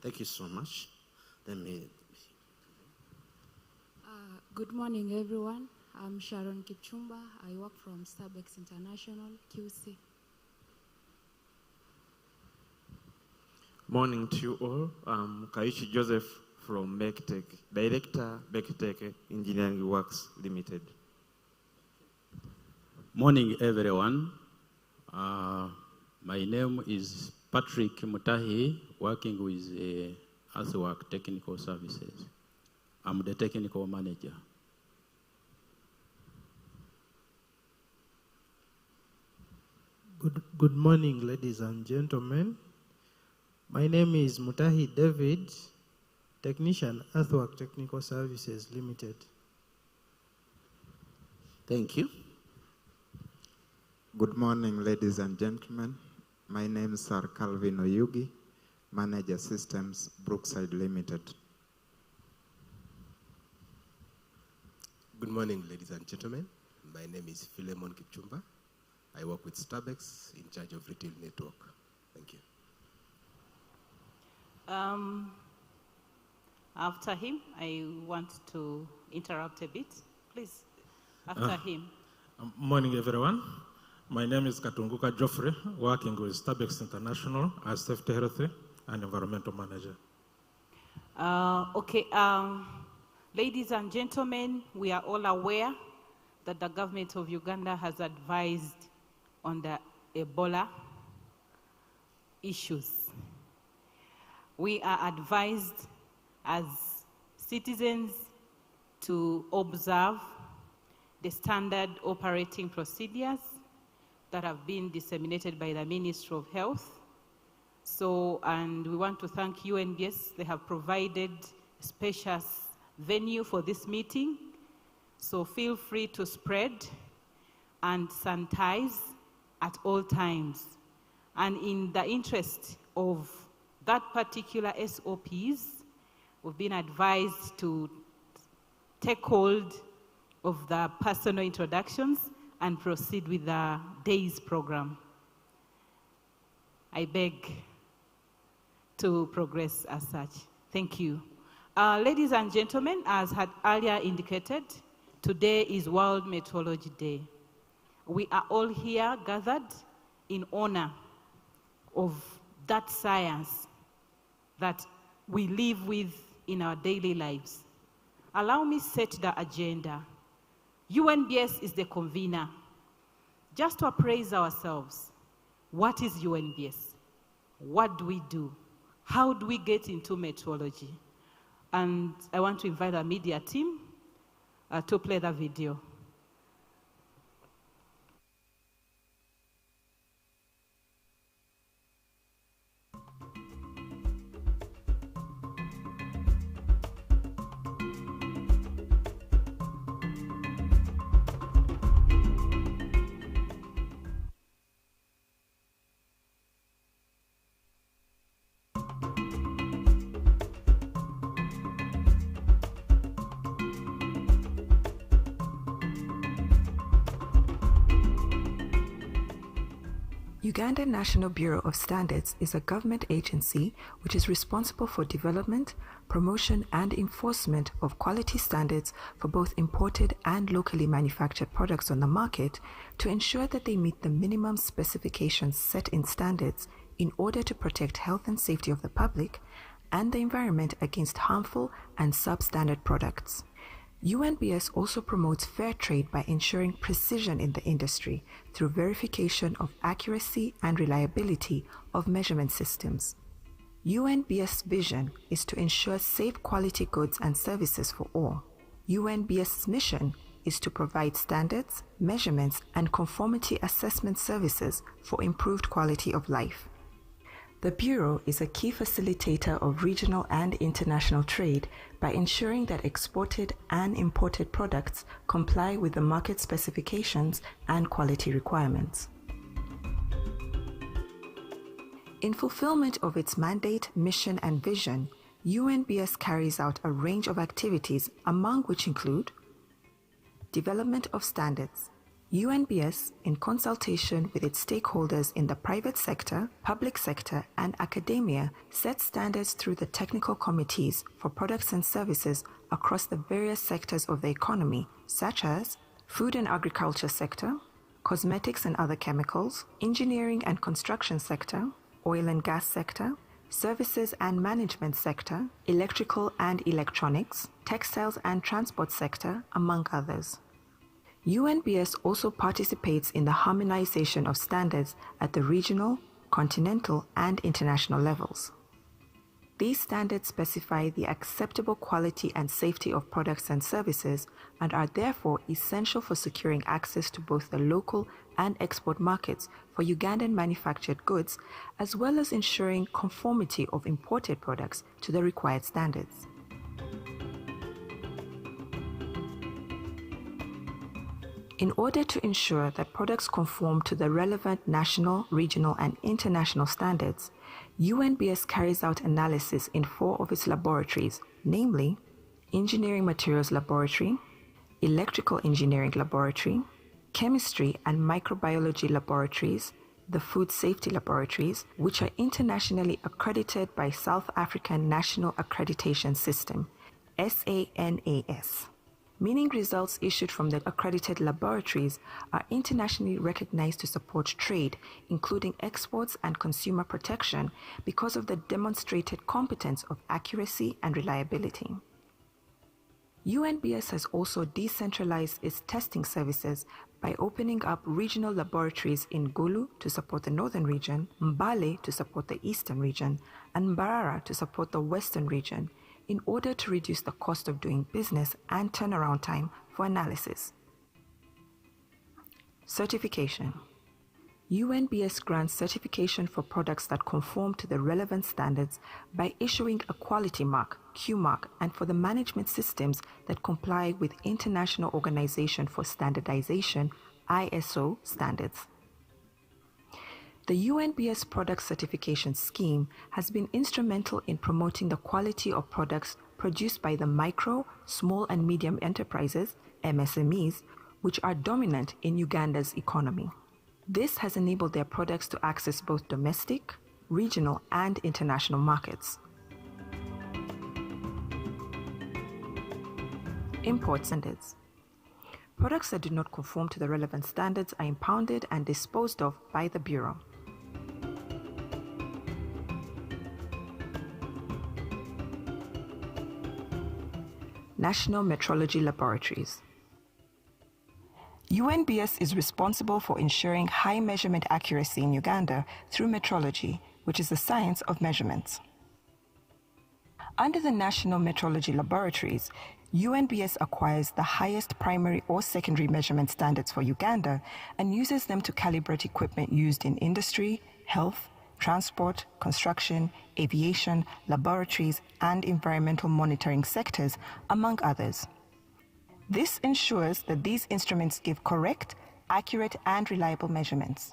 Thank you so much. Good morning, everyone. I'm Sharon Kipchumba. I work from Starbucks International, QC. Morning to you all. I'm Kaishi Joseph from MECTEC, Director, MECTEC Engineering Works Limited. Morning, everyone. My name is Patrick Mutahi, working with Earthwork Technical Services. I'm the technical manager. Good morning, ladies and gentlemen. My name is Mutahi David, Technician, Earthwork Technical Services Limited. Thank you. Good morning, ladies and gentlemen. My name is Sir Calvin Oyugi, Manager Systems, Brookside Limited. Good morning, ladies and gentlemen. My name is Philemon Kipchumba. I work with Starbucks in charge of retail network. Thank you. After him, I want to interrupt a bit. Please, after him. Morning, everyone. My name is Katunguka Geoffrey, working with Starbucks International as Safety, Health, and Environmental Manager. Ladies and gentlemen, we are all aware that the government of Uganda has advised on the Ebola issues. We are advised as citizens to observe the standard operating procedures that have been disseminated by the Ministry of Health. And we want to thank UNBS. They have provided a spacious venue for this meeting. So feel free to spread and sanitize at all times. And in the interest of that particular SOPs, we've been advised to take hold of the personal introductions and proceed with the day's program. I beg to progress as such. Thank you. Ladies and gentlemen, as had earlier indicated, today is World Metrology Day. We are all here gathered in honor of that science that we live with in our daily lives. Allow me set the agenda. UNBS is the convener. Just to appraise ourselves, what is UNBS? What do we do? How do we get into metrology? And I want to invite our media team to play the video. Uganda National Bureau of Standards is a government agency which is responsible for development, promotion and enforcement of quality standards for both imported and locally manufactured products on the market to ensure that they meet the minimum specifications set in standards in order to protect health and safety of the public and the environment against harmful and substandard products. UNBS also promotes fair trade by ensuring precision in the industry through verification of accuracy and reliability of measurement systems. UNBS' vision is to ensure safe quality goods and services for all. UNBS' mission is to provide standards, measurements, and conformity assessment services for improved quality of life. The Bureau is a key facilitator of regional and international trade by ensuring that exported and imported products comply with the market specifications and quality requirements. In fulfillment of its mandate, mission, and vision, UNBS carries out a range of activities, among which include development of standards, UNBS, in consultation with its stakeholders in the private sector, public sector, and academia, sets standards through the technical committees for products and services across the various sectors of the economy, such as food and agriculture sector, cosmetics and other chemicals, engineering and construction sector, oil and gas sector, services and management sector, electrical and electronics, textiles and transport sector, among others. UNBS also participates in the harmonization of standards at the regional, continental, and international levels. These standards specify the acceptable quality and safety of products and services and are therefore essential for securing access to both the local and export markets for Ugandan manufactured goods, as well as ensuring conformity of imported products to the required standards. In order to ensure that products conform to the relevant national, regional, and international standards, UNBS carries out analysis in 4 of its laboratories, namely Engineering Materials Laboratory, Electrical Engineering Laboratory, Chemistry and Microbiology Laboratories, the Food Safety Laboratories, which are internationally accredited by South African National Accreditation System, SANAS. Meaning results issued from the accredited laboratories are internationally recognized to support trade, including exports and consumer protection, because of the demonstrated competence of accuracy and reliability. UNBS has also decentralized its testing services by opening up regional laboratories in Gulu to support the northern region, Mbale to support the eastern region, and Mbarara to support the western region, in order to reduce the cost of doing business and turnaround time for analysis. Certification. UNBS grants certification for products that conform to the relevant standards by issuing a quality mark, Q mark, and for the management systems that comply with International Organization for Standardization, ISO, standards. The UNBS Product Certification Scheme has been instrumental in promoting the quality of products produced by the micro, small and medium enterprises, MSMEs, which are dominant in Uganda's economy. This has enabled their products to access both domestic, regional, and international markets. Import standards. Products that do not conform to the relevant standards are impounded and disposed of by the Bureau. National Metrology Laboratories. UNBS is responsible for ensuring high measurement accuracy in Uganda through metrology, which is the science of measurements. Under the National Metrology Laboratories, UNBS acquires the highest primary or secondary measurement standards for Uganda and uses them to calibrate equipment used in industry, health, transport, construction, aviation, laboratories, and environmental monitoring sectors, among others. This ensures that these instruments give correct, accurate, and reliable measurements.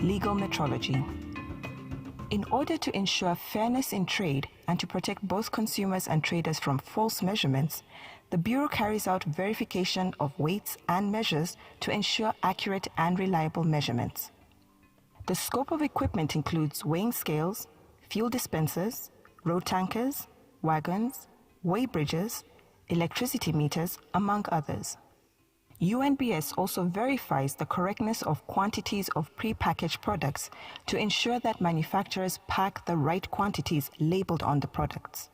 Legal metrology. In order to ensure fairness in trade and to protect both consumers and traders from false measurements, the Bureau carries out verification of weights and measures to ensure accurate and reliable measurements. The scope of equipment includes weighing scales, fuel dispensers, road tankers, wagons, weigh bridges, electricity meters, among others. UNBS also verifies the correctness of quantities of pre-packaged products to ensure that manufacturers pack the right quantities labeled on the products.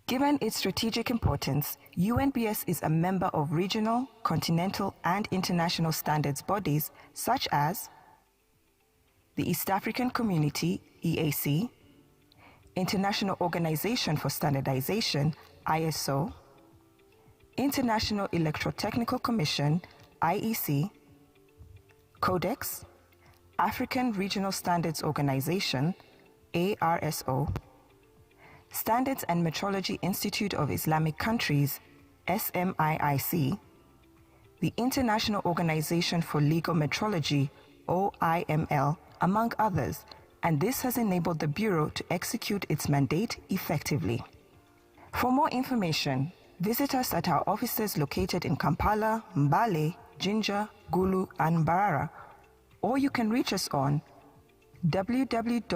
Given its strategic importance, UNBS is a member of regional, continental, and international standards bodies such as the East African Community, EAC, International Organization for Standardization, ISO, International Electrotechnical Commission, IEC, Codex, African Regional Standards Organization, ARSO, Standards and Metrology Institute of Islamic Countries, SMIIC, the International Organization for Legal Metrology, OIML, among others, and this has enabled the Bureau to execute its mandate effectively. For more information, Visit us at our offices located in Kampala, Mbale, Jinja, Gulu, and Mbarara, or you can reach us on www.unbs.go.ug.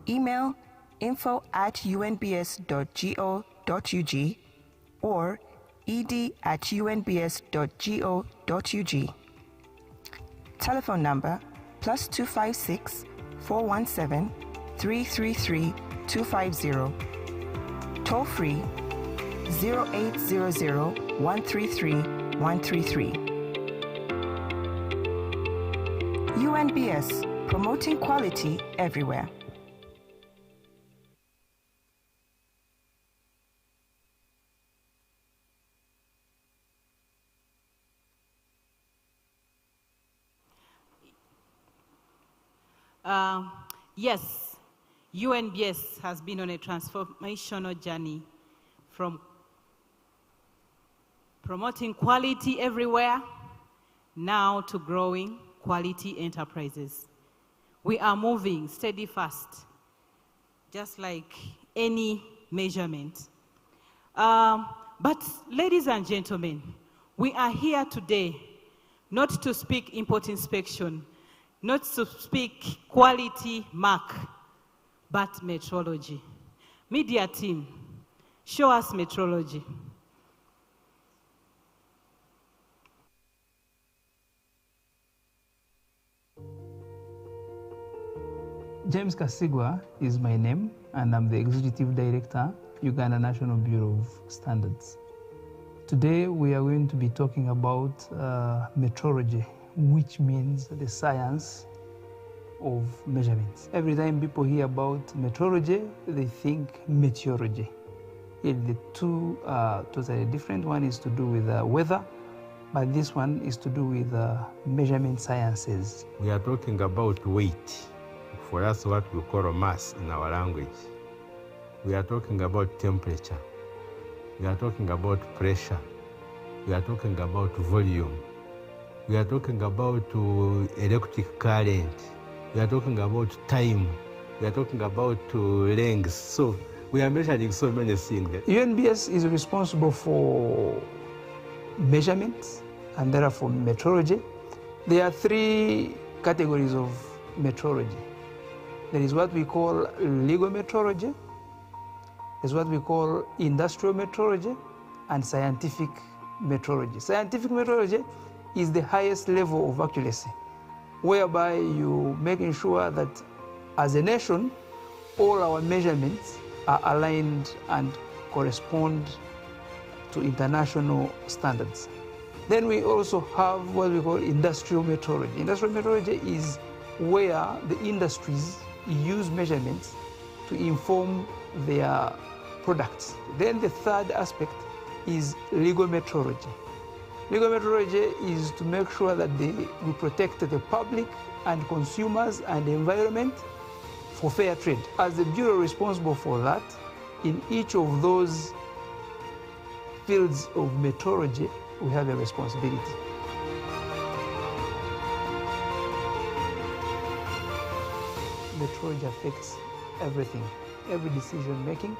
Email info@unbs.go.ug or ed@unbs.go.ug. Telephone number +256 417 333 250. Toll free 0800 133 133. UNBS, promoting quality everywhere. Yes, UNBS has been on a transformational journey from promoting quality everywhere now to growing quality enterprises. We are moving steady fast, just like any measurement. But ladies and gentlemen, we are here today not to speak import inspection, not to speak quality mark, but metrology. Media team, show us metrology. James Kasigwa is my name, and I'm the Executive Director, Uganda National Bureau of Standards. Today, we are going to be talking about metrology, which means the science of measurements. Every time people hear about metrology, they think meteorology. The two are totally different. One is to do with weather, but this one is to do with measurement sciences. We are talking about weight. For us, what we call a mass in our language. We are talking about temperature. We are talking about pressure. We are talking about volume. We are talking about electric current. We are talking about time. We are talking about length. So we are measuring so many things. UNBS is responsible for measurements and therefore metrology. There are three categories of metrology. There is what we call legal metrology, there's what we call industrial metrology, and scientific metrology. Scientific metrology is the highest level of accuracy, whereby you making sure that as a nation, all our measurements are aligned and correspond to international standards. Then we also have what we call industrial metrology. Industrial metrology is where the industries use measurements to inform their products. Then the third aspect is legal metrology. Legal metrology is to make sure that we protect the public and consumers and the environment for fair trade. As the bureau responsible for that, in each of those fields of metrology, we have a responsibility. Metrology affects everything, every decision making,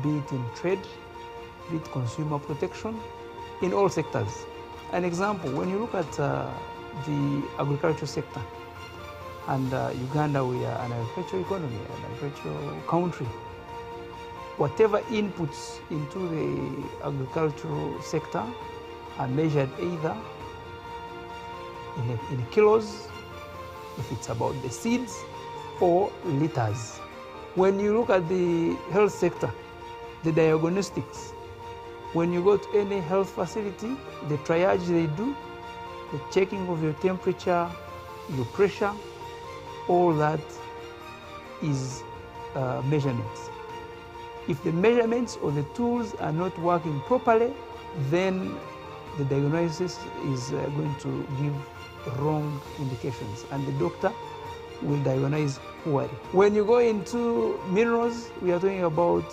be it in trade, be it consumer protection, in all sectors. An example, when you look at the agricultural sector, and Uganda, we are an agricultural economy, an agricultural country. Whatever inputs into the agricultural sector are measured either in kilos, if it's about the seeds, or liters. When you look at the health sector, the diagnostics, when you go to any health facility, the triage they do, the checking of your temperature, your pressure, all that is measurements. If the measurements or the tools are not working properly, then the diagnosis is going to give wrong indications, and the doctor will diagnose poorly. When you go into minerals, we are talking about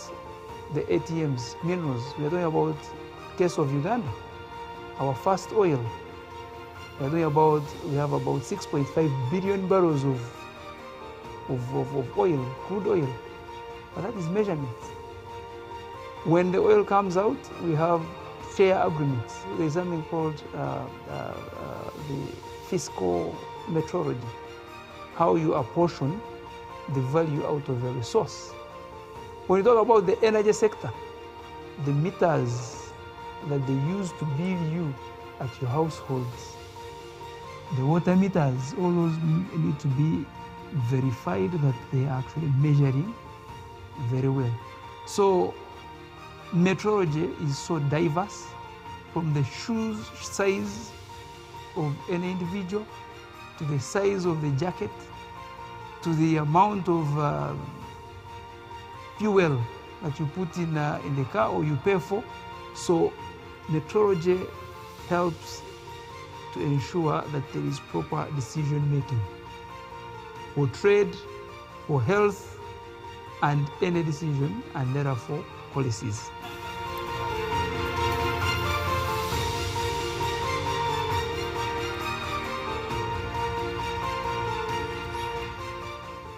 the ATMs, minerals. We are talking about case of Uganda, our first oil. We are talking about, we have about 6.5 billion barrels of oil, crude oil. but that is measurements. When the oil comes out, we have share agreements. There's something called the fiscal metrology, how you apportion the value out of a resource. When you talk about the energy sector, the meters that they use to bill you at your households, the water meters, all those need to be verified that they are actually measuring very well. So metrology is so diverse, from the shoes size of an individual, to the size of the jacket, to the amount of fuel that you put in the car or you pay for. So metrology helps to ensure that there is proper decision making for trade, for health, and any decision, and therefore policies.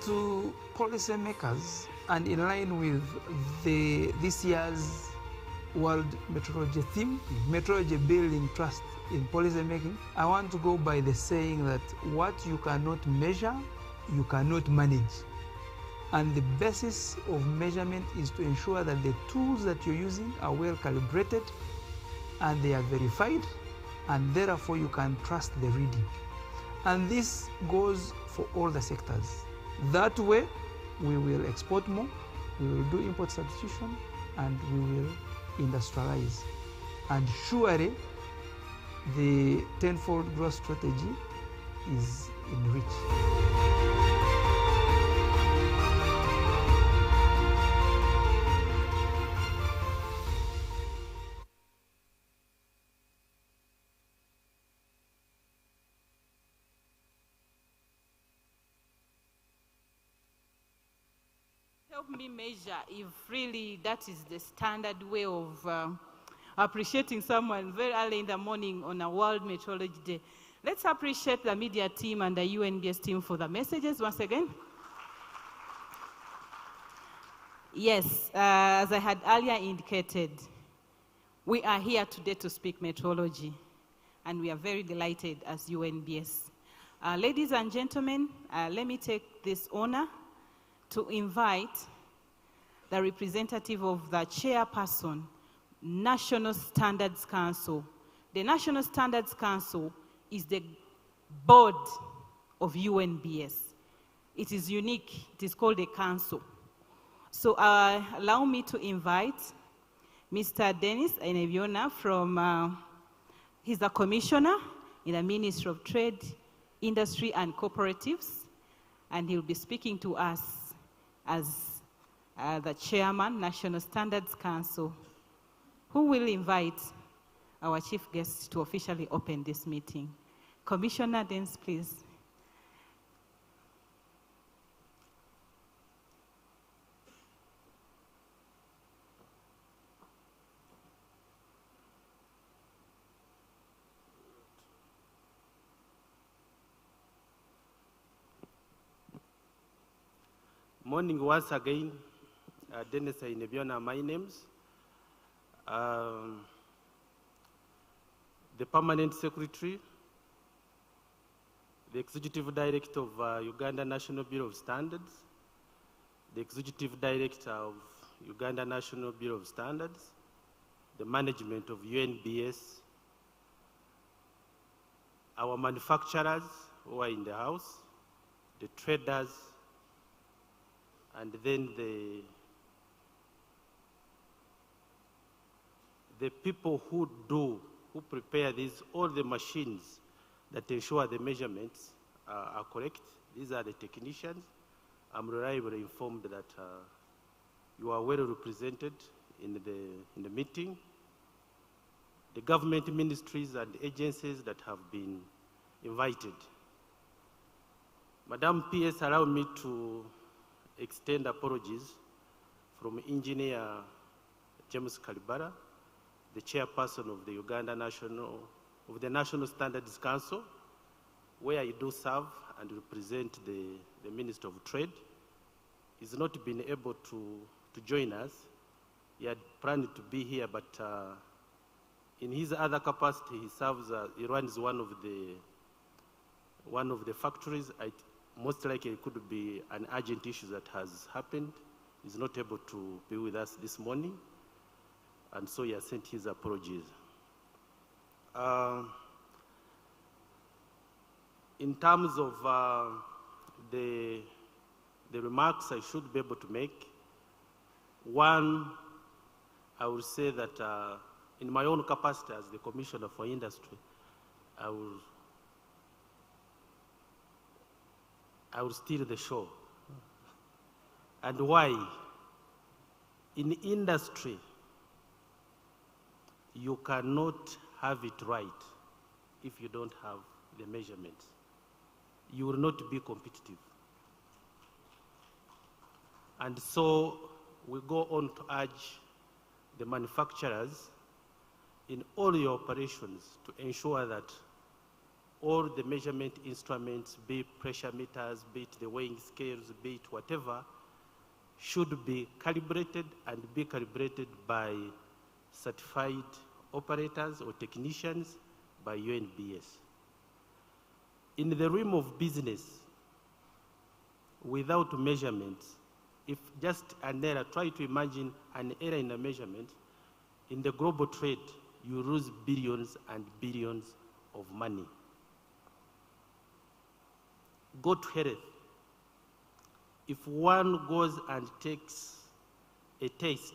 To policymakers, and in line with this year's World Metrology theme, Metrology Building Trust in Policymaking, I want to go by the saying that what you cannot measure, you cannot manage. And the basis of measurement is to ensure that the tools that you're using are well calibrated and they are verified, and therefore you can trust the reading. And this goes for all the sectors. That way, we will export more, we will do import substitution, and we will industrialize. And surely, the tenfold growth strategy is in reach. Help me measure if really that is the standard way of appreciating someone very early in the morning on a World Metrology Day. Let's appreciate the media team and the UNBS team for the messages once again. Yes, as I had earlier indicated, we are here today to speak metrology, and we are very delighted as UNBS. Ladies and gentlemen, let me take this honor to invite the representative of the chairperson, National Standards Council. The National Standards Council is the board of UNBS. It is unique, it is called a council. So allow me to invite Mr. Dennis Eneviona from, he's a commissioner in the Ministry of Trade, Industry and Cooperatives, and he'll be speaking to us as the chairman, National Standards Council, who will invite our chief guest to officially open this meeting. Commissioner Dennis, please. Morning once again, Dennis Eneviona, my name's. The Permanent Secretary, the Executive Director of Uganda National Bureau of Standards, the Executive Director of Uganda National Bureau of Standards, the management of UNBS, our manufacturers who are in the house, the traders, and then the people who prepare all the machines that ensure the measurements are correct. These are the technicians. I'm reliably informed that you are well represented in the meeting. The government ministries and agencies that have been invited. Madam PS, allow me to extend apologies from Engineer James Kalibara, the chairperson of the National Standards Council, where I do serve and represent the Minister of Trade, he's not been able to join us. He had planned to be here, but in his other capacity, he serves, he runs one of the factories. Most likely it could be an urgent issue that has happened. He's not able to be with us this morning, and so he has sent his apologies. In terms of the remarks I should be able to make, one, I would say that in my own capacity as the Commissioner for Industry, I will steal the show. And why? In industry, you cannot have it right if you don't have the measurements. You will not be competitive. And so we go on to urge the manufacturers in all your operations to ensure that all the measurement instruments, be it pressure meters, be it the weighing scales, be it whatever, should be calibrated and be calibrated by certified operators or technicians by UNBS. In the realm of business, without measurements, if just an error, try to imagine an error in a measurement, in the global trade, you lose billions and billions of money. Go to health. If one goes and takes a test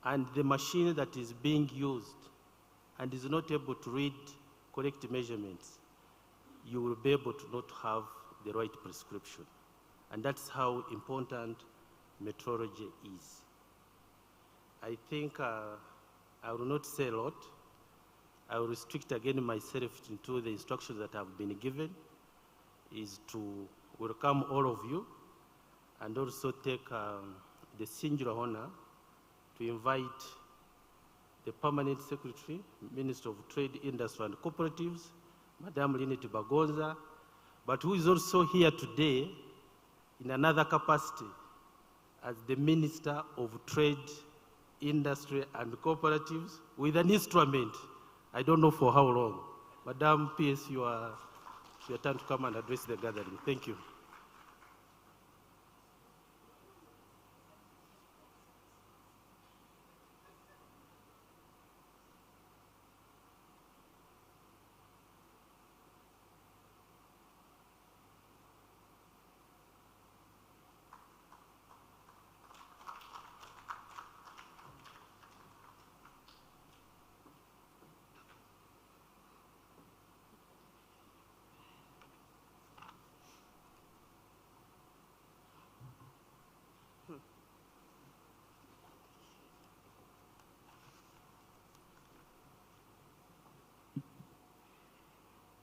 and the machine that is being used and is not able to read correct measurements, you will be able to not have the right prescription. And that's how important metrology is. I think I will not say a lot. I will restrict again myself into the instructions that have been given, is to welcome all of you and also take the singular honor to invite the Permanent Secretary, Minister of Trade, Industry and Cooperatives, Madame Linette Bagonza, but who is also here today in another capacity as the Minister of Trade, Industry and Cooperatives with an instrument. I don't know for how long. Madam PS, your turn to come and address the gathering. Thank you.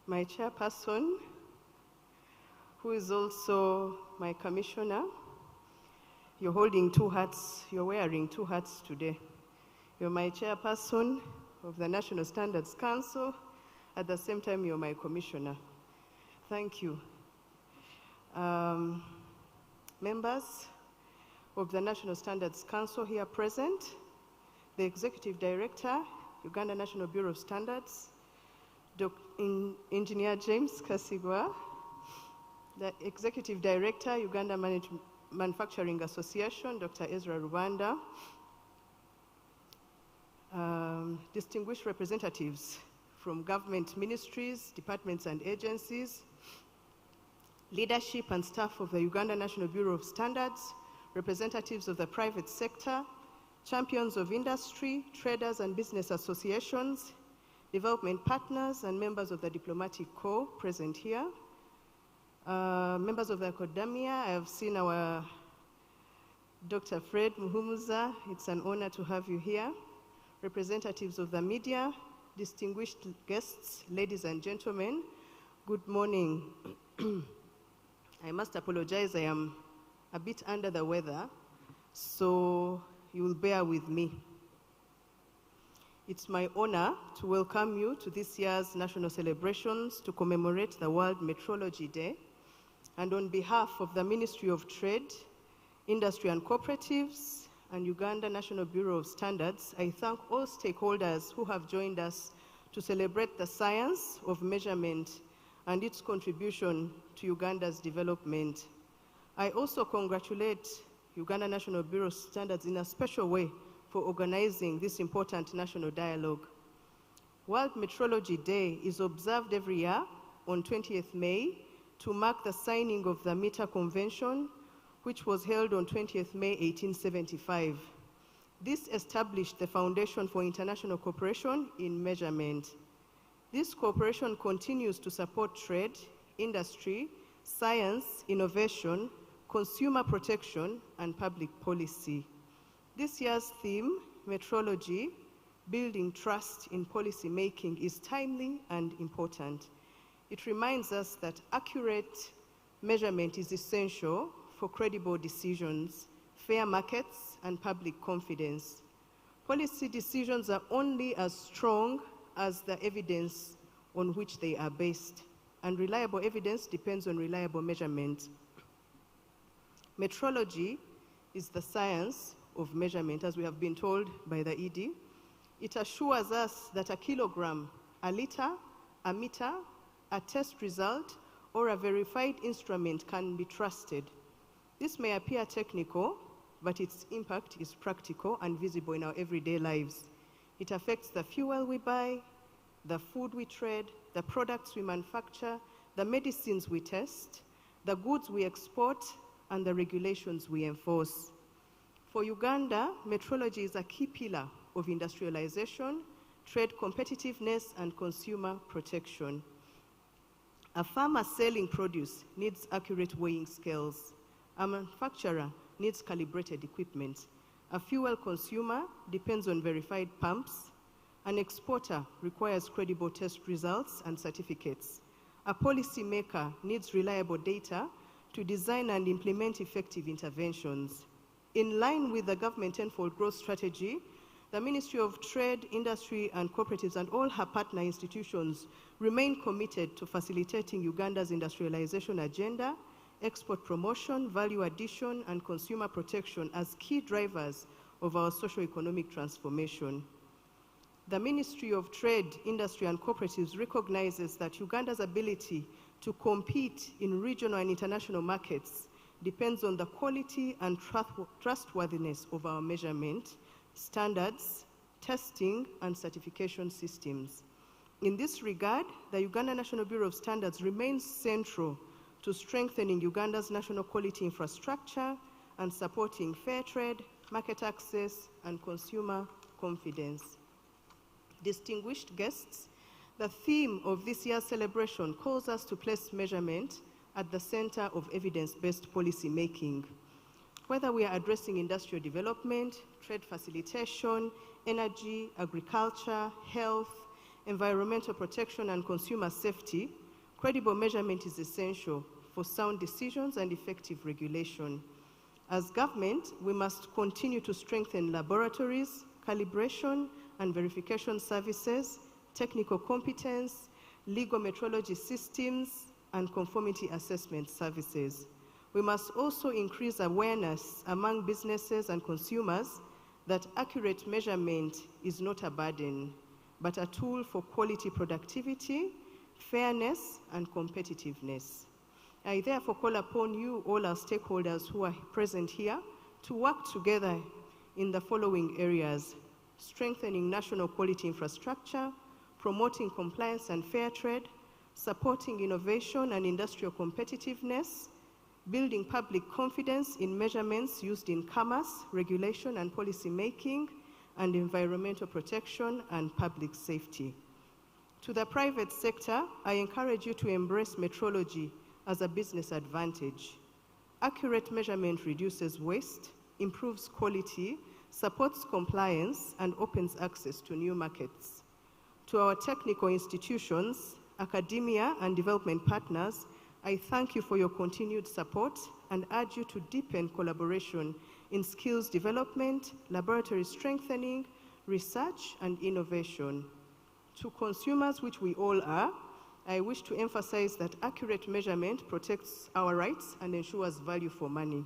My chairperson, who is also my commissioner. You're holding two hats, you're wearing two hats today. You're my chairperson of the National Standards Council. At the same time, you're my commissioner. Thank you. Members of the National Standards Council here present, the Executive Director, Uganda National Bureau of Standards, Engineer James Kasigwa, the Executive Director, Uganda Manufacturing Association, Dr. Ezra Rubanda, distinguished representatives from government ministries, departments and agencies, leadership and staff of the Uganda National Bureau of Standards, representatives of the private sector, champions of industry, traders and business associations, development partners and members of the diplomatic corps present here, members of the academia. I have seen our Dr. Fred Muhumuza. It's an honor to have you here. Representatives of the media, distinguished guests, ladies and gentlemen, good morning. I must apologize, I am a bit under the weather, so you will bear with me. It's my honor to welcome you to this year's national celebrations to commemorate the World Metrology Day. And on behalf of the Ministry of Trade, Industry and Cooperatives, and Uganda National Bureau of Standards, I thank all stakeholders who have joined us to celebrate the science of measurement and its contribution to Uganda's development. I also congratulate Uganda National Bureau of Standards in a special way for organizing this important national dialogue. World Metrology Day is observed every year on 20th May to mark the signing of the Meter Convention, which was held on 20th May 1875. This established the foundation for international cooperation in measurement. This cooperation continues to support trade, industry, science, innovation, consumer protection, and public policy. This year's theme, Metrology, Building Trust in Policy Making, is timely and important. It reminds us that accurate measurement is essential for credible decisions, fair markets, and public confidence. Policy decisions are only as strong as the evidence on which they are based, and reliable evidence depends on reliable measurement. Metrology is the science of measurement, as we have been told by the ED. It assures us that a kilogram, a liter, a meter, a test result, or a verified instrument can be trusted. This may appear technical, but its impact is practical and visible in our everyday lives. It affects the fuel we buy, the food we trade, the products we manufacture, the medicines we test, the goods we export, and the regulations we enforce. For Uganda, metrology is a key pillar of industrialization, trade competitiveness, and consumer protection. A farmer selling produce needs accurate weighing scales. A manufacturer needs calibrated equipment. A fuel consumer depends on verified pumps. An exporter requires credible test results and certificates. A policymaker needs reliable data to design and implement effective interventions. In line with the government tenfold growth strategy, the Ministry of Trade, Industry and Cooperatives and all her partner institutions remain committed to facilitating Uganda's industrialization agenda, export promotion, value addition, and consumer protection as key drivers of our socio-economic transformation. The Ministry of Trade, Industry and Cooperatives recognizes that Uganda's ability to compete in regional and international markets depends on the quality and trustworthiness of our measurement, standards, testing, and certification systems. In this regard, the Uganda National Bureau of Standards remains central to strengthening Uganda's national quality infrastructure and supporting fair trade, market access, and consumer confidence. Distinguished guests, the theme of this year's celebration calls us to place measurement at the center of evidence-based policy making. Whether we are addressing industrial development, trade facilitation, energy, agriculture, health, environmental protection, and consumer safety, credible measurement is essential for sound decisions and effective regulation. As government, we must continue to strengthen laboratories, calibration and verification services, technical competence, legal metrology systems, and conformity assessment services. We must also increase awareness among businesses and consumers that accurate measurement is not a burden, but a tool for quality productivity, fairness, and competitiveness. I therefore call upon you, all our stakeholders who are present here, to work together in the following areas: strengthening national quality infrastructure, promoting compliance and fair trade, supporting innovation and industrial competitiveness, building public confidence in measurements used in commerce, regulation and policy making, and environmental protection and public safety. To the private sector, I encourage you to embrace metrology as a business advantage. Accurate measurement reduces waste, improves quality, supports compliance, and opens access to new markets. To our technical institutions, academia, and development partners, I thank you for your continued support and urge you to deepen collaboration in skills development, laboratory strengthening, research, and innovation. To consumers, which we all are, I wish to emphasize that accurate measurement protects our rights and ensures value for money.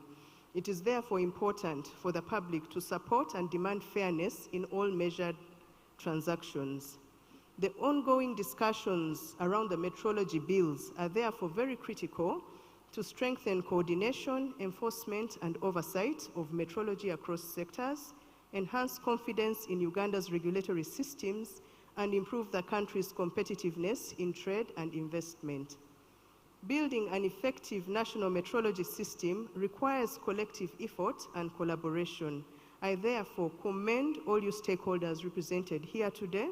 It is therefore important for the public to support and demand fairness in all measured transactions. The ongoing discussions around the metrology bills are therefore very critical to strengthen coordination, enforcement, and oversight of metrology across sectors, enhance confidence in Uganda's regulatory systems, and improve the country's competitiveness in trade and investment. Building an effective national metrology system requires collective effort and collaboration. I therefore commend all you stakeholders represented here today,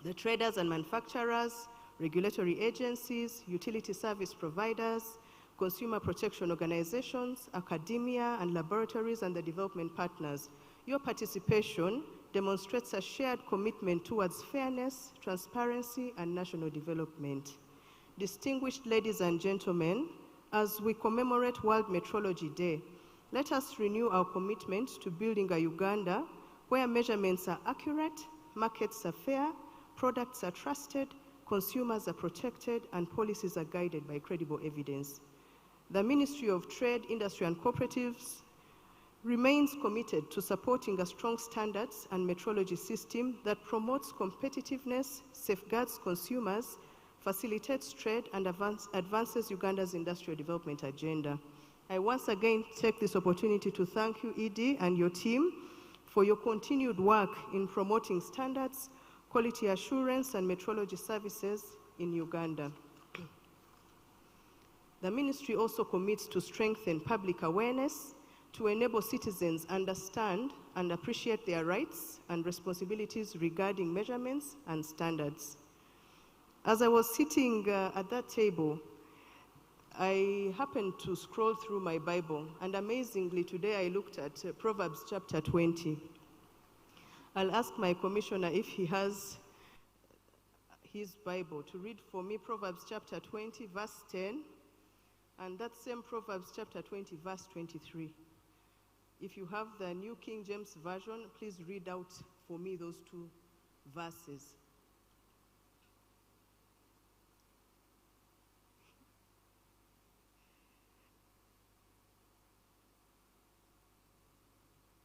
the traders and manufacturers, regulatory agencies, utility service providers, consumer protection organizations, academia and laboratories, and the development partners. Your participation demonstrates a shared commitment towards fairness, transparency, and national development. Distinguished ladies and gentlemen, as we commemorate World Metrology Day, let us renew our commitment to building a Uganda where measurements are accurate, markets are fair, products are trusted, consumers are protected, and policies are guided by credible evidence. The Ministry of Trade, Industry and Cooperatives remains committed to supporting a strong standards and metrology system that promotes competitiveness, safeguards consumers, facilitates trade, and advances Uganda's industrial development agenda. I once again take this opportunity to thank you, ED, and your team for your continued work in promoting standards, quality assurance, and metrology services in Uganda. The ministry also commits to strengthen public awareness to enable citizens understand and appreciate their rights and responsibilities regarding measurements and standards. As I was sitting at that table, I happened to scroll through my Bible, and amazingly today I looked at Proverbs chapter 20. I'll ask my commissioner if he has his Bible to read for me Proverbs chapter 20 verse 10 and that same Proverbs chapter 20 verse 23. If you have the New King James Version, please read out for me those two verses.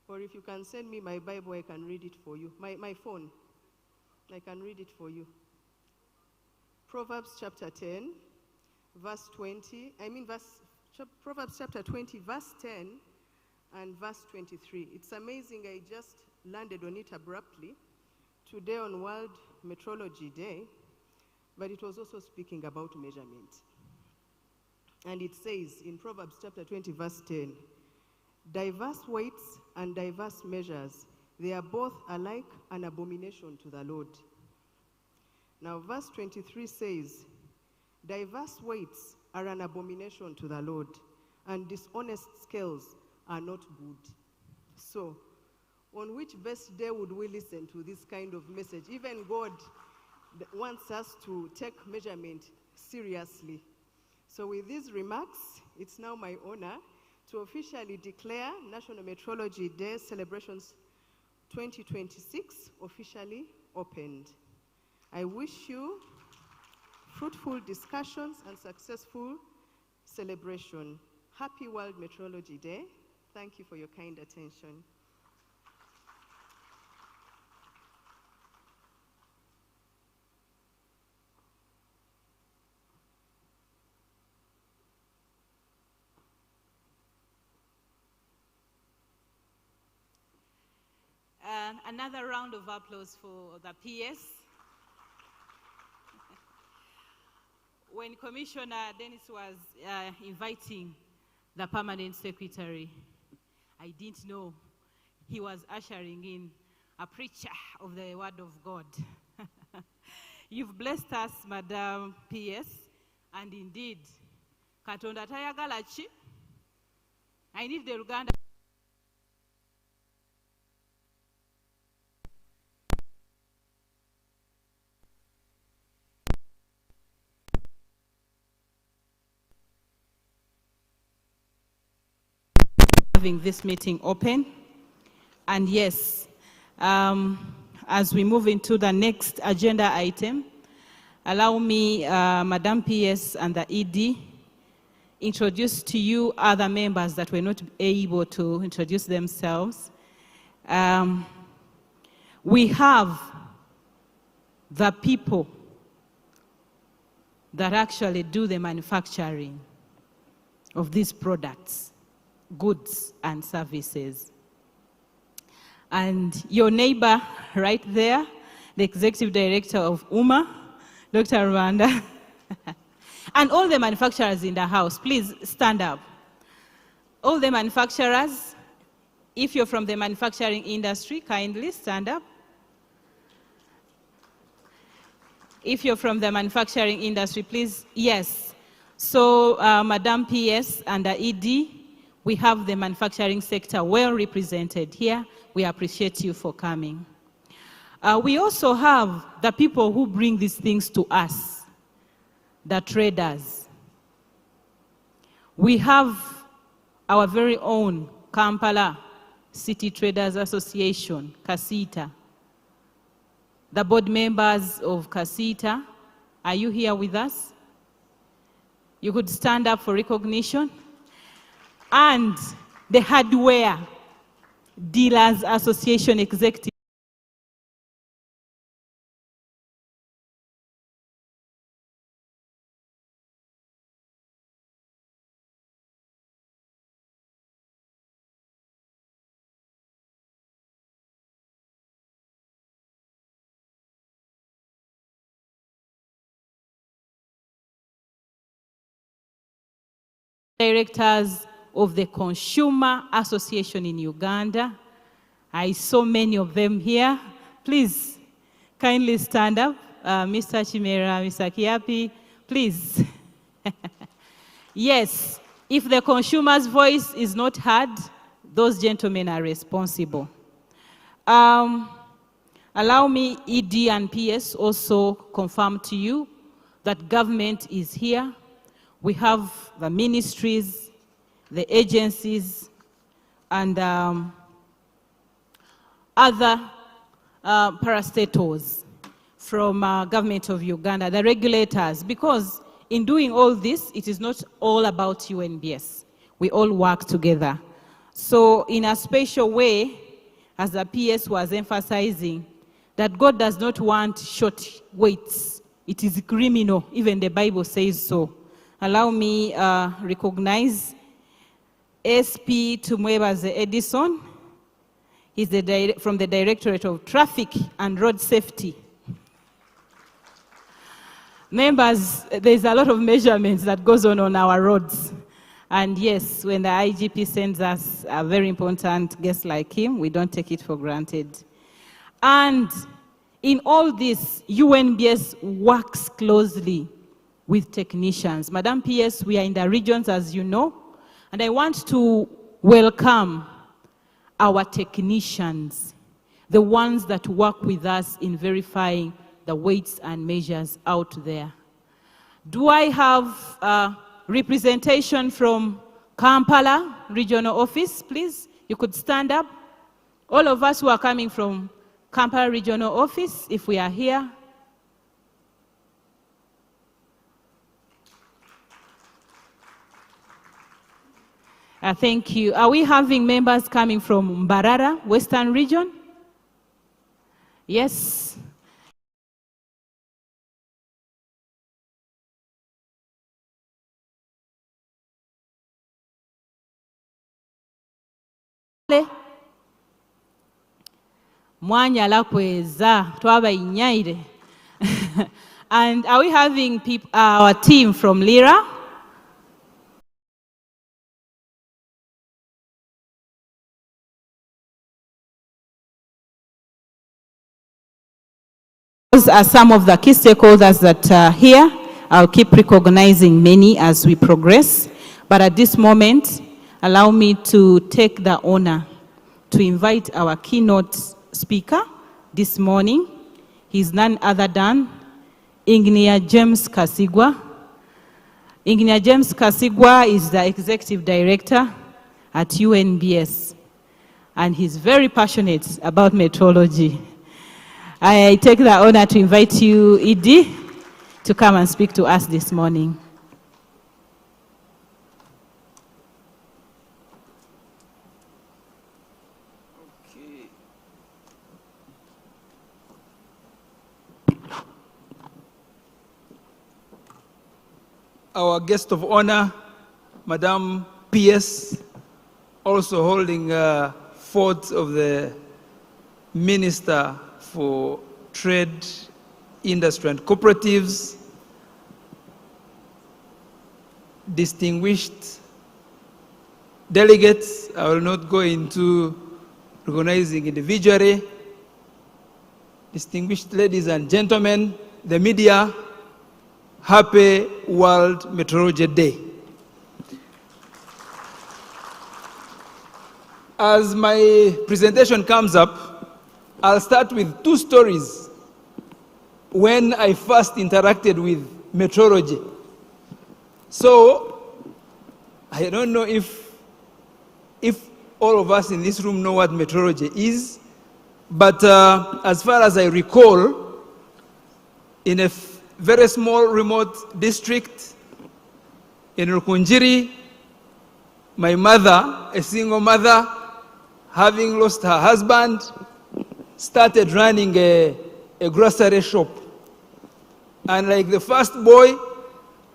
Or if you can send me my Bible, I can read it for you. My phone, I can read it for you. Proverbs chapter 10, verse 20, Proverbs chapter 20, verse 10 and verse 23. It's amazing, I just landed on it abruptly today on World Metrology Day, but it was also speaking about measurement. And it says in Proverbs chapter 20, verse 10, diverse weights and diverse measures, they are both alike an abomination to the Lord. Now verse 23 says, diverse weights are an abomination to the Lord, and dishonest scales are not good. So, on which best day would we listen to this kind of message? Even God wants us to take measurement seriously. So with these remarks, it's now my honor to officially declare National Metrology Day Celebrations 2026 officially opened. I wish you fruitful discussions and successful celebration. Happy World Metrology Day. Thank you for your kind attention. Another round of applause for the PS. When Commissioner Dennis was inviting the Permanent Secretary, I didn't know he was ushering in a preacher of the Word of God. You've blessed us, Madam PS, and indeed, Katonda tayagala ki? I need the Uganda. Having this meeting open. And yes, as we move into the next agenda item, allow me, Madam PS and the ED, introduce to you other members that were not able to introduce themselves. We have the people that actually do the manufacturing of these products, goods and services. And your neighbor right there, the Executive Director of UMA, Dr. Rwanda, and all the manufacturers in the house, please stand up. All the manufacturers, if you're from the manufacturing industry, kindly stand up. If you're from the manufacturing industry, please, yes. So, Madam PS and the ED, we have the manufacturing sector well represented here. We appreciate you for coming. We also have the people who bring these things to us, the traders. We have our very own Kampala City Traders Association, CACITA. The board members of CACITA, are you here with us? You could stand up for recognition. And the Hardware Dealers Association Executive. Directors of the Consumer Association in Uganda. I saw many of them here. Please, kindly stand up. Mr. Chimera, Mr. Kiapi, please. Yes, if the consumer's voice is not heard, those gentlemen are responsible. Allow me, ED and PS, also confirm to you that government is here. We have the ministries, the agencies, and other parastatals from government of Uganda, the regulators, because in doing all this, it is not all about UNBS. We all work together. So in a special way, as the PS was emphasizing, that God does not want short waits. It is criminal, even the Bible says so. Allow me recognize SP Tumwebaze Edison. He's from the Directorate of Traffic and Road Safety. Members, there's a lot of measurements that goes on our roads. And yes, when the IGP sends us a very important guest like him, we don't take it for granted. And in all this, UNBS works closely with technicians. Madam PS, we are in the regions, as you know, and I want to welcome our technicians, the ones that work with us in verifying the weights and measures out there. Do I have representation from Kampala Regional Office, please? You could stand up. All of us who are coming from Kampala Regional Office, if we are here. Thank you. Are we having members coming from Mbarara, Western Region? Yes. Mwanya la kweza twaba inyaire. And are we having people, our team from Lira? Those are some of the key stakeholders that are here. I'll keep recognizing many as we progress. But at this moment, allow me to take the honor to invite our keynote speaker this morning. He's none other than Engineer James Kasigwa. Engineer James Kasigwa is the Executive Director at UNBS, and he's very passionate about metrology. I take the honor to invite you, ED, to come and speak to us this morning. Our guest of honor, Madam PS, also holding fort of the Minister for Trade, Industry and Cooperatives, distinguished delegates, I will not go into recognizing individually, distinguished ladies and gentlemen, the media, happy World Meteorology Day. As my presentation comes up, I'll start with two stories when I first interacted with meteorology. So, I don't know if all of us in this room know what meteorology is, but as far as I recall, in a very small remote district in Rukunjiri, my mother, a single mother, having lost her husband, started running a grocery shop. And like the first boy,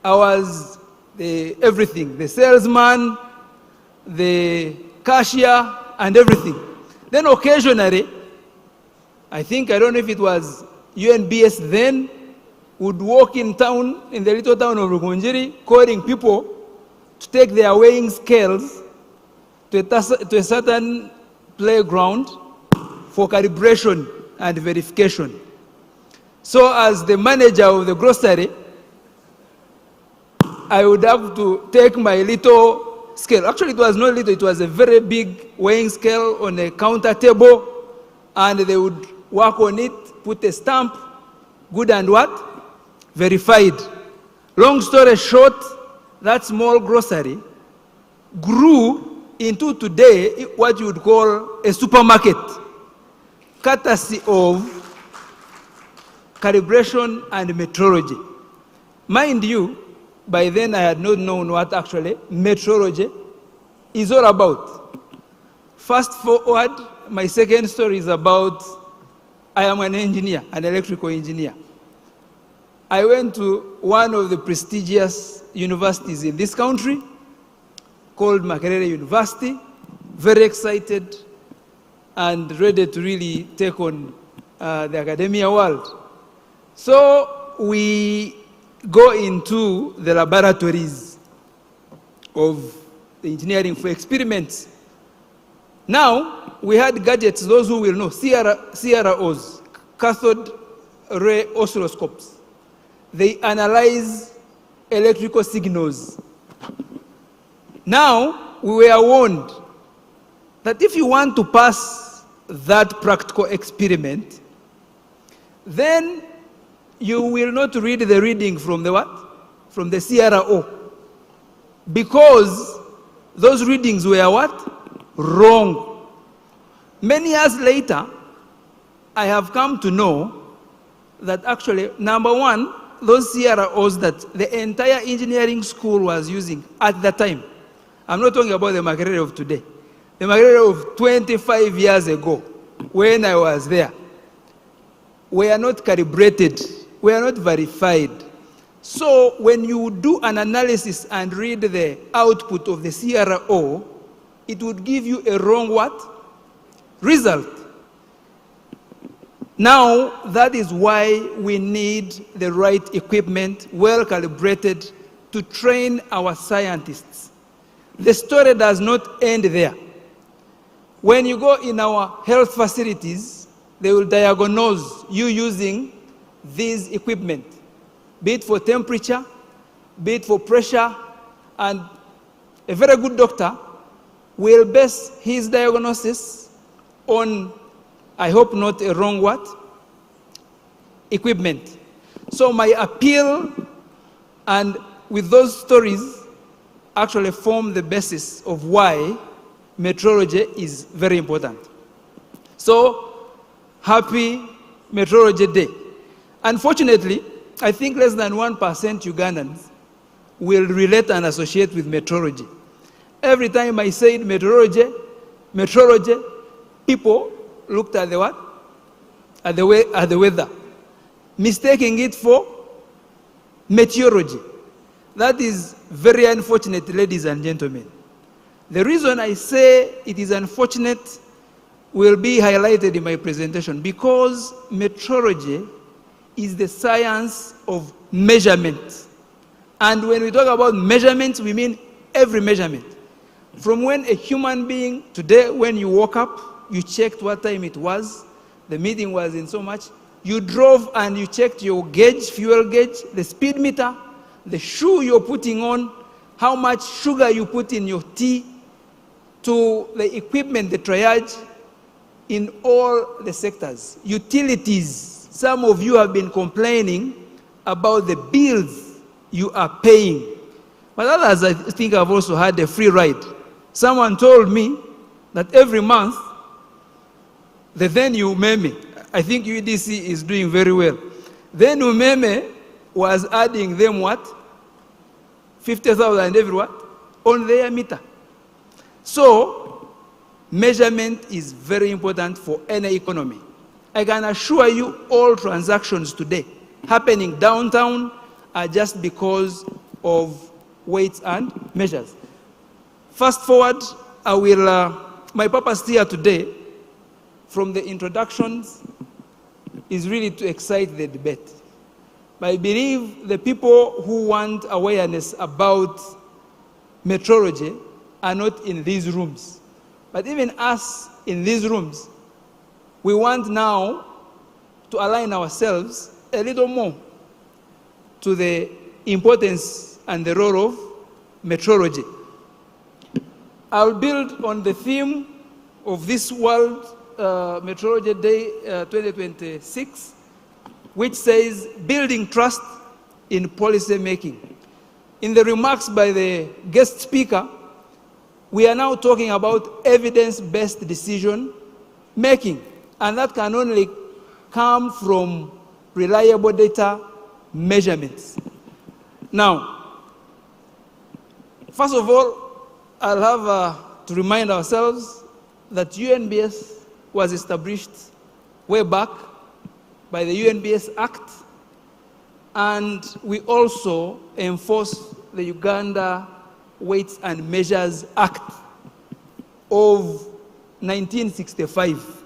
I was everything, the salesman, the cashier, and everything. Then occasionally, I don't know if it was UNBS then, would walk in town, in the little town of Rukunjiri, calling people to take their weighing scales to a certain playground for calibration and verification. So as the manager of the grocery, I would have to take my little scale. Actually, it was not little, it was a very big weighing scale on a counter table, and they would work on it, put a stamp, good and what? Verified. Long story short, that small grocery grew into today what you would call a supermarket, courtesy of calibration and metrology. Mind you, by then I had not known what actually metrology is all about. Fast forward, my second story is about, I am an engineer, an electrical engineer. I went to one of the prestigious universities in this country called Makerere University, very excited and ready to really take on the academia world. So we go into the laboratories of the engineering for experiments. Now, we had gadgets, those who will know, CROs, cathode ray oscilloscopes. They analyze electrical signals. Now, we were warned that if you want to pass that practical experiment, then you will not read the reading from the what? From the CRO. Because those readings were what? Wrong. Many years later, I have come to know that actually, number one, those CROs that the entire engineering school was using at the time, I'm not talking about the Makerere of today, the Makerere of 25 years ago, when I was there, were not calibrated, were not verified. So when you do an analysis and read the output of the CRO, it would give you a wrong what? Result. Now, that is why we need the right equipment, well calibrated, to train our scientists. The story does not end there. When you go in our health facilities, they will diagnose you using these equipment, be it for temperature, be it for pressure, and a very good doctor will base his diagnosis on, I hope not a wrong what? Equipment. So my appeal, and with those stories, actually form the basis of why metrology is very important. So, happy Metrology Day. Unfortunately, I think less than 1% Ugandans will relate and associate with metrology. Every time I said metrology, people looked at the what? At the weather, mistaking it for meteorology. That is very unfortunate, ladies and gentlemen. The reason I say it is unfortunate will be highlighted in my presentation, because metrology is the science of measurement. And when we talk about measurements, we mean every measurement. From when a human being, today when you woke up, you checked what time it was, the meeting was in so much, you drove and you checked your gauge, fuel gauge, the speed meter, the shoe you're putting on, how much sugar you put in your tea, to the equipment, the triage, in all the sectors. Utilities, some of you have been complaining about the bills you are paying. But others, I think, have also had a free ride. Someone told me that every month, the then Umeme, I think UDC is doing very well. Then Umeme was adding them what? 50,000 every what? On their meter. So, measurement is very important for any economy. I can assure you all transactions today happening downtown are just because of weights and measures. Fast forward, I will, my purpose here today, from the introductions, is really to excite the debate. But I believe the people who want awareness about metrology are not in these rooms. But even us in these rooms, we want now to align ourselves a little more to the importance and the role of metrology. I'll build on the theme of this World Metrology Day 2026, which says building trust in policy making. In the remarks by the guest speaker, we are now talking about evidence-based decision making, and that can only come from reliable data measurements. Now, first of all, I'll have to remind ourselves that UNBS was established way back by the UNBS Act, and we also enforce the Uganda Weights and Measures Act of 1965.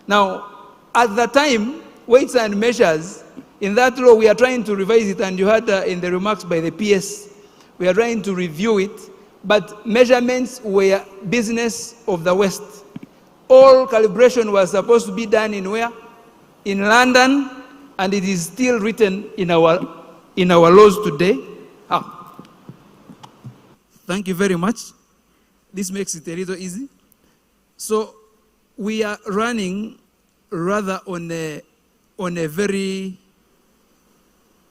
Now, at the time, weights and measures, in that law, we are trying to revise it, and you heard in the remarks by the PS, we are trying to review it, but measurements were business of the West. All calibration was supposed to be done in where? In London, and it is still written in our laws today. Thank you very much. This makes it a little easy. So we are running rather on a very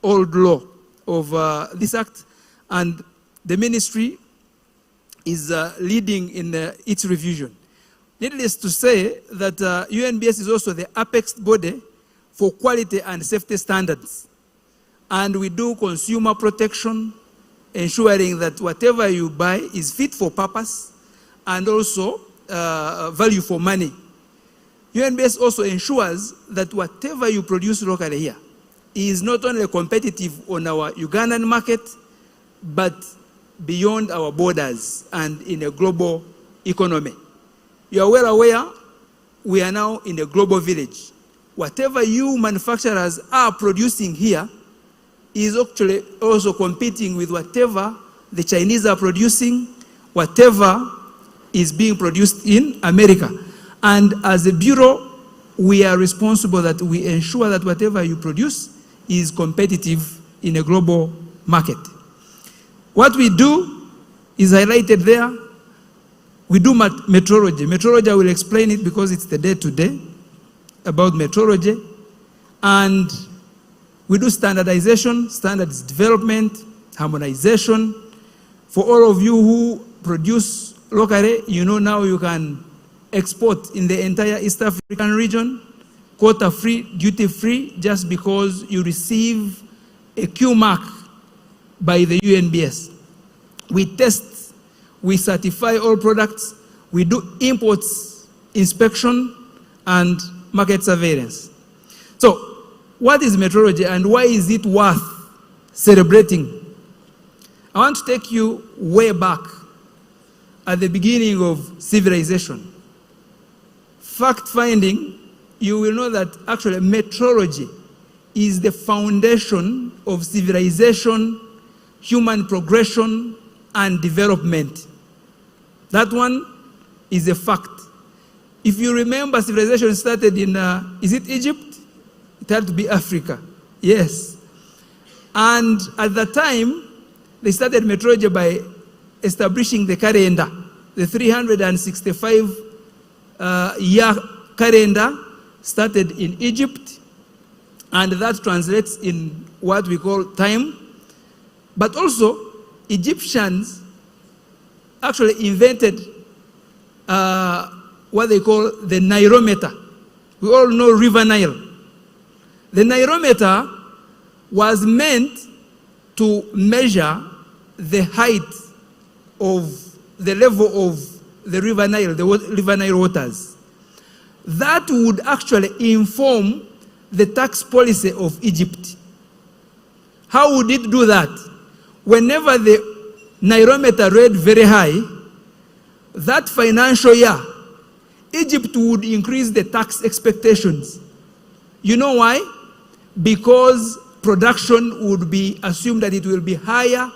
old law of this act, and the ministry is leading in its revision. Needless to say that UNBS is also the apex body for quality and safety standards. And we do consumer protection, ensuring that whatever you buy is fit for purpose and also value for money. UNBS also ensures that whatever you produce locally here is not only competitive on our Ugandan market, but beyond our borders and in a global economy. You are well aware, we are now in a global village. Whatever you manufacturers are producing here is actually also competing with whatever the Chinese are producing, whatever is being produced in America. And as a bureau, we are responsible that we ensure that whatever you produce is competitive in a global market. What we do is highlighted there. We do metrology. Metrology, I will explain it because it's the day-to-day about metrology. And we do standardization, standards development, harmonization. For all of you who produce locally, you know now you can export in the entire East African region. quota-free, duty-free, just because you receive a Q mark by the UNBS. We test, we certify all products, we do imports inspection and market surveillance. So, what is metrology and why is it worth celebrating? I want to take you way back at the beginning of civilization. Fact finding, you will know that actually metrology is the foundation of civilization, human progression, and development. That one is a fact. If you remember, civilization started in, is it Egypt? It had to be Africa. Yes. And at that time, they started metrology by establishing the calendar, the 365 year calendar started in Egypt, and that translates in what we call time. But also, Egyptians actually invented what they call the Nilometer. We all know River Nile. The Nilometer was meant to measure the height of the level of the River Nile, the River Nile waters. That would actually inform the tax policy of Egypt. How would it do that? Whenever the Nilometer read very high, that financial year, Egypt would increase the tax expectations. You know why? Because production would be assumed that it will be higher,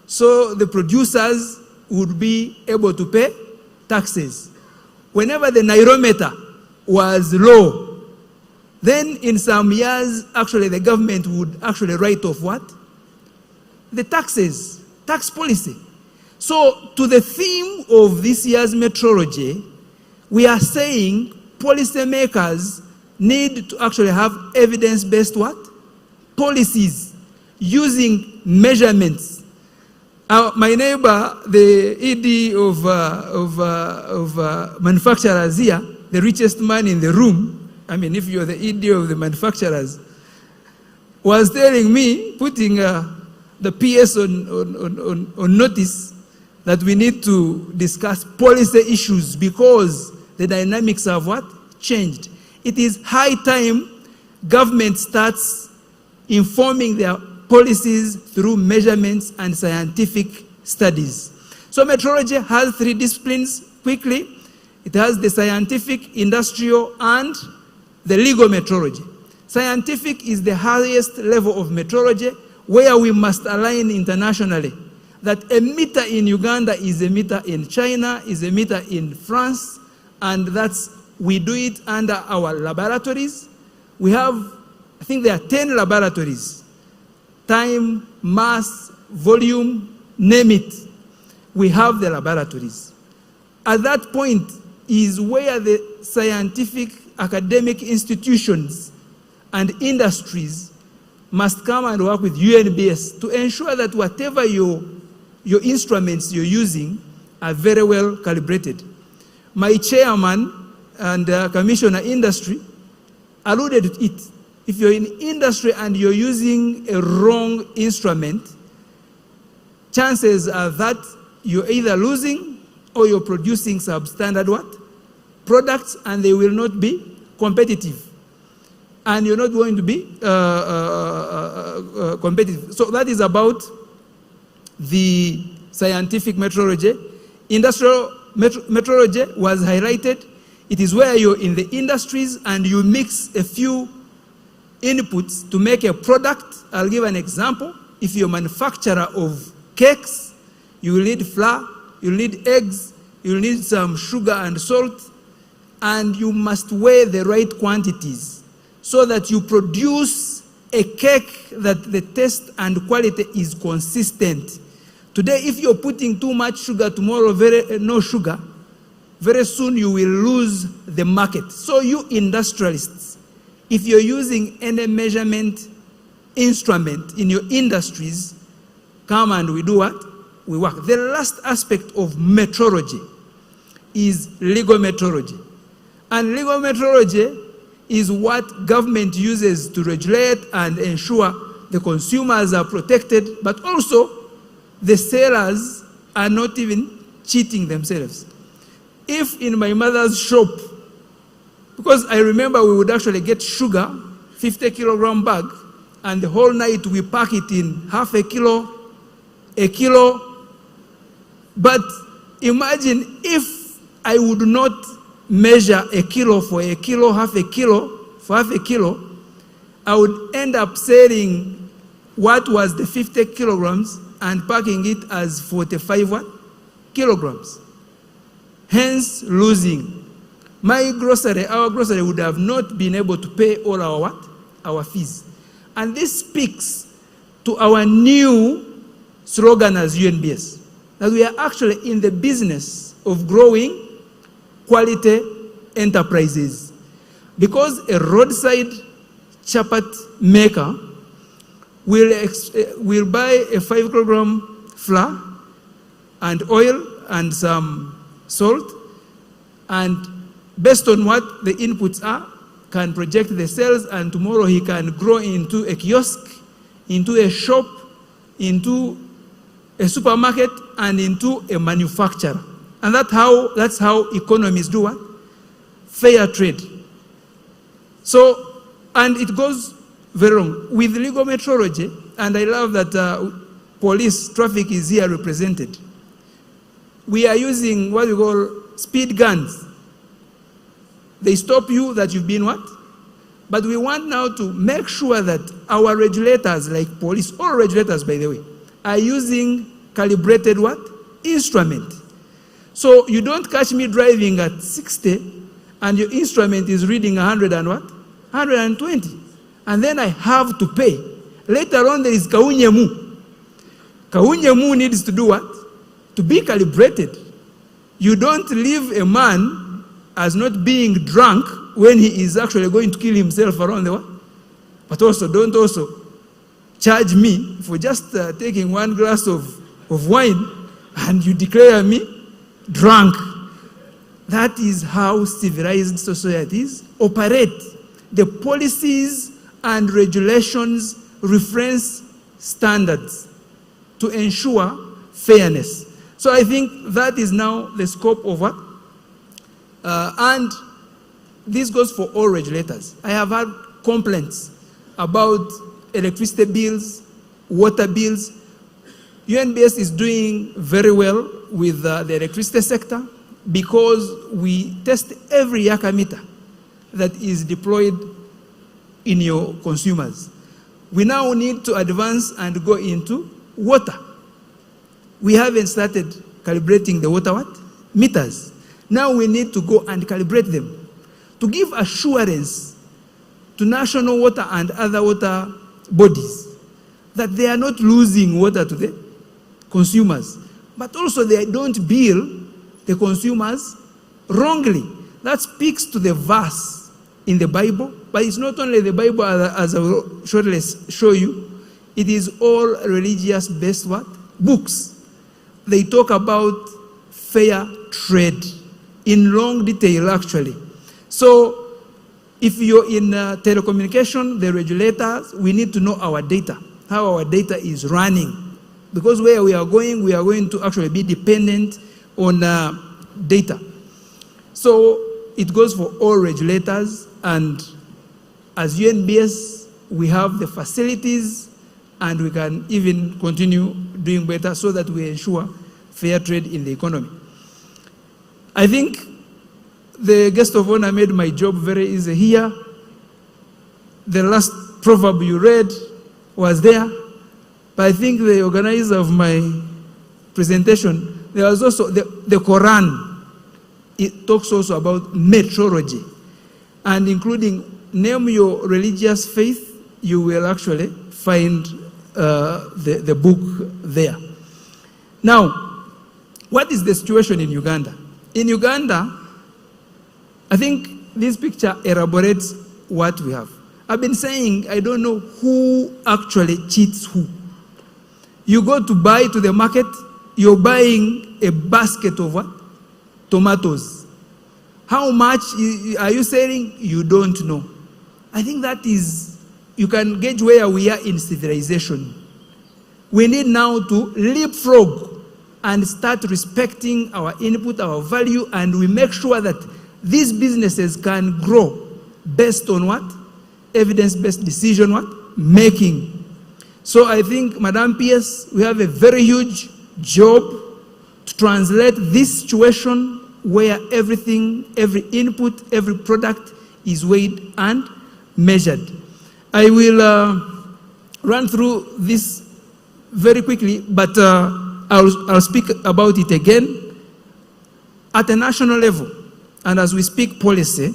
so the producers would be able to pay taxes. Whenever the Nilometer was low, then in some years, actually the government would actually write off what? The taxes, tax policy. So to the theme of this year's metrology, we are saying policymakers need to actually have evidence-based what? Policies using measurements. My neighbor, the ED of manufacturers here, the richest man in the room, I mean, if you're the ED of the manufacturers, was telling me, putting the PS on notice, that we need to discuss policy issues because the dynamics have what? Changed. It is high time government starts informing their policies through measurements and scientific studies. So metrology has three disciplines quickly. It has the scientific, industrial, and the legal metrology. Scientific is the highest level of metrology where we must align internationally. That a meter in Uganda is a meter in China, is a meter in France, and we do it under our laboratories. We have, I think there are 10 laboratories. Time, mass, volume, name it. We have the laboratories. At that point is where the scientific academic institutions and industries must come and work with UNBS to ensure that whatever your instruments you're using are very well calibrated. My chairman and Commissioner Industry alluded to it. If you're in industry and you're using a wrong instrument, chances are that you're either losing or you're producing substandard what? Products, and they will not be competitive. And you're not going to be competitive. So that is about the scientific metrology. Industrial metrology was highlighted. It is where you're in the industries and you mix a few inputs to make a product. I'll give an example. If you're a manufacturer of cakes, you will need flour, you'll need eggs, you'll need some sugar and salt, and you must weigh the right quantities so that you produce a cake that the taste and quality is consistent. Today, if you're putting too much sugar, tomorrow no sugar, very soon you will lose the market. So you industrialists, if you're using any measurement instrument in your industries, come and we do what? We work. The last aspect of metrology is legal metrology. And legal metrology is what government uses to regulate and ensure the consumers are protected, but also the sellers are not even cheating themselves. If in my mother's shop, because I remember we would actually get sugar, 50 kilogram bag, and the whole night we pack it in half a kilo, but imagine if I would not measure a kilo for a kilo, half a kilo for half a kilo, I would end up selling what was the 50 kilograms and packing it as 45 what? Kilograms. Hence losing. My grocery, our grocery would have not been able to pay all our what? Our fees. And this speaks to our new slogan as UNBS, that we are actually in the business of growing quality enterprises. Because a roadside chapat maker will buy a 5 kilogram flour and oil and some salt, and based on what the inputs are, can project the sales, and tomorrow he can grow into a kiosk, into a shop, into a supermarket, and into a manufacturer. And that's how economies do what? Fair trade. So, and it goes very wrong. With legal metrology, and I love that police traffic is here represented, we are using what we call speed guns. They stop you that you've been what? But we want now to make sure that our regulators, like police, all regulators by the way, are using calibrated what? Instrument. So you don't catch me driving at 60 and your instrument is reading 100 and what? 120. And then I have to pay. Later on there is kaunyemu. Kaunyemu needs to do what? To be calibrated. You don't leave a man as not being drunk when he is actually going to kill himself around the world. But also, don't also charge me for just taking 1 glass of wine and you declare me drunk. That is how civilized societies operate. The policies and regulations reference standards to ensure fairness. So I think that is now the scope of what? And this goes for all regulators. I have had complaints about electricity bills, water bills. UNBS is doing very well with the electricity sector because we test every yaka meter that is deployed in your consumers. We now need to advance and go into water. We haven't started calibrating the water what? Meters. Now we need to go and calibrate them to give assurance to national water and other water bodies that they are not losing water to the consumers, but also they don't bill the consumers wrongly. That speaks to the verse in the Bible, but it's not only the Bible as I will shortly show you, it is all religious-based what? Books. They talk about fair trade in long detail actually. So if you're in telecommunication, the regulators, we need to know our data, how our data is running. Because where we are going to actually be dependent on data. So it goes for all regulators, and as UNBS, we have the facilities and we can even continue doing better so that we ensure fair trade in the economy. I think the guest of honor made my job very easy here. The last proverb you read was there, but I think the organizer of my presentation, there was also the Quran. It talks also about metrology, and including name your religious faith, you will actually find the book there. Now, what is the situation in Uganda? In Uganda, I think this picture elaborates what we have. I've been saying I don't know who actually cheats who. You go to buy to the market, you're buying a basket of what? Tomatoes. How much are you selling? You don't know. I think that is, you can gauge where we are in civilization. We need now to leapfrog and start respecting our input, our value, and we make sure that these businesses can grow based on what? Evidence-based decision what? Making. So I think, Madam PS, we have a very huge job to translate this situation where everything, every input, every product is weighed and measured. I will run through this very quickly, but I'll speak about it again. At a national level, and as we speak policy,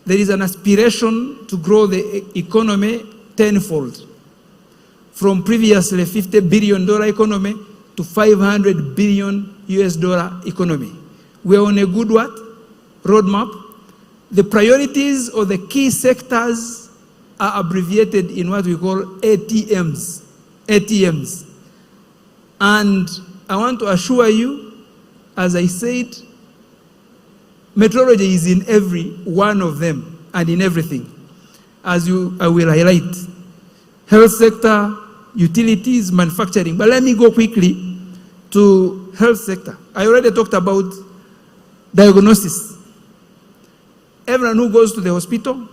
there is an aspiration to grow the economy tenfold, from previously $50 billion economy to $500 billion US economy. We're on a good what? Roadmap. The priorities or the key sectors are abbreviated in what we call ATMs. ATMs. And I want to assure you, as I said, metrology is in every one of them and in everything. As I will highlight, health sector, utilities, manufacturing. But let me go quickly to health sector. I already talked about diagnosis. Everyone who goes to the hospital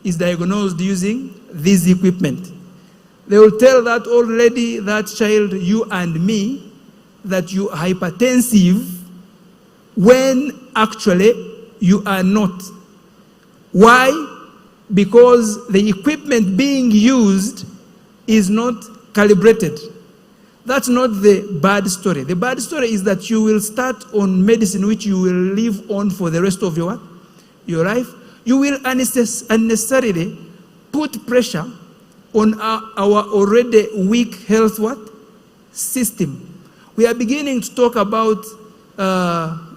is diagnosed using this equipment. They will tell that old lady, that child, you and me, that you are hypertensive when actually you are not. Why? Because the equipment being used is not calibrated. That's not the bad story. The bad story is that you will start on medicine which you will live on for the rest of your life. You will unnecessarily put pressure on our already weak health system. We are beginning to talk about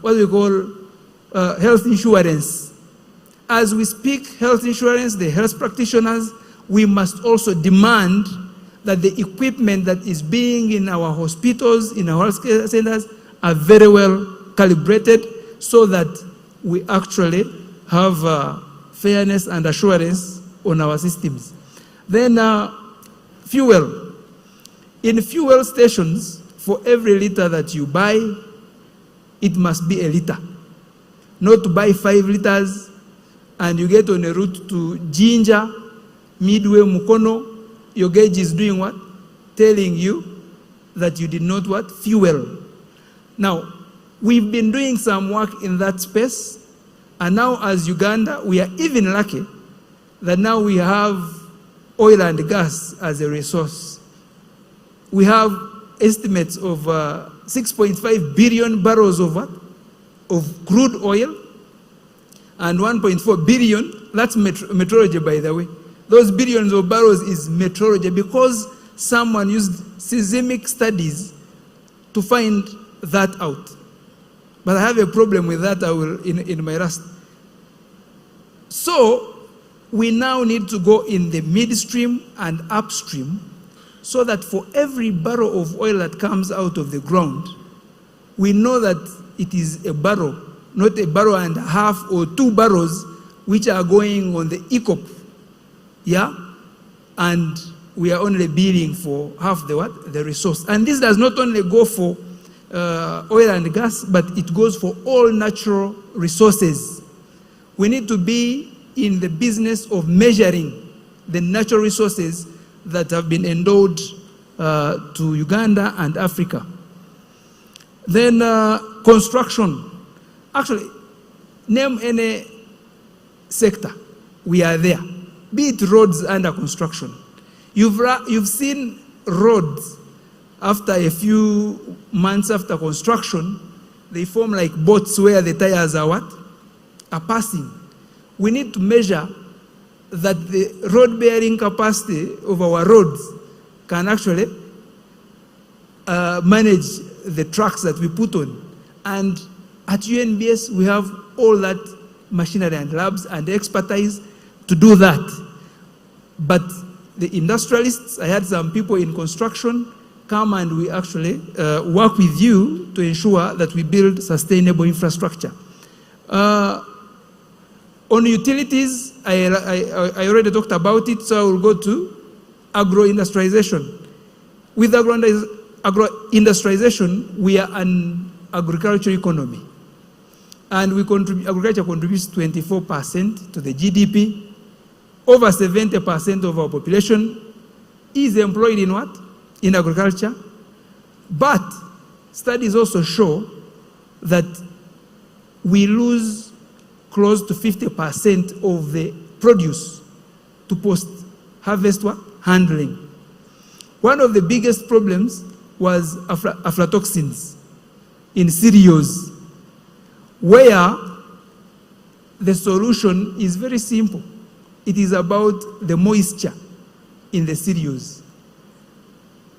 what we call health insurance. As we speak health insurance, the health practitioners, we must also demand that the equipment that is being in our hospitals, in our health care centers, are very well calibrated so that we actually have fairness and assurance on our systems. Then fuel. In fuel stations, for every liter that you buy, it must be a liter. Not to buy 5 liters and you get on a route to Jinja, Midway, Mukono, your gauge is doing what? Telling you that you did not what? Fuel. Now, we've been doing some work in that space, and now as Uganda, we are even lucky that now we have oil and gas as a resource. We have estimates of 6.5 billion barrels of what? Of crude oil, and 1.4 billion, that's metrology, by the way. Those billions of barrels is metrology because someone used seismic studies to find that out. But I have a problem with that, I will in my last. So we now need to go in the midstream and upstream so that for every barrel of oil that comes out of the ground, we know that it is a barrel, not a barrel and a half or 2 barrels which are going on the ECOP. Yeah? And we are only bidding for half the what? The resource. And this does not only go for oil and gas, but it goes for all natural resources. We need to be in the business of measuring the natural resources that have been endowed to Uganda and Africa. Then construction. Actually, name any sector, we are there. Be it roads under construction. You've seen roads after a few months after construction, they form like boats where the tires are what? Are passing. We need to measure that the road bearing capacity of our roads can actually manage the trucks that we put on. And at UNBS, we have all that machinery and labs and expertise to do that. But the industrialists, I had some people in construction come and we actually work with you to ensure that we build sustainable infrastructure. On On utilities, I already talked about it, so I will go to agro-industrialization. With agro-industrialization, we are an agricultural economy. And agriculture contributes 24% to the GDP. Over 70% of our population is employed in what? In agriculture. But studies also show that we lose close to 50% of the produce to post-harvest handling. One of the biggest problems was aflatoxins in cereals, where the solution is very simple. It is about the moisture in the cereals.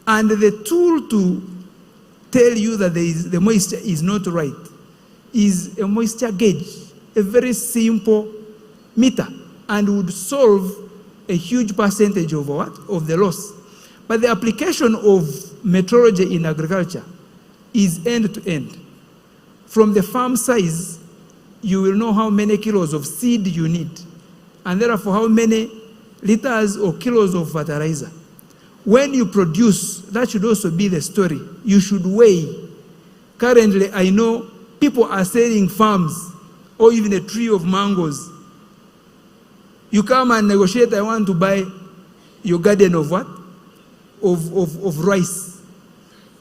And the tool to tell you that the moisture is not right is a moisture gauge, a very simple meter, and would solve a huge percentage of the loss. But the application of metrology in agriculture is end-to-end. From the farm size, you will know how many kilos of seed you need, and therefore how many liters or kilos of fertilizer. When you produce, that should also be the story. You should weigh. Currently, I know people are selling farms or even a tree of mangoes. You come and negotiate, I want to buy your garden of what? Of rice.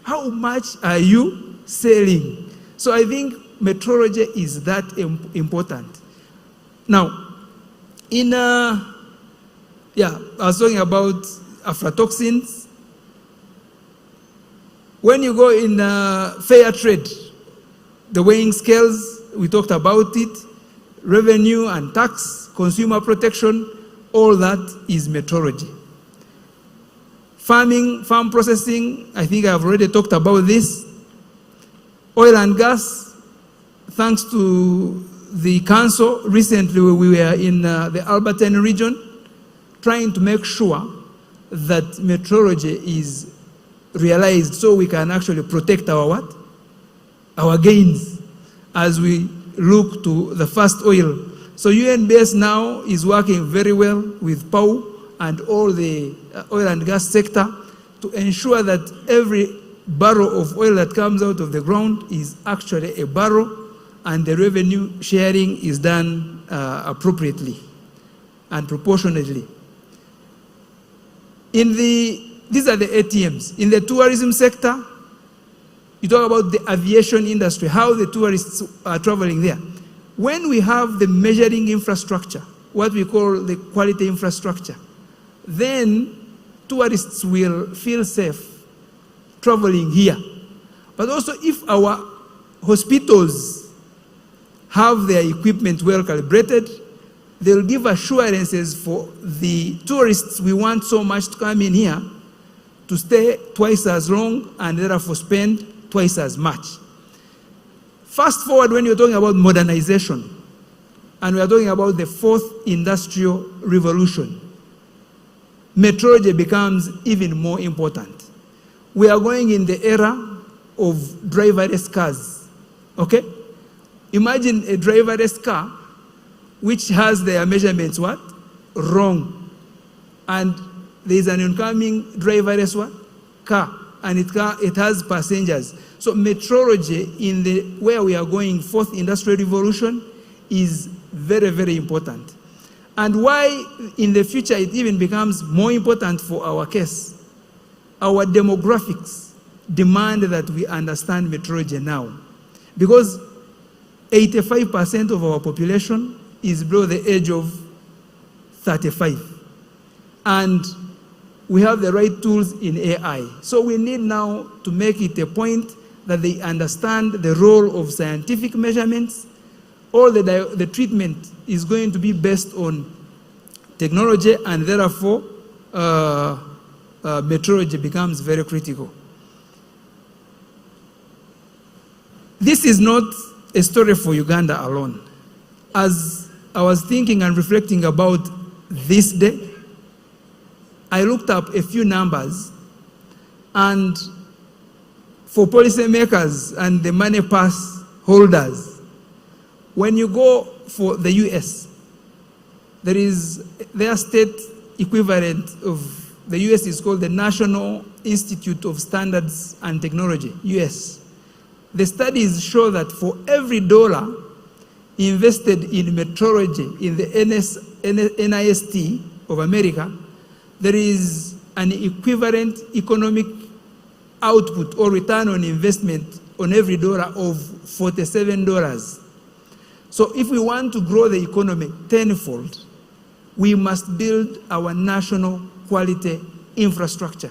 How much are you selling? So I think metrology is that important. Now, I was talking about aflatoxins. When you go in fair trade, the weighing scales, we talked about it, revenue and tax, consumer protection, all that is metrology. Farming, farm processing, I think I've already talked about this. Oil and gas, thanks to the council, recently we were in the Albertine region trying to make sure that metrology is realized so we can actually protect our what? Our gains as we look to the first oil. So UNBS now is working very well with PAU and all the oil and gas sector to ensure that every barrel of oil that comes out of the ground is actually a barrel, and the revenue sharing is done appropriately and proportionately. These are the ATMs. In the tourism sector, you talk about the aviation industry, how the tourists are traveling there. When we have the measuring infrastructure, what we call the quality infrastructure, then tourists will feel safe traveling here. But also if our hospitals have their equipment well calibrated, they'll give assurances for the tourists we want so much to come in here to stay twice as long and therefore spend twice as much. Fast forward when you're talking about modernization, and we are talking about the fourth industrial revolution, metrology becomes even more important. We are going in the era of driverless cars, okay? Imagine a driverless car which has their measurements what? Wrong. And there is an incoming driverless what? Car, and it has passengers. So metrology in the where we are going, fourth industrial revolution, is very, very important. And why in the future it even becomes more important for our case. Our demographics demand that we understand metrology now. Because 85% of our population is below the age of 35. And we have the right tools in AI. So we need now to make it a point that they understand the role of scientific measurements. All the treatment is going to be based on technology, and therefore metrology becomes very critical. This is not a story for Uganda alone. As I was thinking and reflecting about this day, I looked up a few numbers, and for policymakers and the money pass holders, when you go for the US, there is their state equivalent of the US is called the National Institute of Standards and Technology, US. The studies show that for every dollar invested in metrology in the NIST of America, there is an equivalent economic output or return on investment on every dollar of $47. So if we want to grow the economy tenfold, we must build our national quality infrastructure.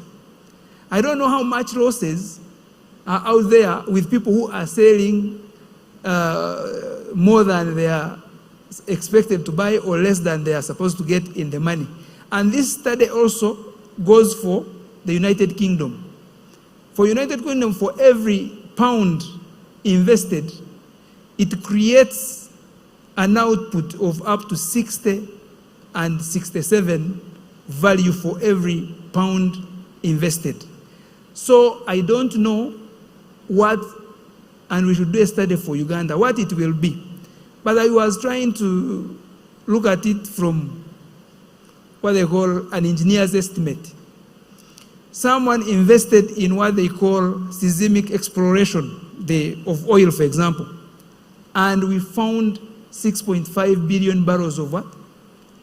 I don't know how much losses are out there with people who are selling more than they are expected to buy or less than they are supposed to get in the money. And this study also goes for the United Kingdom. For United Kingdom, for every pound invested, it creates an output of up to 60 and 67 value for every pound invested. So I don't know what, and we should do a study for Uganda, what it will be. But I was trying to look at it from what they call an engineer's estimate. Someone invested in what they call seismic exploration of oil, for example, and we found 6.5 billion barrels of what?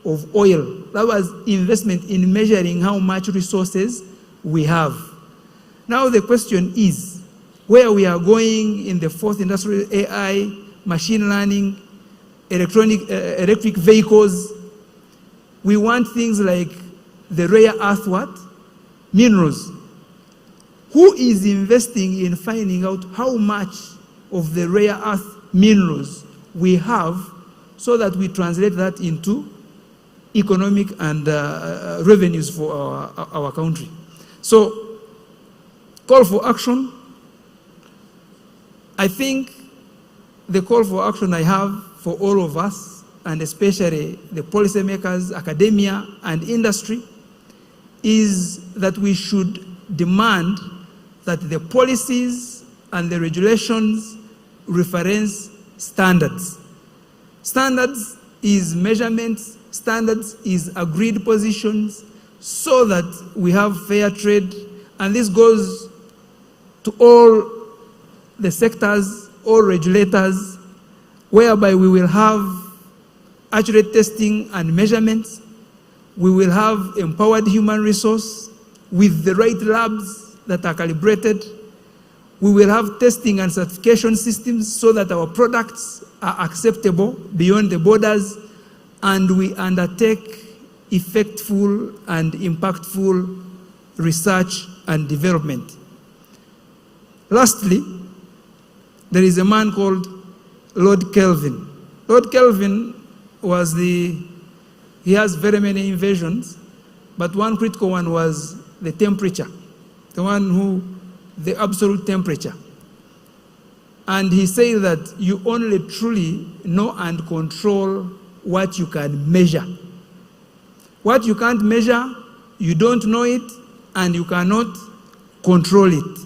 Of oil. That was investment in measuring how much resources we have. Now the question is, where we are going in the fourth industrial AI, machine learning, electric vehicles, we want things like the rare earth what? Minerals. Who is investing in finding out how much of the rare earth minerals we have so that we translate that into economic and revenues for our country? So, call for action. I think the call for action I have for all of us, and especially the policymakers, academia, and industry, is that we should demand that the policies and the regulations reference standards. Standards is measurements, standards is agreed positions, so that we have fair trade, and this goes to all the sectors, all regulators, whereby we will have accurate testing and measurements. We will have empowered human resource with the right labs that are calibrated. We will have testing and certification systems so that our products are acceptable beyond the borders, and we undertake effectful and impactful research and development. Lastly, there is a man called Lord Kelvin. Lord Kelvin was he has very many inventions, but one critical one was the temperature, the absolute temperature. And he said that you only truly know and control what you can measure. What you can't measure, you don't know it, and you cannot control it.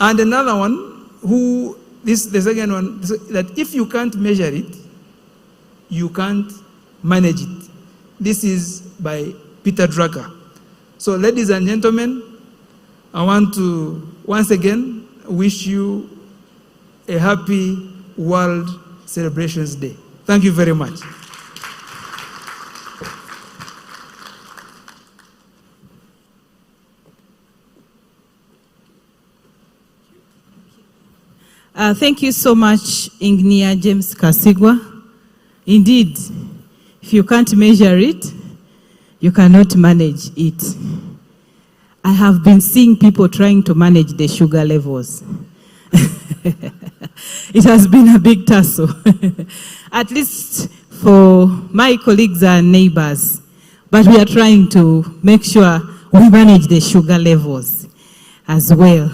And another one, the second one, that if you can't measure it, you can't manage it. This is by Peter Drucker. So, ladies and gentlemen, I want to once again wish you a happy World Celebrations Day. Thank you very much. Thank you so much, Engineer James Kasigwa. Indeed, if you can't measure it, you cannot manage it. I have been seeing people trying to manage the sugar levels. It has been a big tussle, at least for my colleagues and neighbors. But we are trying to make sure we manage the sugar levels as well.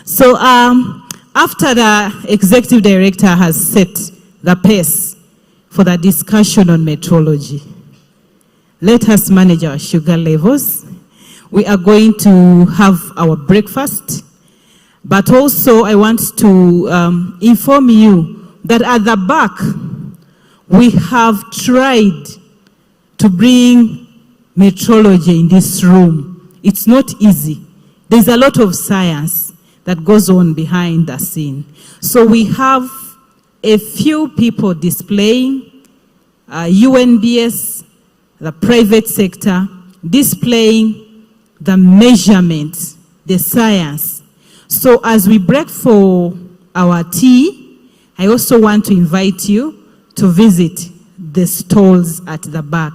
So after the executive director has set the pace for the discussion on metrology, let us manage our sugar levels. We are going to have our breakfast, but also I want to inform you that at the back, we have tried to bring metrology in this room. It's not easy. There's a lot of science that goes on behind the scene. So we have a few people displaying, UNBS, the private sector, displaying the measurements, the science. So as we break for our tea, I also want to invite you to visit the stalls at the back.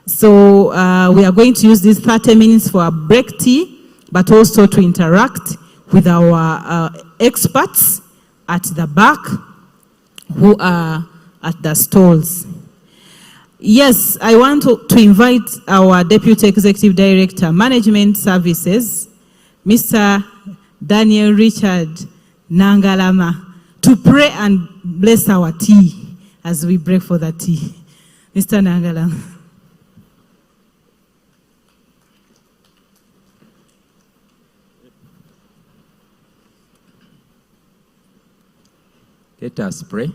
So we are going to use these 30 minutes for a break tea, but also to interact with our experts at the back who are at the stalls. Yes, I want to invite our Deputy Executive Director, Management Services, Mr. Daniel Richard Nangalama, to pray and bless our tea as we break for the tea. Mr. Nangalama. Let us pray.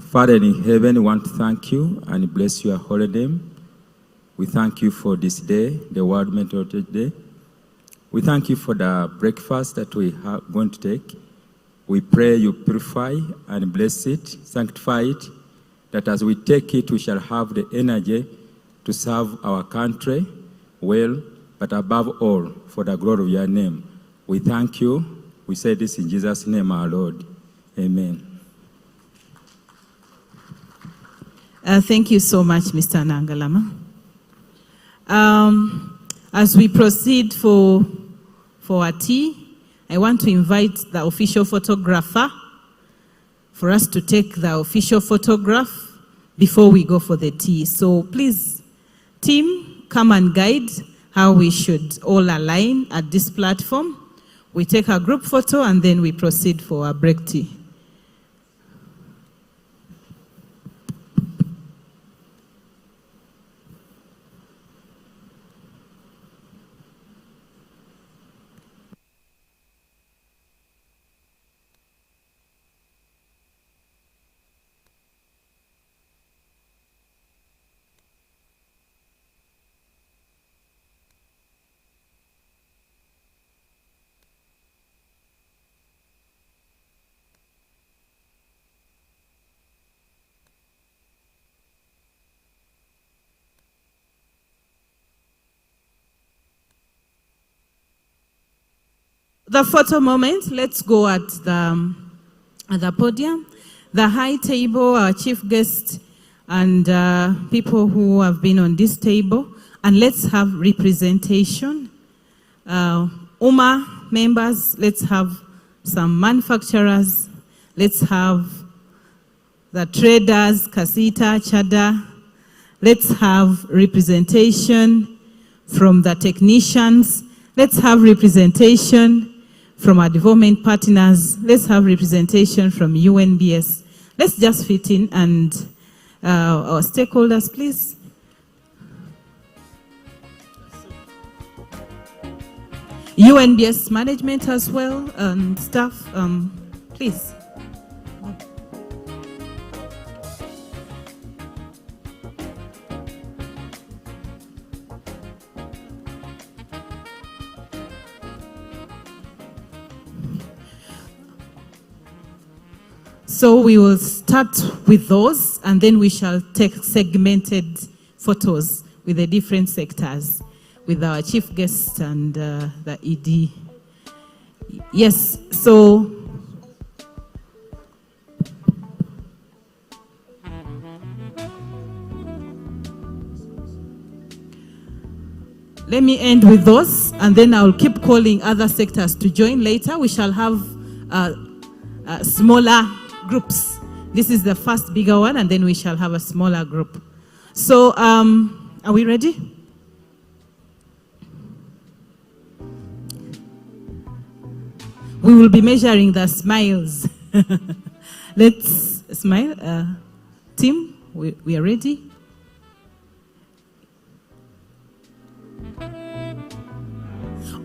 Father in heaven, we want to thank you and bless your holy name. We thank you for this day, the World Metrology Day. We thank you for the breakfast that we are going to take. We pray you purify and bless it, sanctify it, that as we take it, we shall have the energy to serve our country well, but above all, for the glory of your name. We thank you. We say this in Jesus' name, our Lord. Amen. Thank you so much, Mr. Nangalama. As we proceed for our tea, I want to invite the official photographer for us to take the official photograph before we go for the tea. So please, team, come and guide how we should all align at this platform. We take a group photo and then we proceed for our break tea. The photo moment, let's go at the podium. The high table, our chief guest, and people who have been on this table. And let's have representation. UMA members, let's have some manufacturers. Let's have the traders, Kasita, Chada. Let's have representation from the technicians. Let's have representation from our development partners. Let's have representation from UNBS. Let's just fit in and our stakeholders, please. UNBS management as well, and staff, please. So we will start with those, and then we shall take segmented photos with the different sectors, with our chief guests and the ED. Yes, so let me end with those, and then I'll keep calling other sectors to join later. We shall have smaller groups. This is the first bigger one, and then we shall have a smaller group. So, are we ready? We will be measuring the smiles. Let's smile. Team, we are ready.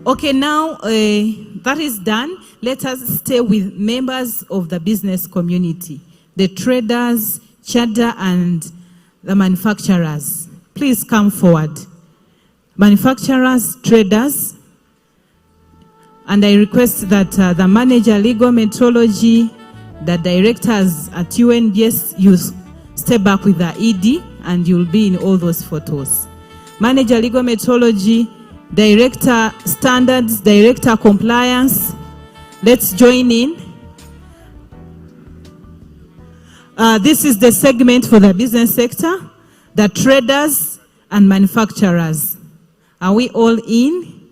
Okay, now that is done. Let us stay with members of the business community. the traders, charter, and the manufacturers. Please come forward. Manufacturers, traders, and I request that the manager, legal metrology, the directors at UNBS, you step back with the ED and you'll be in all those photos. Manager, legal metrology, director, standards, director, compliance. Let's join in. This is the segment for the business sector, the traders and manufacturers. Are we all in?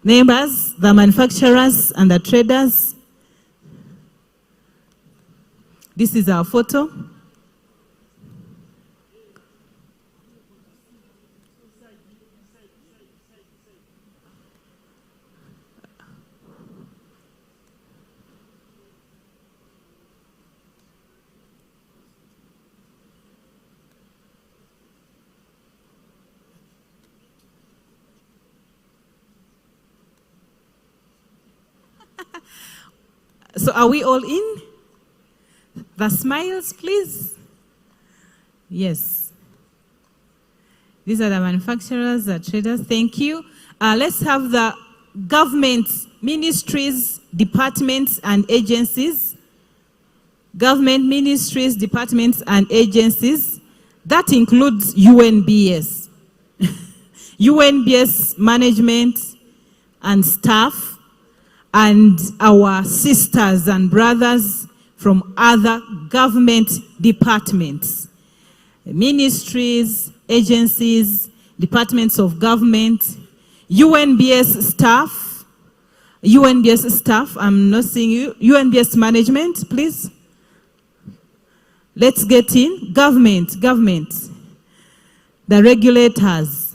Members, the manufacturers and the traders. This is our photo. So are we all in? The smiles, please. Yes. These are the manufacturers, the traders. Thank you. Let's have the government, ministries, departments, and agencies. Government, ministries, departments, and agencies. That includes UNBS. UNBS management and staff, and our sisters and brothers from other government departments, ministries, agencies, departments of government, UNBS staff, I'm not seeing you, UNBS management, please. Let's get in. Government, the regulators.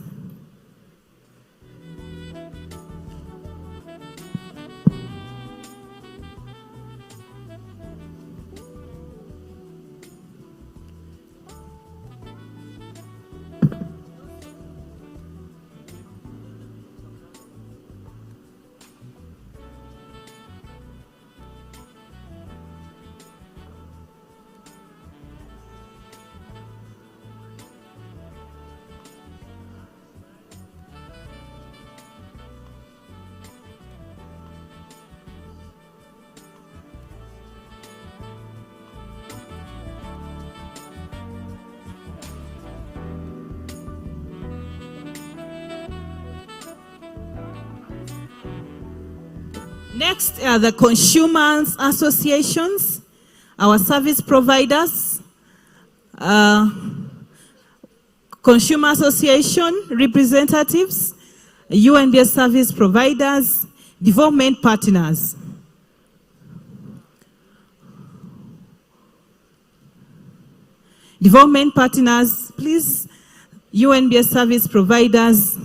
Next are the consumers associations, our service providers, consumer association representatives, UNBS service providers, development partners. Development partners, please, UNBS service providers.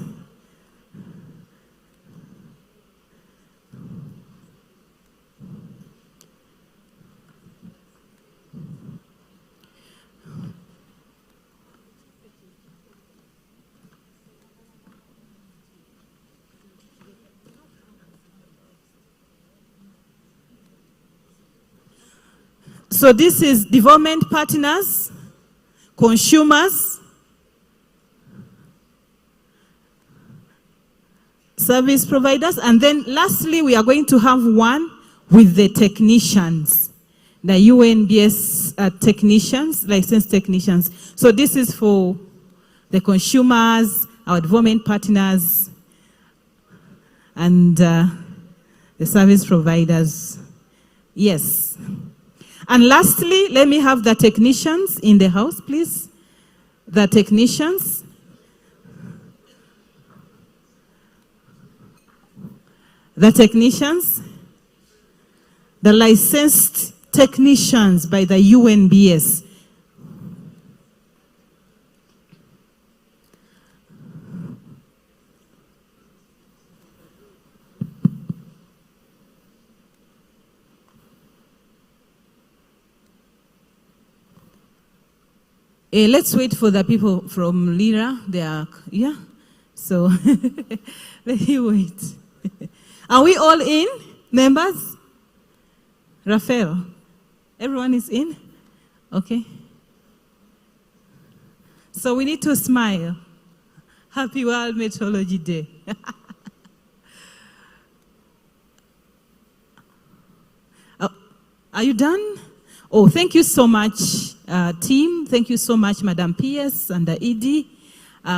So this is development partners, consumers, service providers, and then lastly we are going to have one with the technicians, the UNBS technicians, licensed technicians. So this is for the consumers, our development partners, and the service providers. Yes. And lastly, let me have the technicians in the house, please. The technicians. The technicians. The licensed technicians by the UNBS. Let's wait for the people from Lira. They are, yeah. So let me wait. Are we all in, members? Rafael, Everyone is in? Okay. So we need to smile. Happy World Metrology Day. Oh, are you done? Oh, thank you so much, team. Thank you so much, Madam P.S. and the ED.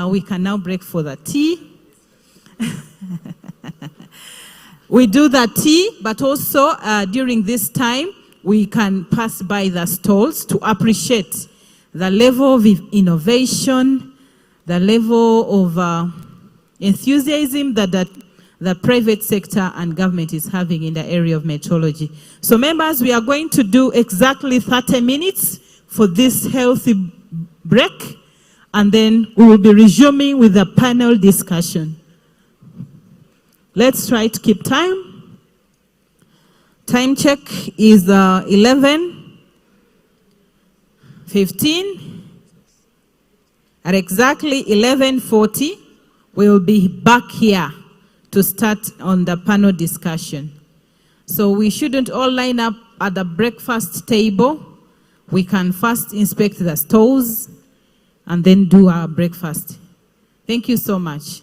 We can now break for the tea. We do the tea, but also during this time, we can pass by the stalls to appreciate the level of innovation, the level of enthusiasm that the private sector and government is having in the area of metrology. So members, we are going to do exactly 30 minutes for this healthy break, and then we will be resuming with the panel discussion. Let's try to keep time. Time check is 11:15. At exactly 11:40, we'll be back here to start on the panel discussion. So we shouldn't all line up at the breakfast table. We can first inspect the stalls and then do our breakfast. Thank you so much.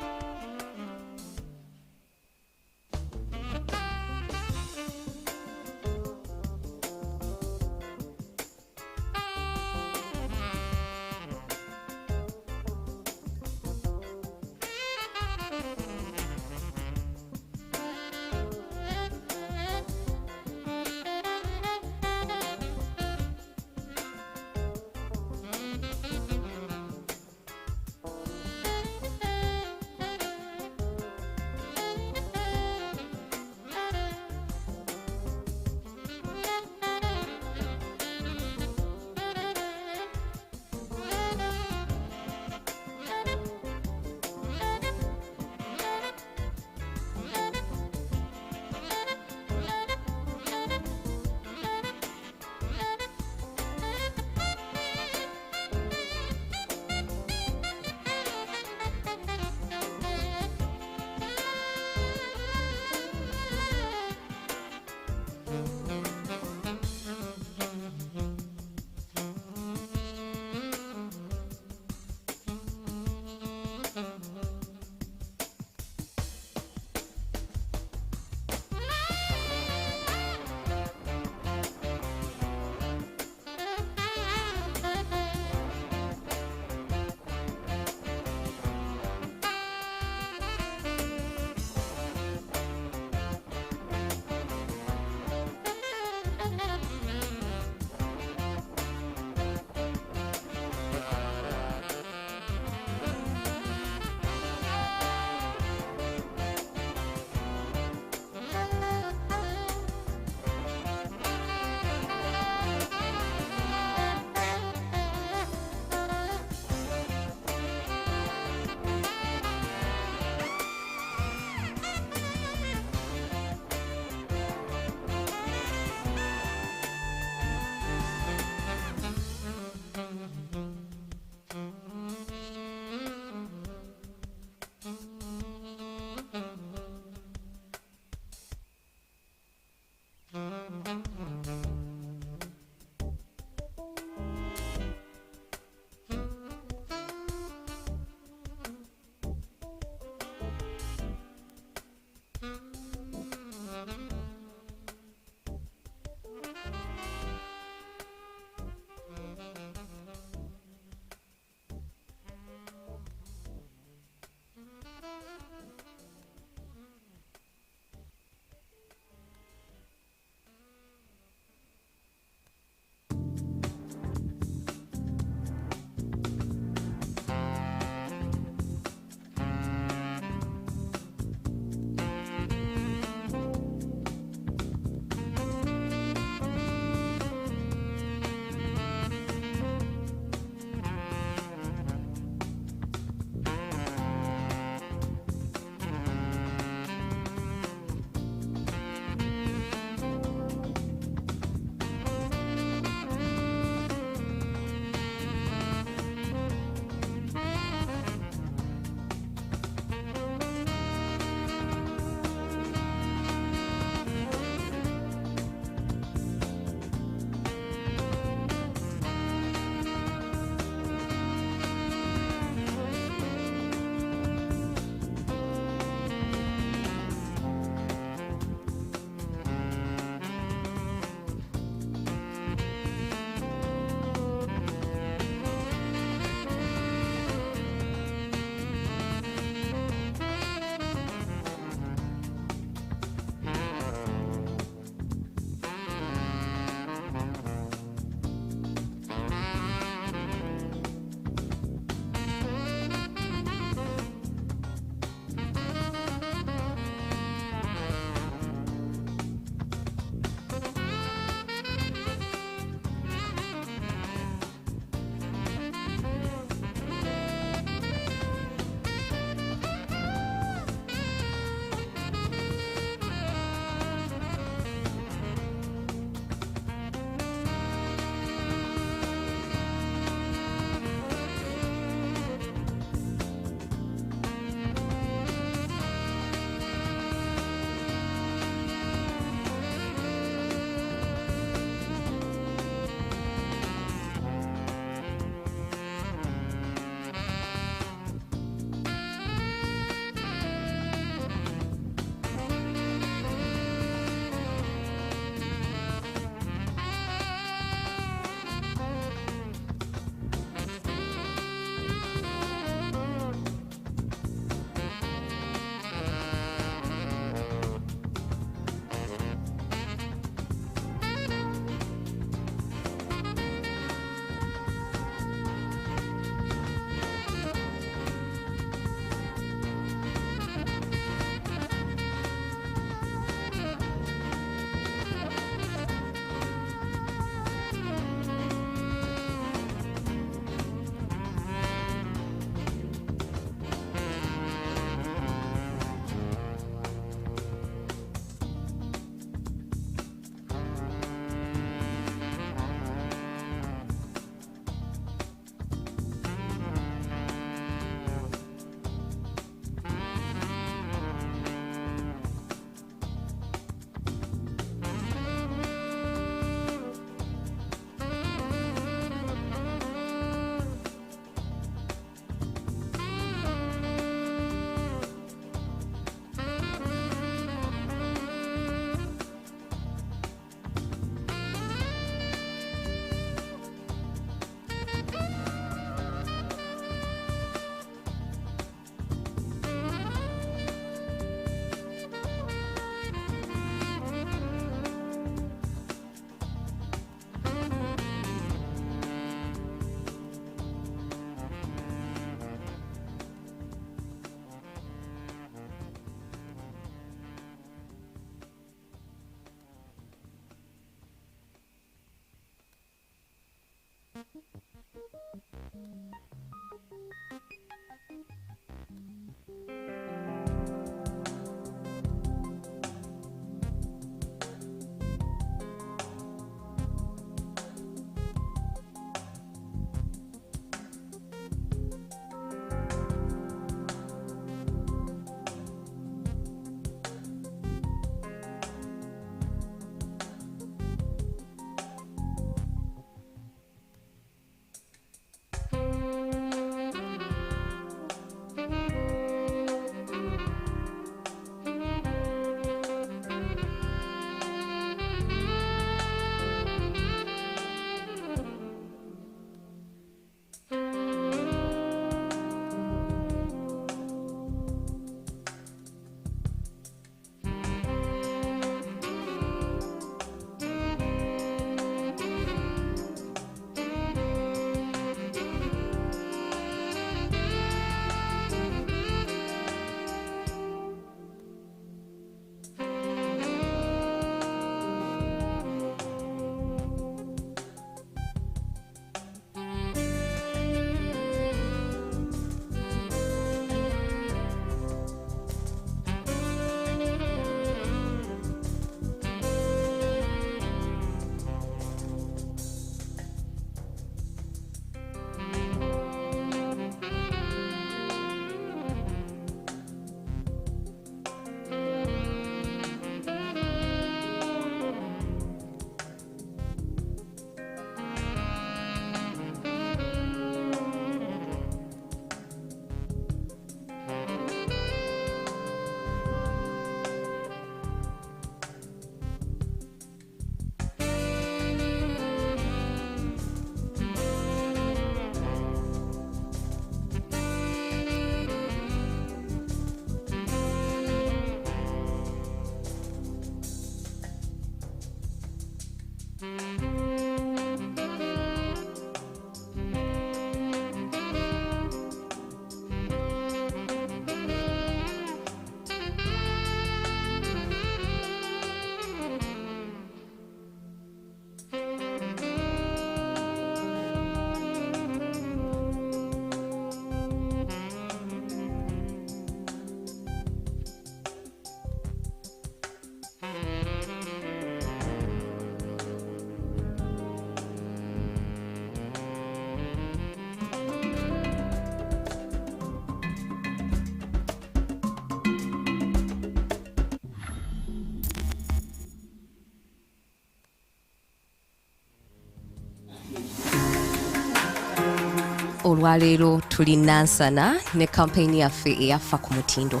olwaleero tuli Nansana ne kampeyini yaffe eyafa ku mutindo.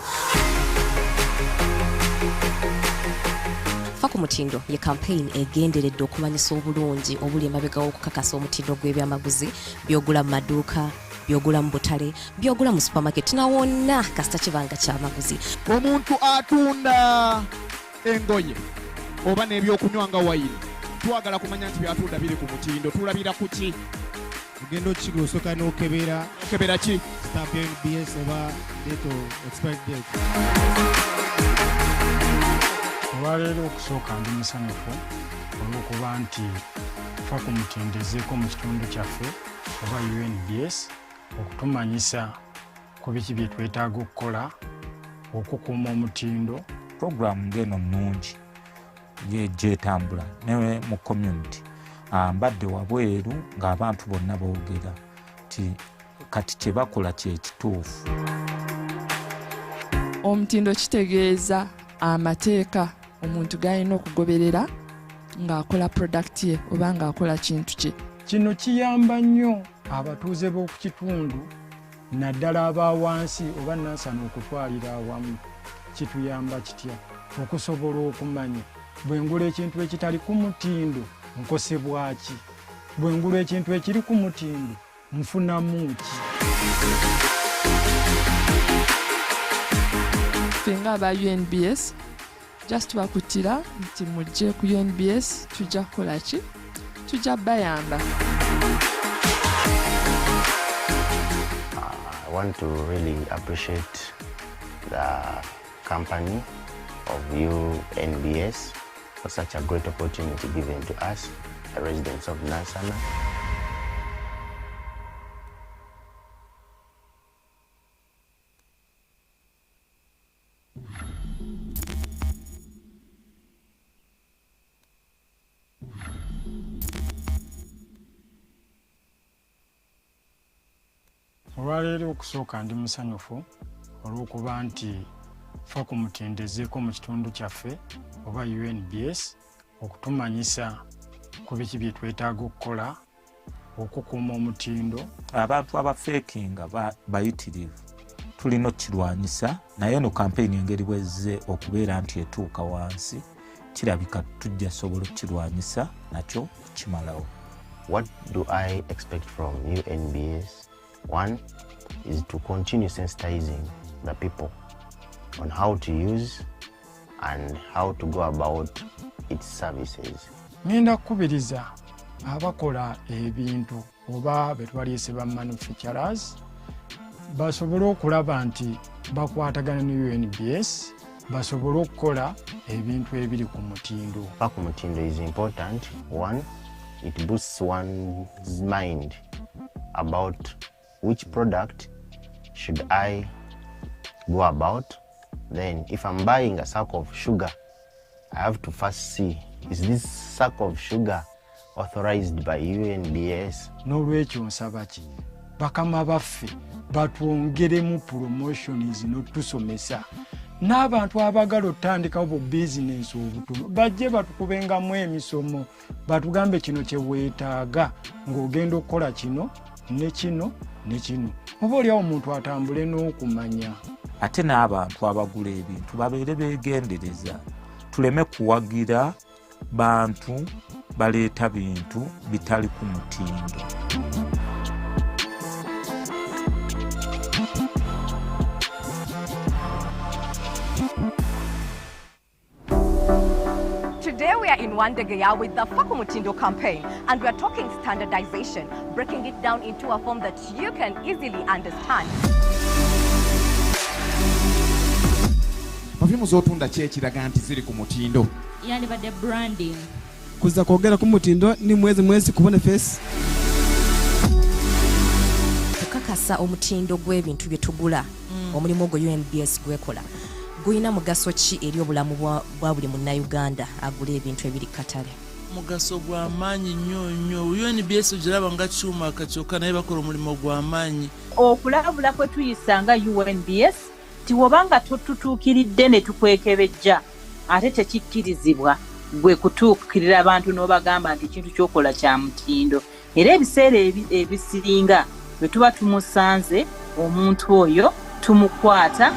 Fa ku mutindo ye kampeyini egenderedde okumanyisa obulungi obuli emabega w'okukakasa omutindo gw'ebyamaguzi byogula mu maduuka, byogula mu butale, byogula mu supermarket na wonna kasita kibanga kyamaguzi. Omuntu atunda engoye oba n'ebyokunywa nga wayini twagala kumanya nti byatunda biri ku mutindo tulabira ku ki? Ugendo chiko osoka n'okebera ki? Stamp NBS oba date expired date. Olwaleero okusooka ndi musanyufu olw'okuba nti fa ku mutindo ezeeko mu kitundu kyaffe oba UNBS okutumanyisa ku biki bye twetaaga okukola okukuuma omutindo. Programu ng'eno nnungi gyetambula ne mu community. Mbadde wabweru ng'abantu bonna boogera ti kati kye bakola kye kituufu. Omutindo kitegeeza amateeka omuntu g'alina okugoberera ng'akola product ye oba ng'akola kintu kye. Kino kiyamba nnyo abatuuze b'oku kitundu naddala aba wansi oba Nansana okutwalira awamu. Kituyamba kitya okusobola okumanya bwe ngula ekintu ekitali ku mutindo nkosebwa ki, bwe ngula ekintu ekiri ku mutindo nfunamu ki. Fenga aba UNBS just bakutira nti mujje ku UNBS tujja kukola ki, tujja bayamba. I want to really appreciate the company of UNBS for such a great opportunity given to us, the residents of Nansana. Olwaleero okusooka ndi musanyufu olw'okuba nti fa ku mutendezeeko mu kitundu kyaffe oba UNBS okutumanyisa ku biki bye twetaaga okukola okukuuma omutindo. Abantu abafeekinga bayitirivu tulina okukirwanyisa, naye no kampeyini engeri bwezze okubeera nti etuuka wansi kirabika tujja sobola okukirwanyisa nakyo okimalawo. What do I expect from UNBS? One is to continue sensitizing the people on how to use and how to go about its services. Ngenda kukubiriza abakola ebintu oba betwaliyise ba manufacturers basobole okulaba nti bakwatagana ne UNBS basobole okukola ebintu ebiri ku mutindo. Ku mutindo is important. One, it boosts one's mind about which product should I go about. Then if I'm buying a sack of sugar, I have to first see, is this sack of sugar authorized by UNBS? N'olwekyo nsaba ki bakama baffe batwongeremu promotion zino tusomesa n'abantu abagala otandikawo bu business obutono bajje batukubengamu emisomo batugambe kino kye weetaaga ng'ogenda okukola kino ne kino ne kino oba oliawo omuntu atambule n'okumanya. Ate n'abantu abagula ebintu babeere beegendereza tuleme kuwagira bantu baleeta bintu bitali ku mutindo. Today we are in Wandegeya with the Fa ku Mutindo campaign, and we are talking standardization, breaking it down into a form that you can easily understand. Perfume z'otunda ki ekiraga nti ziri ku mutindo? Yani badde branding. Kuza kwogera ku mutindo ni mwezi kubona face. Okukakasa omutindo gw'ebintu bye tugula omulimu ogwo UNBS gwekola guyina mugaso ki eri obulamu bwa buli munnayuganda agula ebintu ebiri katale? Mugaso gw'amaanyi nnyo. UNBS ogiraba nga kyuma akakyokka naye bakola omulimu gw'amaanyi. Okulabula kwe tuyisanga UNBS tiwobanga tututuukiridde ne tukwekebejja ate tekikkirizibwa gwe kutuukirira abantu n'obagamba nti ekintu kyokola kya mutindo. Era ebiseera ebisinga bwe tuba tumusanze omuntu oyo tumukwata.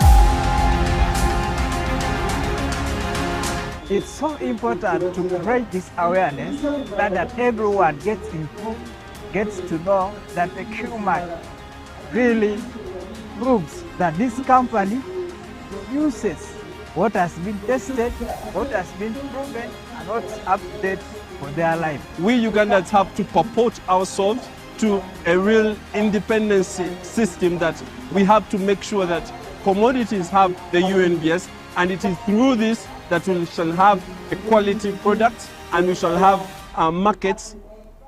It's so important to create this awareness that everyone gets informed, gets to know that the QMAC really proves that this company produces what has been tested, what has been proven, and what's up to date for their life. We Ugandans have to purport ourselves to a real independence system that we have to make sure that commodities have the UNBS, and it is through this that we shall have a quality product and we shall have markets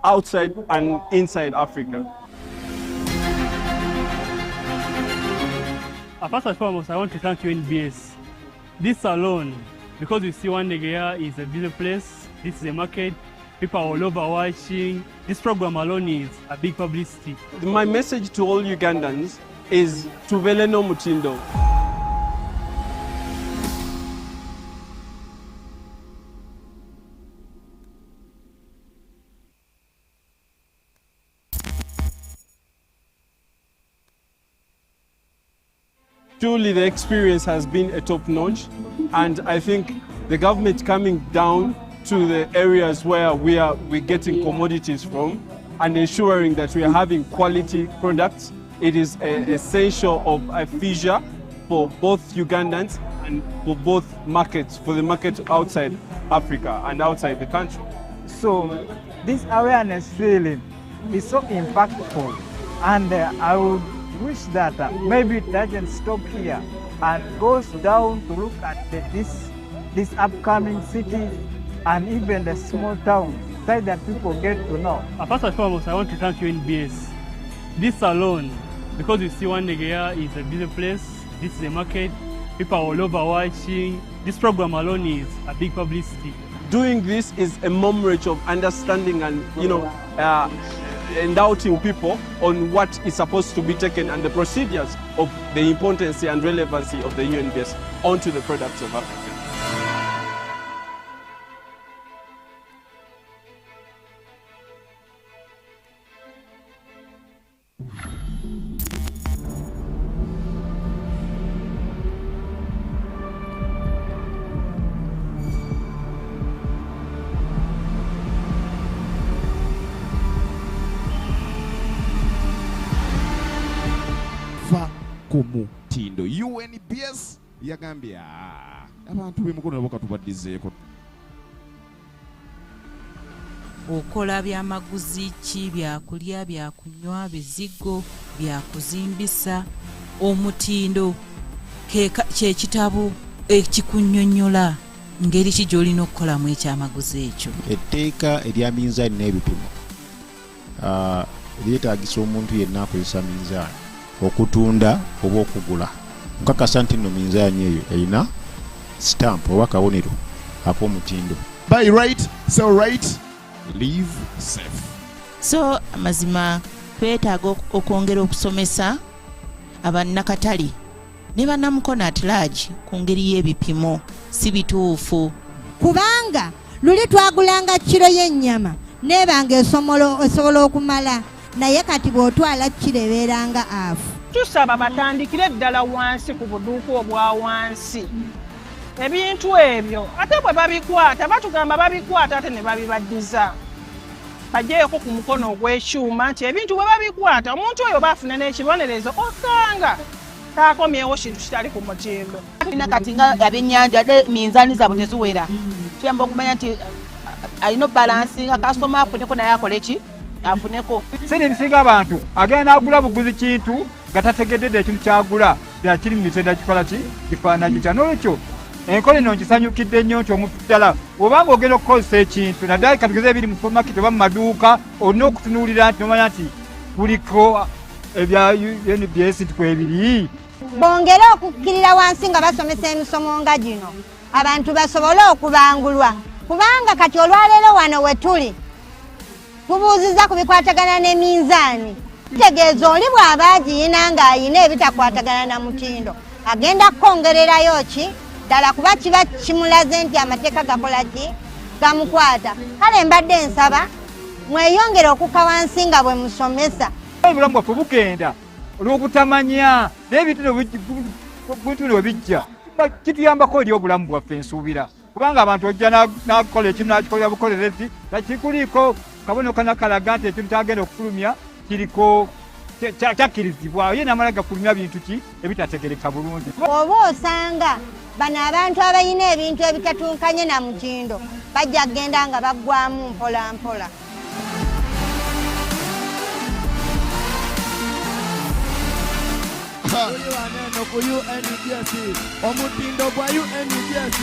outside and inside Africa. First and foremost, I want to thank UNBS. This alone, because we see Wandegeya is a busy place, this is a market, people are all over watching. This program alone is a big publicity. My message to all Ugandans is tuvele no mutindo. Truly, the experience has been a top notch, and I think the government coming down to the areas where we're getting commodities from and ensuring that we are having quality products. It is essential of a feature for both Ugandans and for both markets, for the market outside Africa and outside the country. So this awareness feeling is so impactful, and I would wish that maybe it doesn't stop here and goes down to look at these upcoming cities and even the small towns, so that people get to know. First and foremost, I want to thank UNBS. This alone, because you see Wandegeya is a busy place, this is a market, people are all over watching. This program alone is a big publicity. Doing this is a marriage of understanding and, and doubting people on what is supposed to be taken and the procedures of the importance and relevancy of the UNBS onto the products of Africa. ku mutindo UNBS yagambye abantu b'emikono nabo katubaddizeeko. okola byamaguzi ki, byakulya, byakunywa, bizigo, byakuzimbisa. Omutindo kyekitabo ekikunnyonnyola ngeri ki gy'olina okukolamu ekyamaguzi ekyo. Etteeka erya minzaani n'ebipimo lyetaagisa omuntu yenna akozesa minzaani okutunda oba okugula. Nkakasa nti nno minzaani eyo erina stamp oba kabonero ak'omutindo. Buy right, sell right, live safe. So amazima twetaaga okwongera okusomesa abannakatale ne bannamukono at large ku ngeri y'ebipimo si bituufu. Kubanga luli twagulanga kiro y'ennyama nebanga esobola okumala naye kati bw'otwala kireberanga afu. Tusaba batandikire ddala wansi ku buduuka obwa wansi. Ebintu ebyo ate bwe babikwata batugamba babikwata ate ne babibaddiza. Bagyeko ku mukono ogw'ekyuma nti ebintu bwe babikwata omuntu oyo baafuna n'ekibonerezo osanga taakomyewo kintu kitali ku mutindo. Tulina kati nga abennyanja minzaani zaabwe teziwera. Tuyamba okumanya nti alina balansi nga kasitoma afuneko naye akole ki afuneko. Sini bisinga abantu agenda agula buguzi kintu nga tategedde ekintu kyagula byakiri mu mitenda kikola ki kifaananyi kya n'olwekyo enkola eno nkisanyukidde nnyo nti omuntu ddala obanga ogenda okukozesa ekintu naddala katugeze ebiri mu supermarket oba mu maduuka olina okutunuulira nti nomanya nti kuliko ebya UNBS nti kwebiri. Bongere okukkirira wansi nga basomesa emisomo nga gino abantu basobole okubangulwa kubanga kati olwaleero wano we tuli tubuuziza ku bikwatagana n'eminzaani. Kitegeeza oli bw'aba agiyina ng'ayina ebitakwatagana na mutindo agenda kukongererayo ki ddala kuba kiba kimulaze nti amateeka gakola ki gamukwata. Kale mbadde nsaba mweyongere okukka wansi nga bwe musomesa. Obulamu bwaffe bugenda olw'obutamanya n'ebintu bwe bijja kituyambako eri obulamu bwaffe nsuubira kubanga abantu ojja n'akola ekintu n'akikolera bukolerezi nakikuliiko kabonero kanakalaga nti ekintu kyagenda okufulumya kiriko kyakkirizibwa ye namala gafulumya bintu ki ebitategereka bulungi. Oba osanga bano abantu abalina ebintu ebitatunkanye na mutindo bajja kgenda nga baggwamu mpola mpola. Oyo aneno ku UNBS omutindo gwa UNBS.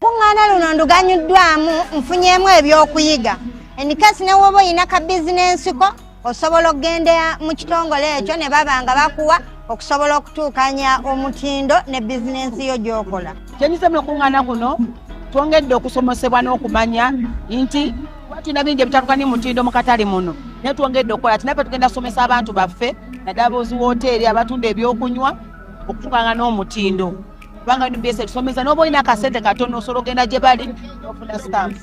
Kuŋŋaana luno nduganyuddwamu nfunyemu ebyokuyiga. Enikasi ne woba oyina ka bizinensi ko osobola okgenda mu kitongole ekyo ne baba nga bakuwa okusobola okutuukanya omutindo ne bizinensi yo gy'okola. Kyenyiza mu kuŋŋaana kuno twongedde okusomesebwa n'okumanya nti tulina bingi ebitandukanye mutindo mu katale muno naye twongedde okukola ati nafe tugenda kusomesa abantu baffe naddala aboozi wooteeri abatunda ebyokunywa okutuukanga n'omutindo. Kubanga UNBS tusomesa n'oba olina akasente katono osobola ogenda gye bali n'ofuna stamps.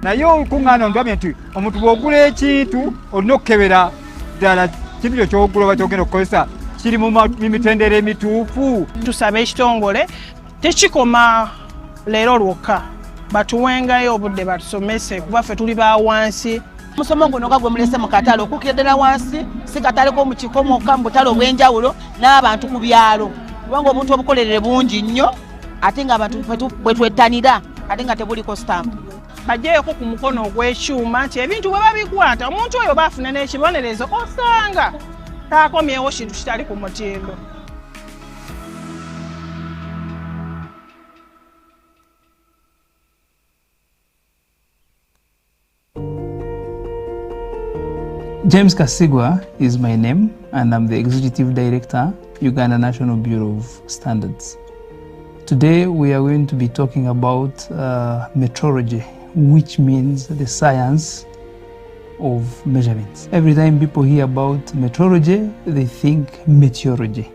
Naye okuŋŋaana ndwamye nti omuntu bw'ogula ekintu olina okukebera ddala kintu kyo ky'ogula oba ky'ogenda okukozesa kiri mu mitendera emituufu. Tusaba ekitongole tekikoma leero lwokka batuwengayo obudde batusomese kuba ffe tuli ba wansi. Musomo guno nga gwe mulese mu katale okukkira ddala wansi si katale k'omu kikomoka mu butale obw'enjawulo n'abantu ku byalo kubanga obuntu obukolerere bungi nnyo ate ng'abantu bwe twettanira ate nga tebuliko stamp. Bagyeko ku mukono ogw'ekyuma nti ebintu bwe babikwata omuntu oyo baafuna n'ekibonerezo osanga taakomyewo kintu kitali ku mutindo. James Kasigwa is my name, and I'm the Executive Director, Uganda National Bureau of Standards. Today we are going to be talking about metrology, which means the science of measurements. Every time people hear about metrology, they think meteorology.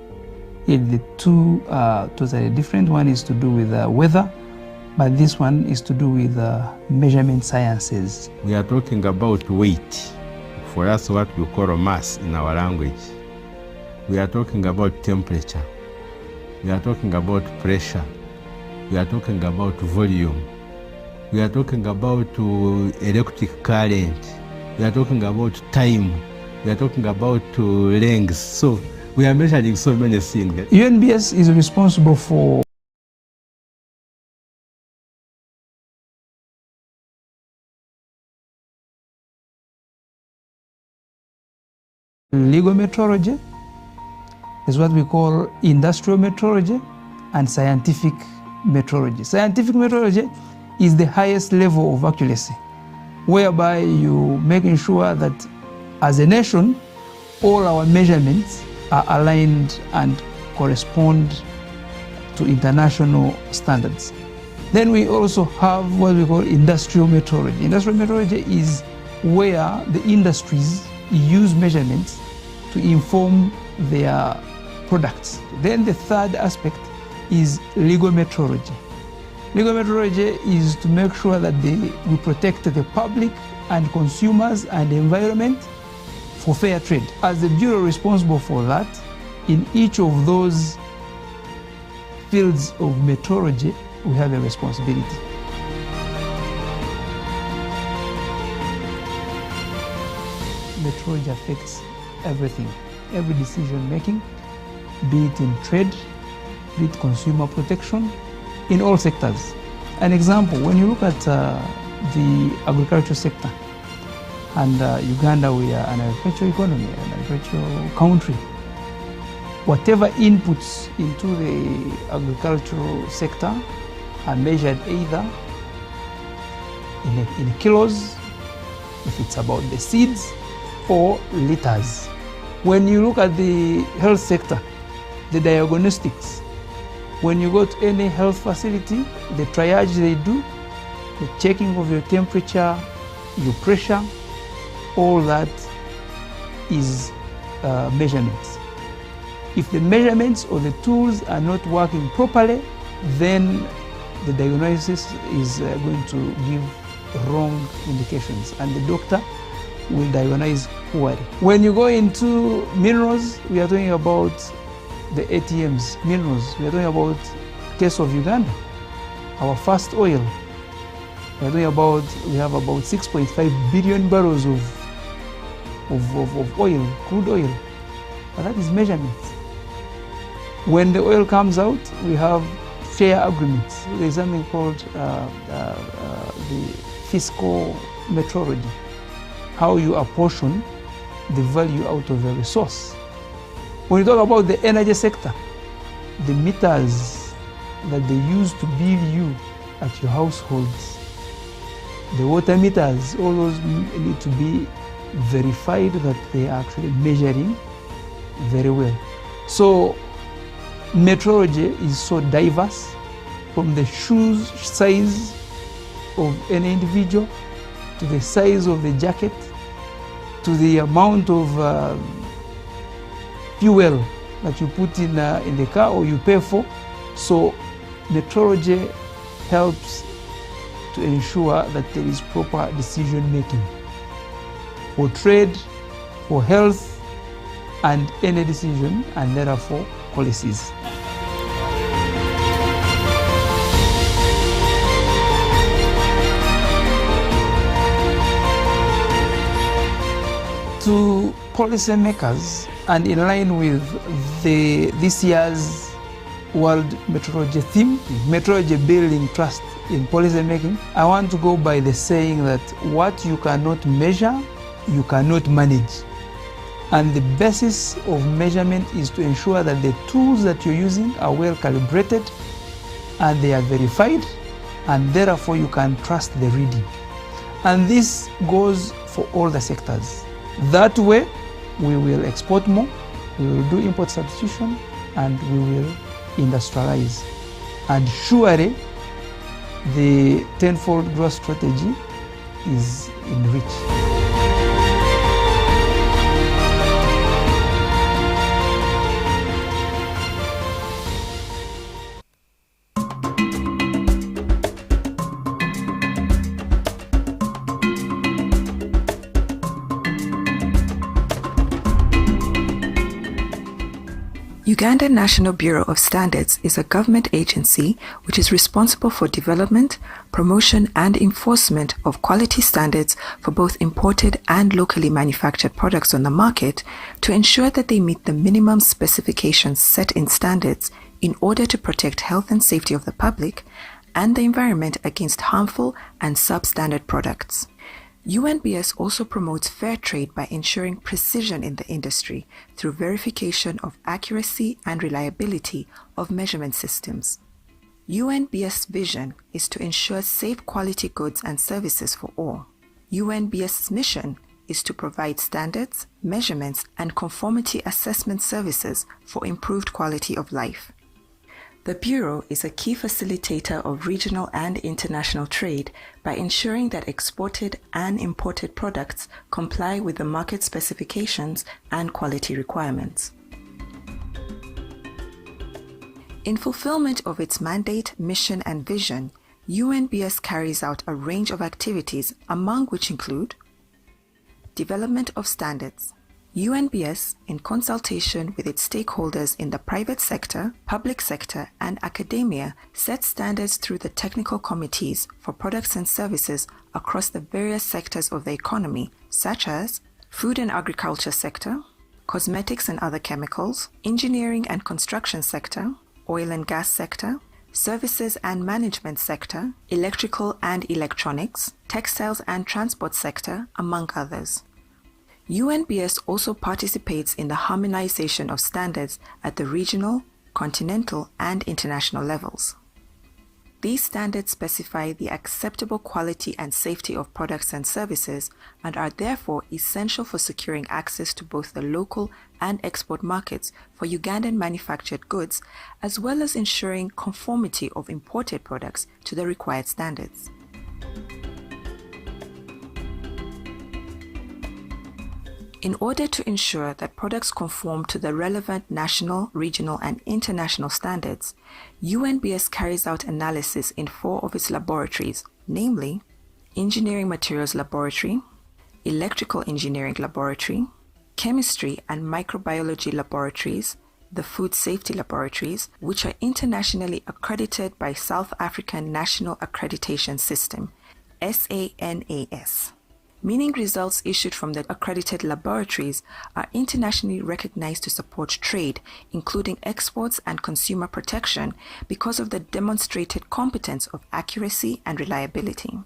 Yet the two are totally different. One is to do with weather, but this one is to do with measurement sciences. We are talking about weight. For us, what we call mass in our language. We are talking about temperature. We are talking about pressure. We are talking about volume. We are talking about electric current. We are talking about time. We are talking about length. So we are measuring so many things. UNBS is responsible for legal metrology, is what we call industrial metrology, and scientific metrology. Scientific metrology is the highest level of accuracy, whereby you making sure that as a nation, all our measurements are aligned and correspond to international standards. Then we also have what we call industrial metrology. Industrial metrology is where the industries use measurements to inform their products. Then the third aspect is legal metrology. Legal metrology is to make sure that we protect the public and consumers and the environment for fair trade. As the bureau responsible for that, in each of those fields of metrology, we have a responsibility. Metrology affects everything, every decision making, be it in trade, be it consumer protection, in all sectors. An example, when you look at the agricultural sector, and Uganda, we are an agricultural economy, an agricultural country. Whatever inputs into the agricultural sector are measured either in kilos, if it's about the seeds, or liters. When you look at the health sector, the diagnostics, when you go to any health facility, the triage they do, the checking of your temperature, your pressure, all that is measurements. If the measurements or the tools are not working properly, then the diagnosis is going to give wrong indications, and the doctor will diagnose poorly. When you go into minerals, we are talking about the ATMs, minerals. We are talking about case of Uganda, our first oil. We are talking about, we have about 6.5 billion barrels of oil, crude oil. But that is measurements. When the oil comes out, we have share agreements. There's something called the fiscal metrology, how you apportion the value out of a resource. When you talk about the energy sector, the meters that they use to bill you at your households, the water meters, all those need to be verified that they are actually measuring very well. So metrology is so diverse, from the shoes size of an individual, to the size of the jacket, to the amount of fuel that you put in the car or you pay for. So metrology helps to ensure that there is proper decision making for trade, for health, and any decision, and therefore policies. To policymakers, and in line with this year's World Metrology theme, metrology building trust in policymaking, I want to go by the saying that what you cannot measure, you cannot manage. And the basis of measurement is to ensure that the tools that you're using are well calibrated and they are verified, and therefore you can trust the reading. And this goes for all the sectors. That way, we will export more, we will do import substitution, and we will industrialize. And surely, the tenfold growth strategy is in reach. Uganda National Bureau of Standards is a government agency which is responsible for development, promotion and enforcement of quality standards for both imported and locally manufactured products on the market to ensure that they meet the minimum specifications set in standards in order to protect health and safety of the public and the environment against harmful and substandard products. UNBS also promotes fair trade by ensuring precision in the industry through verification of accuracy and reliability of measurement systems. UNBS' vision is to ensure safe quality goods and services for all. UNBS' mission is to provide standards, measurements, and conformity assessment services for improved quality of life. The Bureau is a key facilitator of regional and international trade by ensuring that exported and imported products comply with the market specifications and quality requirements. In fulfillment of its mandate, mission, and vision, UNBS carries out a range of activities, among which include development of standards. UNBS, in consultation with its stakeholders in the private sector, public sector, and academia, sets standards through the technical committees for products and services across the various sectors of the economy, such as food and agriculture sector, cosmetics and other chemicals, engineering and construction sector, oil and gas sector, services and management sector, electrical and electronics, textiles and transport sector, among others. UNBS also participates in the harmonization of standards at the regional, continental, and international levels. These standards specify the acceptable quality and safety of products and services and are therefore essential for securing access to both the local and export markets for Ugandan manufactured goods, as well as ensuring conformity of imported products to the required standards. In order to ensure that products conform to the relevant national, regional, and international standards, UNBS carries out analysis in 4 of its laboratories, namely Engineering Materials Laboratory, Electrical Engineering Laboratory, Chemistry and Microbiology Laboratories, the Food Safety Laboratories, which are internationally accredited by South African National Accreditation System, SANAS. Meaning results issued from the accredited laboratories are internationally recognized to support trade, including exports and consumer protection, because of the demonstrated competence of accuracy and reliability.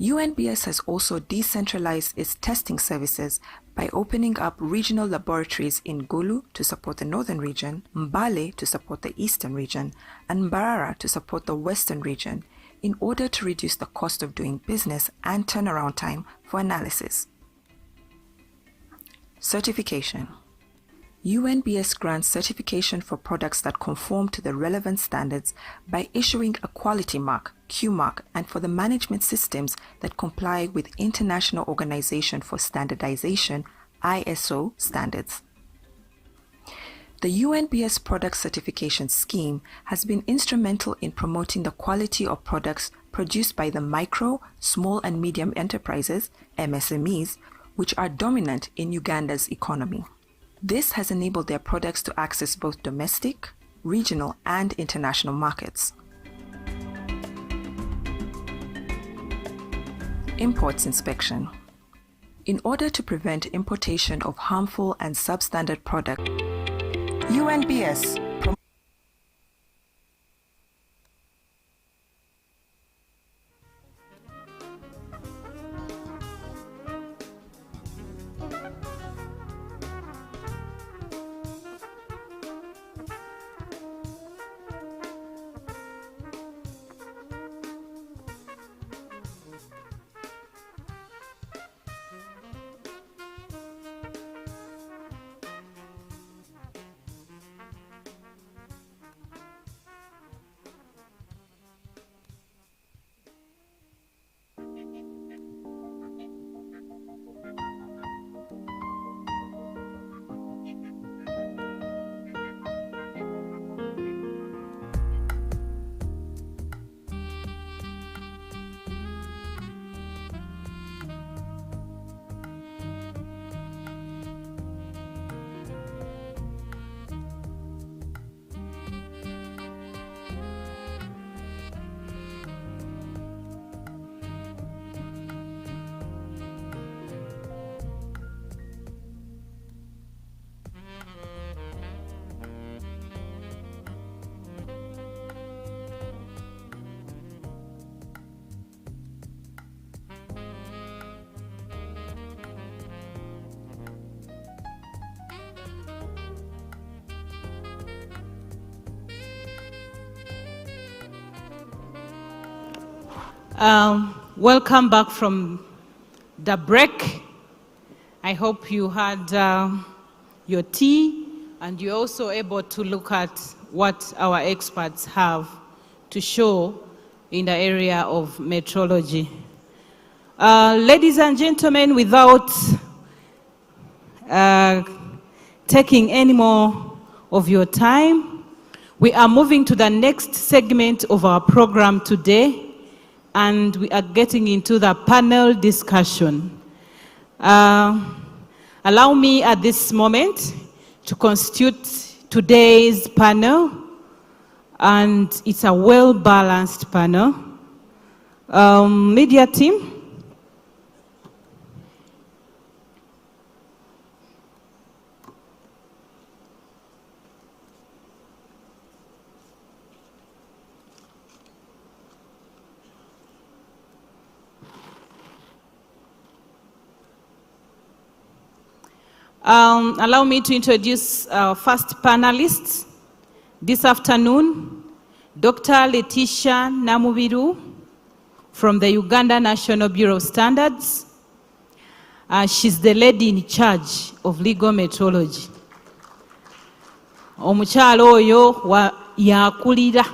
UNBS has also decentralized its testing services by opening up regional laboratories in Gulu to support the northern region, Mbale to support the eastern region, and Mbarara to support the western region, in order to reduce the cost of doing business and turnaround time for analysis. Certification. UNBS grants certification for products that conform to the relevant standards by issuing a quality mark, Q mark, and for the management systems that comply with International Organization for Standardization, ISO standards. The UNBS Product Certification Scheme has been instrumental in promoting the quality of products produced by the micro, small and medium enterprises, MSMEs, which are dominant in Uganda's economy. This has enabled their products to access both domestic, regional and international markets. Imports inspection. In order to prevent importation of harmful and substandard products, UNBS Welcome back from the break. I hope you had your tea and you're also able to look at what our experts have to show in the area of metrology. Ladies and gentlemen, without taking any more of your time, we are moving to the next segment of our program today, and we are getting into the panel discussion. Allow me at this moment to constitute today's panel, and it's a well-balanced panel. Media team. Allow me to introduce our first panelist this afternoon, Dr. Letitia Namubiru from the Uganda National Bureau of Standards. She's the lady in charge of legal metrology. Omukyalo oyo yakulira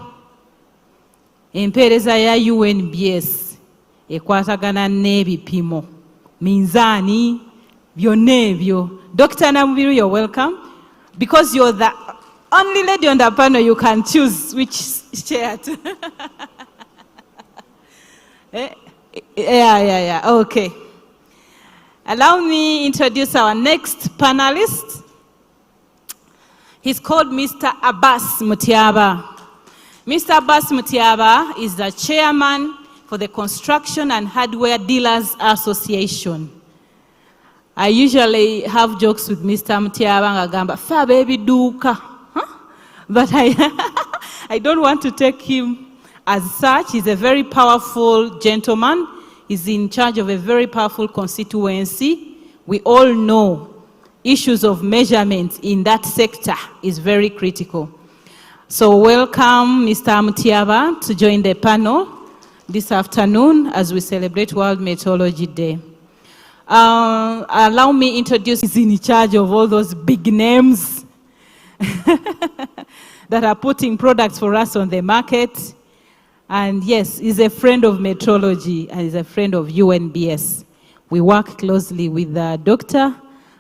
empeereza ya UNBS ekwatagana n'ebipimo, minzaani, byonna ebyo. Dr. Namubiru, you're welcome. Because you're the only lady on the panel, you can choose which chair to. Yeah, okay. Allow me introduce our next panelist. He's called Mr. Abbas Mutiaba. Mr. Abbas Mutiaba is the chairman for the Construction and Hardware Dealers Association. I usually have jokes with Mr. Mutiaba ngagamba, "Fa baby duka." But I don't want to take him as such. He's a very powerful gentleman. He's in charge of a very powerful constituency. We all know issues of measurement in that sector is very critical. So welcome Mr. Mutiaba to join the panel this afternoon as we celebrate World Metrology Day. Allow me introduce, he's in charge of all those big names that are putting products for us on the market. And yes, he's a friend of metrology and he's a friend of UNBS. We work closely with the doctor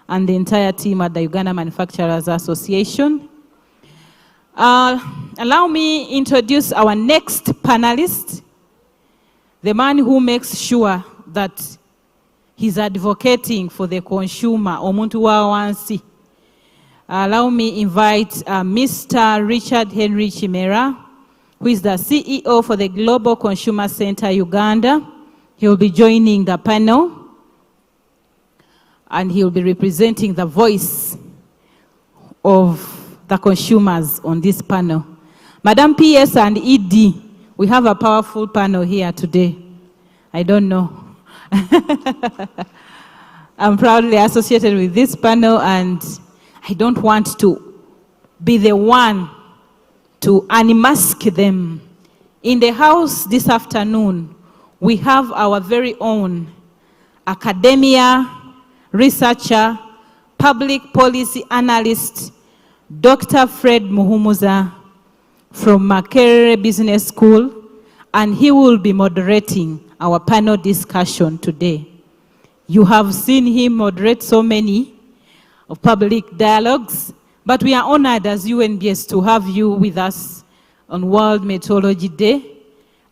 and the entire team at the Uganda Manufacturers Association. Allow me introduce our next panelist, the man who makes sure that he's advocating for the consumer, omuntu wa wansi. Allow me invite Mr. Richard Henry Chimera, who is the CEO for the Global Consumer Center Uganda. He'll be joining the panel, and he'll be representing the voice of the consumers on this panel. Madam PS and ED, we have a powerful panel here today. I don't know. I'm proudly associated with this panel, and I don't want to be the one to unmask them. In the house this afternoon, we have our very own academia, researcher, public policy analyst, Dr. Fred Muhumuza from Makerere Business School, and he will be moderating our panel discussion today. You have seen him moderate so many of public dialogues, but we are honored as UNBS to have you with us on World Metrology Day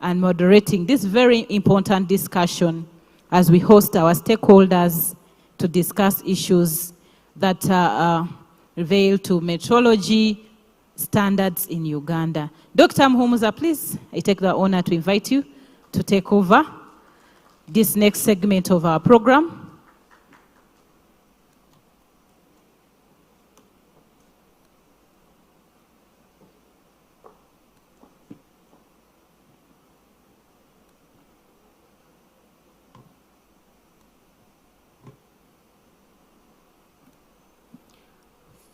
and moderating this very important discussion as we host our stakeholders to discuss issues that relate to metrology standards in Uganda. Dr. Muhumuza, please, I take the honor to invite you to take over this next segment of our program.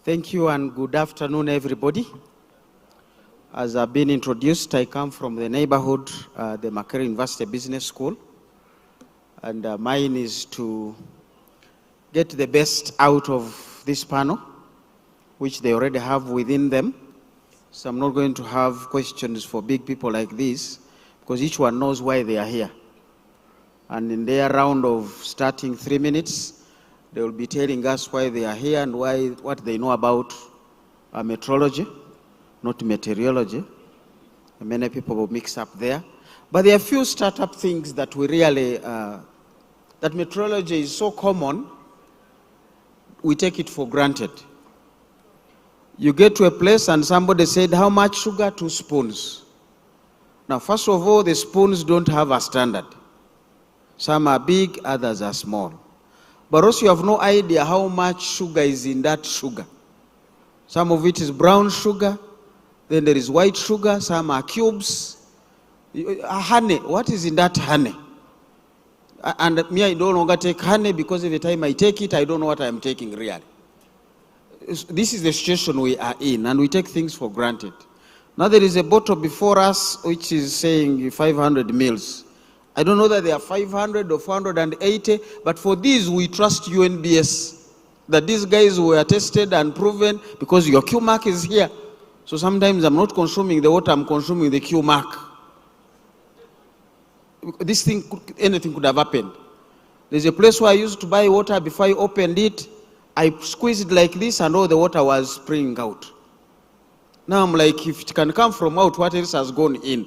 Thank you and good afternoon, everybody. As I've been introduced, I come from the neighborhood, the Makerere University Business School, and mine is to get the best out of this panel, which they already have within them. So I'm not going to have questions for big people like this, because each one knows why they are here. And in their round of starting 3 minutes, they will be telling us why they are here and what they know about metrology, not meteorology. And many people will mix up there. But there are a few startup things that we really, that metrology is so common, we take it for granted. You get to a place and somebody said, how much sugar? 2 spoons. Now, first of all, the spoons don't have a standard. Some are big, others are small. But also you have no idea how much sugar is in that sugar. Some of it is brown sugar, then there is white sugar, some are cubes. Honey, what is in that honey? And me, I no longer take honey because every time I take it, I don't know what I'm taking really. This is the situation we are in, and we take things for granted. Now there is a bottle before us which is saying 500 mils. I don't know that they are 500 or 480, but for these we trust UNBS, that these guys were tested and proven because your Q mark is here. So sometimes I'm not consuming the water, I'm consuming the Q mark. This thing, anything could have happened. There's a place where I used to buy water. Before I opened it, I squeezed it like this and all the water was spraying out. Now I'm like, if it can come from out, what else has gone in?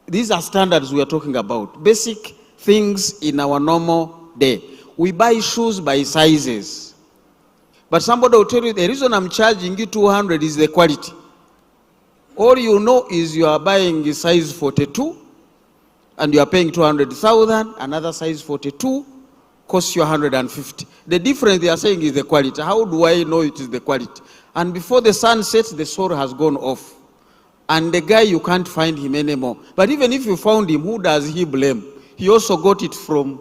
These are standards we are talking about. Basic things in our normal day. We buy shoes by sizes. But somebody will tell you, the reason I'm charging you 200 is the quality. All you know is you are buying a size 42, and you are paying 200,000, another size 42, costs you 150. The difference they are saying is the quality. How do I know it is the quality? And before the sun sets, the soul has gone off. And the guy, you can't find him anymore. But even if you found him, who does he blame? He also got it from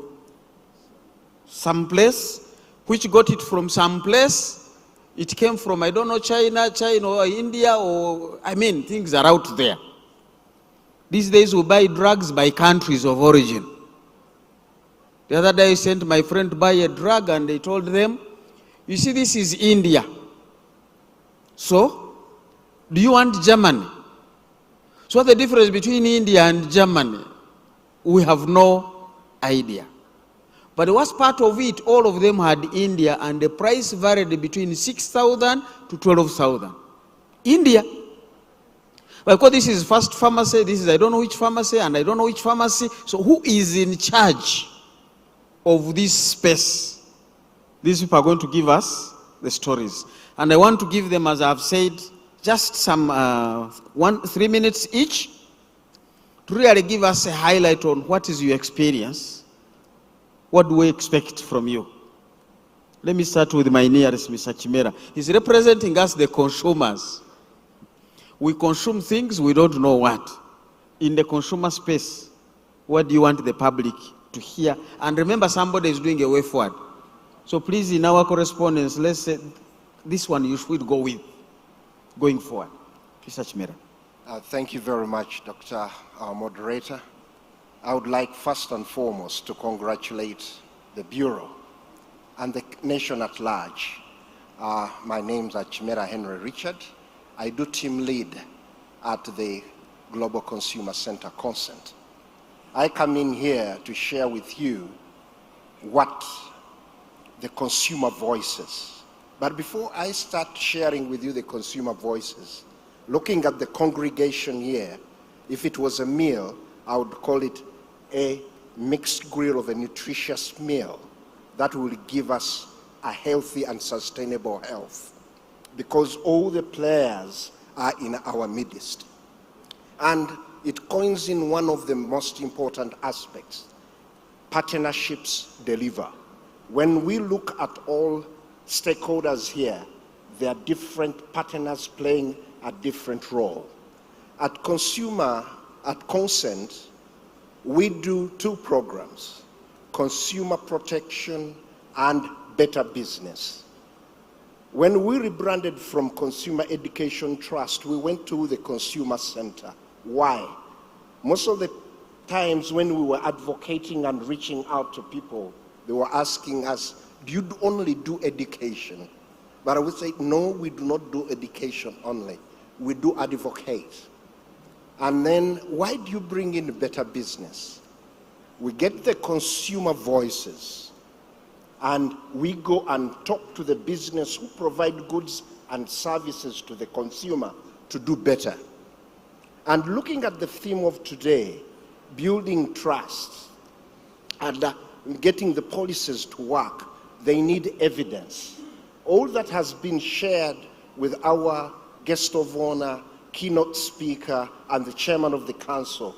some place, which got it from some place. It came from, I don't know, China or India, or, I mean, things are out there. These days we buy drugs by countries of origin. The other day I sent my friend to buy a drug and they told them, you see, this is India. So, do you want Germany? So what's the difference between India and Germany? We have no idea. But the worst part of it, all of them had India, and the price varied between 6,000 to 12,000. India. But because this is first pharmacy, this is I don't know which pharmacy, and I don't know which pharmacy. So who is in charge of this space? These people are going to give us the stories. And I want to give them, as I've said, just some 3 minutes each to really give us a highlight on what is your experience. What do we expect from you? Let me start with my nearest, Mr. Chimera. He's representing us, the consumers. We consume things we don't know what. In the consumer space, what do you want the public to hear? And remember, somebody is doing a way forward. So please, in our correspondence, let's say this one you should go with, going forward. Mr. Chimera. Thank you very much, Dr. Moderator. I would like first and foremost to congratulate the Bureau and the nation at large. My name's Chimera Henry Richard. I do team lead at the Global Consumer Center Consent. I come in here to share with you what the consumer voices. But before I start sharing with you the consumer voices, looking at the congregation here, if it was a meal, I would call it a mixed grill of a nutritious meal that will give us a healthy and sustainable health, because all the players are in our midst. And it coins in one of the most important aspects: partnerships deliver. When we look at all stakeholders here, there are different partners playing a different role. At Consent, we do 2 programs: consumer protection and better business. When we rebranded from Consumer Education Trust, we went to the Consumer Center. Why? Most of the times when we were advocating and reaching out to people, they were asking us, do you only do education? But I would say, no, we do not do education only. We do advocate. And then, why do you bring in better business? We get the consumer voices, and we go and talk to the business who provide goods and services to the consumer to do better. And looking at the theme of today, building trust and getting the policies to work, they need evidence. All that has been shared with our guest of honor, keynote speaker, and the chairman of the council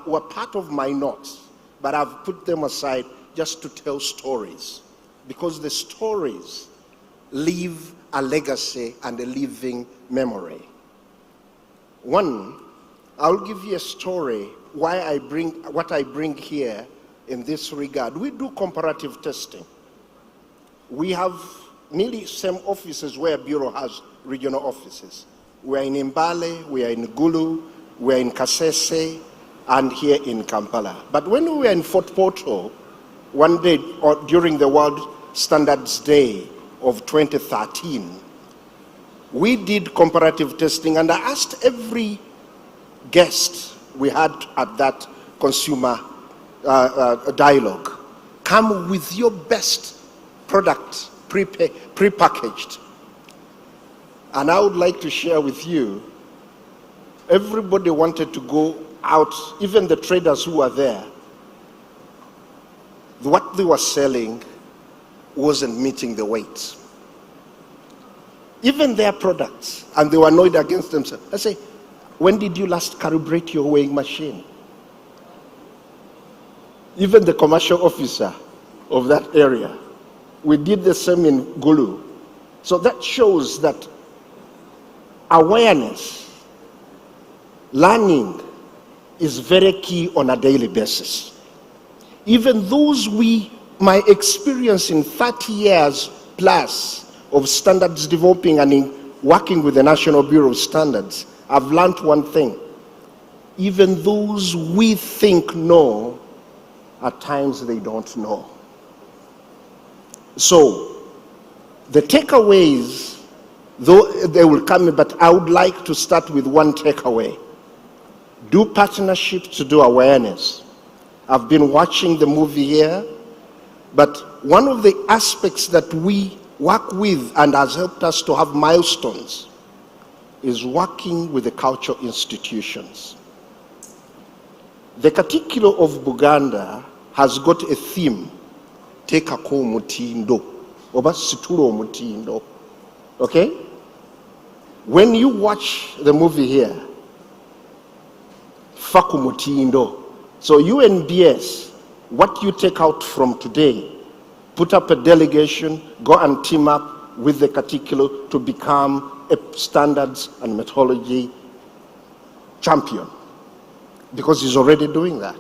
were part of my notes, but I've put them aside just to tell stories, because the stories leave a legacy and a living memory. One, I'll give you a story why I bring what I bring here in this regard. We do comparative testing. We have nearly same offices where Bureau has regional offices. We are in Mbale, we are in Gulu, we are in Kasese, and here in Kampala. But when we were in Fort Portal, one day or during the World Standards Day of 2013, we did comparative testing, and I asked every guest we had at that consumer dialogue, come with your best product pre-packaged. And I would like to share with you, everybody wanted to go out, even the traders who were there. What they were selling wasn't meeting the weight. Even their products, and they were annoyed against themselves. I say, when did you last calibrate your weighing machine? Even the commercial officer of that area, we did the same in Gulu. So that shows that awareness, learning is very key on a daily basis. Even those my experience in 30 years plus of standards developing and in working with the National Bureau of Standards, I've learned one thing. Even those we think know, at times they don't know. So, the takeaways, though they will come, but I would like to start with one takeaway. Do partnerships to do awareness. I've been watching the movie here, but one of the aspects that we work with and has helped us to have milestones is working with the cultural institutions. The Katikkiro of Buganda has got a theme, Tekako Mutindo, oba Situlo Mutindo. Okay? When you watch the movie here, Faku Mutindo. So UNBS, what you take out from today, put up a delegation, go and team up with the Katikkiro to become a standards and metrology champion, because he's already doing that.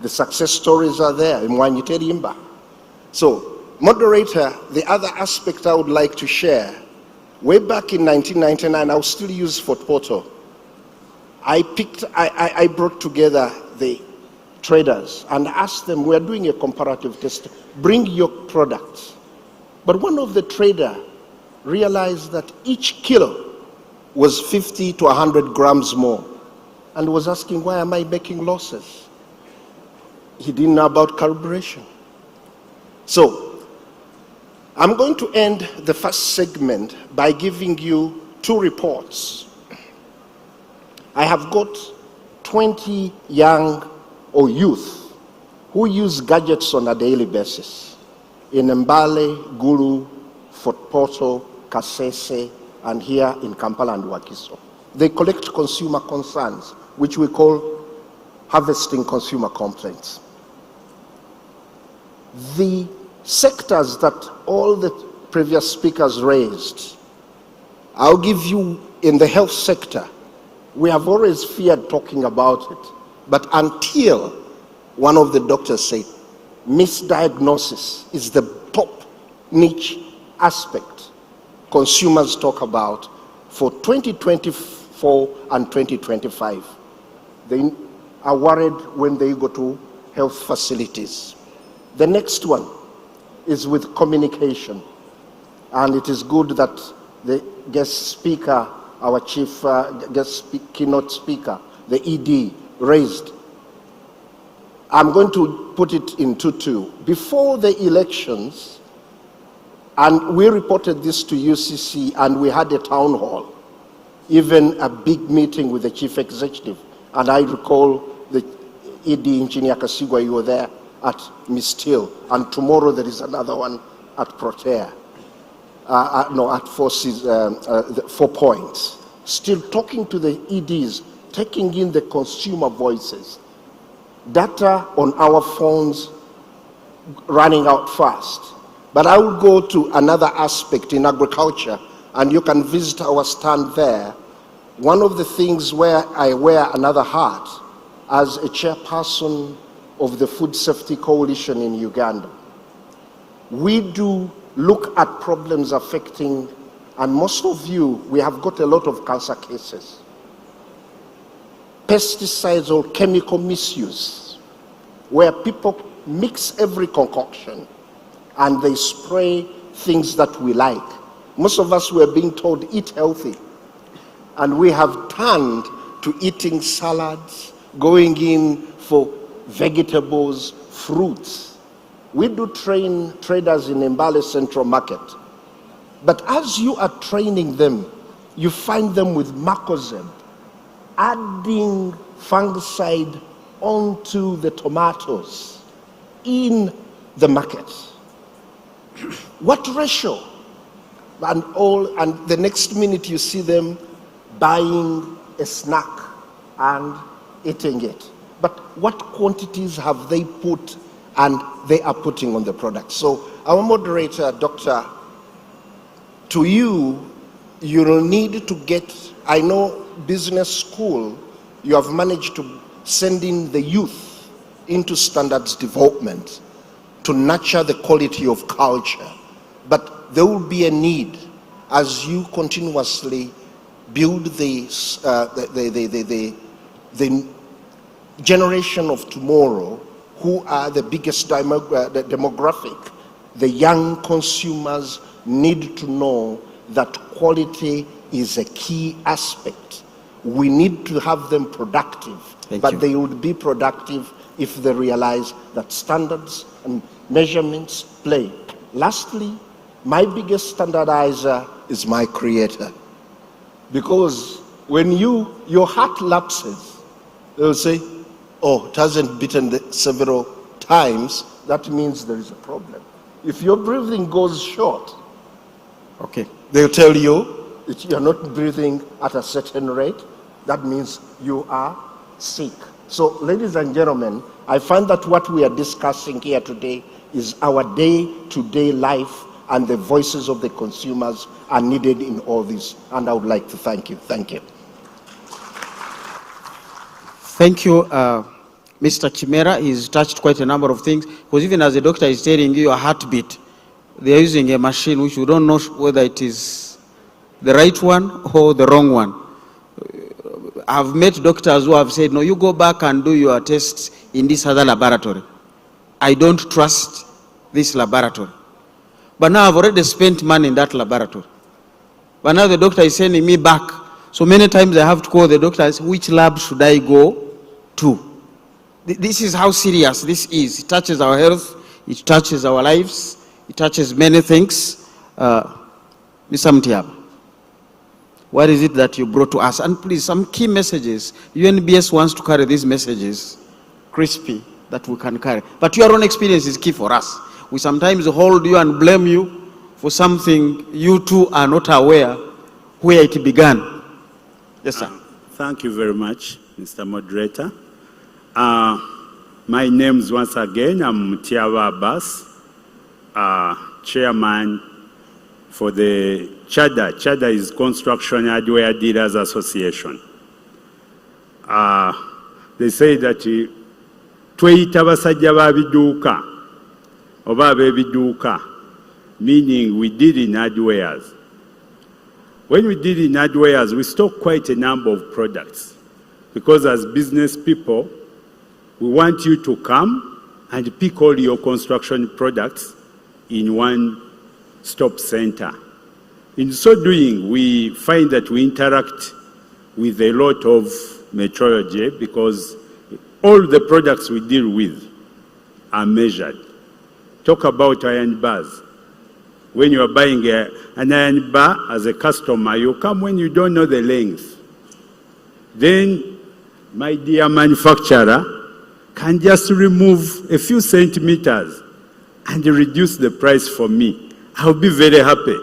The success stories are there in Mwanyiterimba. So, moderator, the other aspect I would like to share, way back in 1999, I will still use Fort Portal. I brought together the traders and asked them, we're doing a comparative test, bring your products. But one of the traders realized that each kilo was 50 to 100 grams more, and was asking, why am I making losses? He didn't know about calibration. So, I'm going to end the first segment by giving you two reports. I have got 20 young or youth who use gadgets on a daily basis in Mbale, Gulu, Fort Portal, Kasese, and here in Kampala and Wakiso. They collect consumer concerns, which we call harvesting consumer complaints. The sectors that all the previous speakers raised, I'll give you in the health sector. We have always feared talking about it, but until one of the doctors said, misdiagnosis is the top niche aspect consumers talk about for 2024 and 2025. They are worried when they go to health facilities. The next one is with communication. And it is good that the guest speaker, our chief keynote speaker, the ED, raised. I'm going to put it into two. Before the elections, and we reported this to UCC, and we had a town hall, even a big meeting with the chief executive. And I recall the ED engineer Kasigwa, you were there at Mistil, and tomorrow there is another one at Protea. At 4 Points. Still talking to the EDs, taking in the consumer voices. Data on our phones running out fast. But I will go to another aspect in agriculture, and you can visit our stand there. One of the things where I wear another hat as a chairperson of the Food Safety Coalition in Uganda. We do look at problems affecting, and most of you, we have got a lot of cancer cases. Pesticides or chemical misuse, where people mix every concoction and they spray things that we like. Most of us were being told, eat healthy. And we have turned to eating salads, going in for vegetables, fruits. We do train traders in Mbale Central Market. But as you are training them, you find them with Macozeb, adding fungicide onto the tomatoes in the market. What ratio? And the next minute you see them buying a snack and eating it. But what quantities have they put and they are putting on the product? So our moderator, Doctor, to you, you will need to get, I know business school, you have managed to send in the youth into standards development to nurture the quality of culture. But there will be a need as you continuously build the generation of tomorrow, who are the biggest demographic. The young consumers need to know that quality is a key aspect. We need to have them productive, but they would be productive if they realize that standards and measurements play. Lastly, my biggest standardizer is my creator. Because when your heart lapses, they'll say, oh, it hasn't beaten several times, that means there is a problem. If your breathing goes short, okay, they'll tell you if you're not breathing at a certain rate, that means you are sick. So, ladies and gentlemen, I find that what we are discussing here today is our day-to-day life, and the voices of the consumers are needed in all this. And I would like to thank you. Thank you. Thank you, Mr. Chimera. He's touched quite a number of things. Because even as the doctor is telling you your heartbeat, they are using a machine which you don't know whether it is the right one or the wrong one. I've met doctors who have said, no, you go back and do your tests in this other laboratory. I don't trust this laboratory. But now I've already spent money in that laboratory. But now the doctor is sending me back. So many times I have to call the doctor and say, which lab should I go to? This is how serious this is. It touches our health, it touches our lives, it touches many things. Mr. Mtiaba, what is it that you brought to us? And please, some key messages. UNBS wants to carry these messages crispy that we can carry. But your own experience is key for us. We sometimes hold you and blame you for something you too are not aware where it began. Yes, sir. Thank you very much, Mr. Moderator. My name is once again, I'm Mtiaba Abbas, Chairman for the CHADA. CHADA is Construction Hardware Dealers Association. They say that tweyita basajja ba biduuka oba ab'ebiduuka, meaning we deal in hardwares. When we did in hardwares, we stock quite a number of products because as business people, we want you to come and pick all your construction products in one stop center. In so doing, we find that we interact with a lot of metrology because all the products we deal with are measured. Talk about iron bars. When you are buying an iron bar as a customer, you come when you don't know the length. Then, my dear manufacturer can just remove a few centimeters and reduce the price for me. I'll be very happy.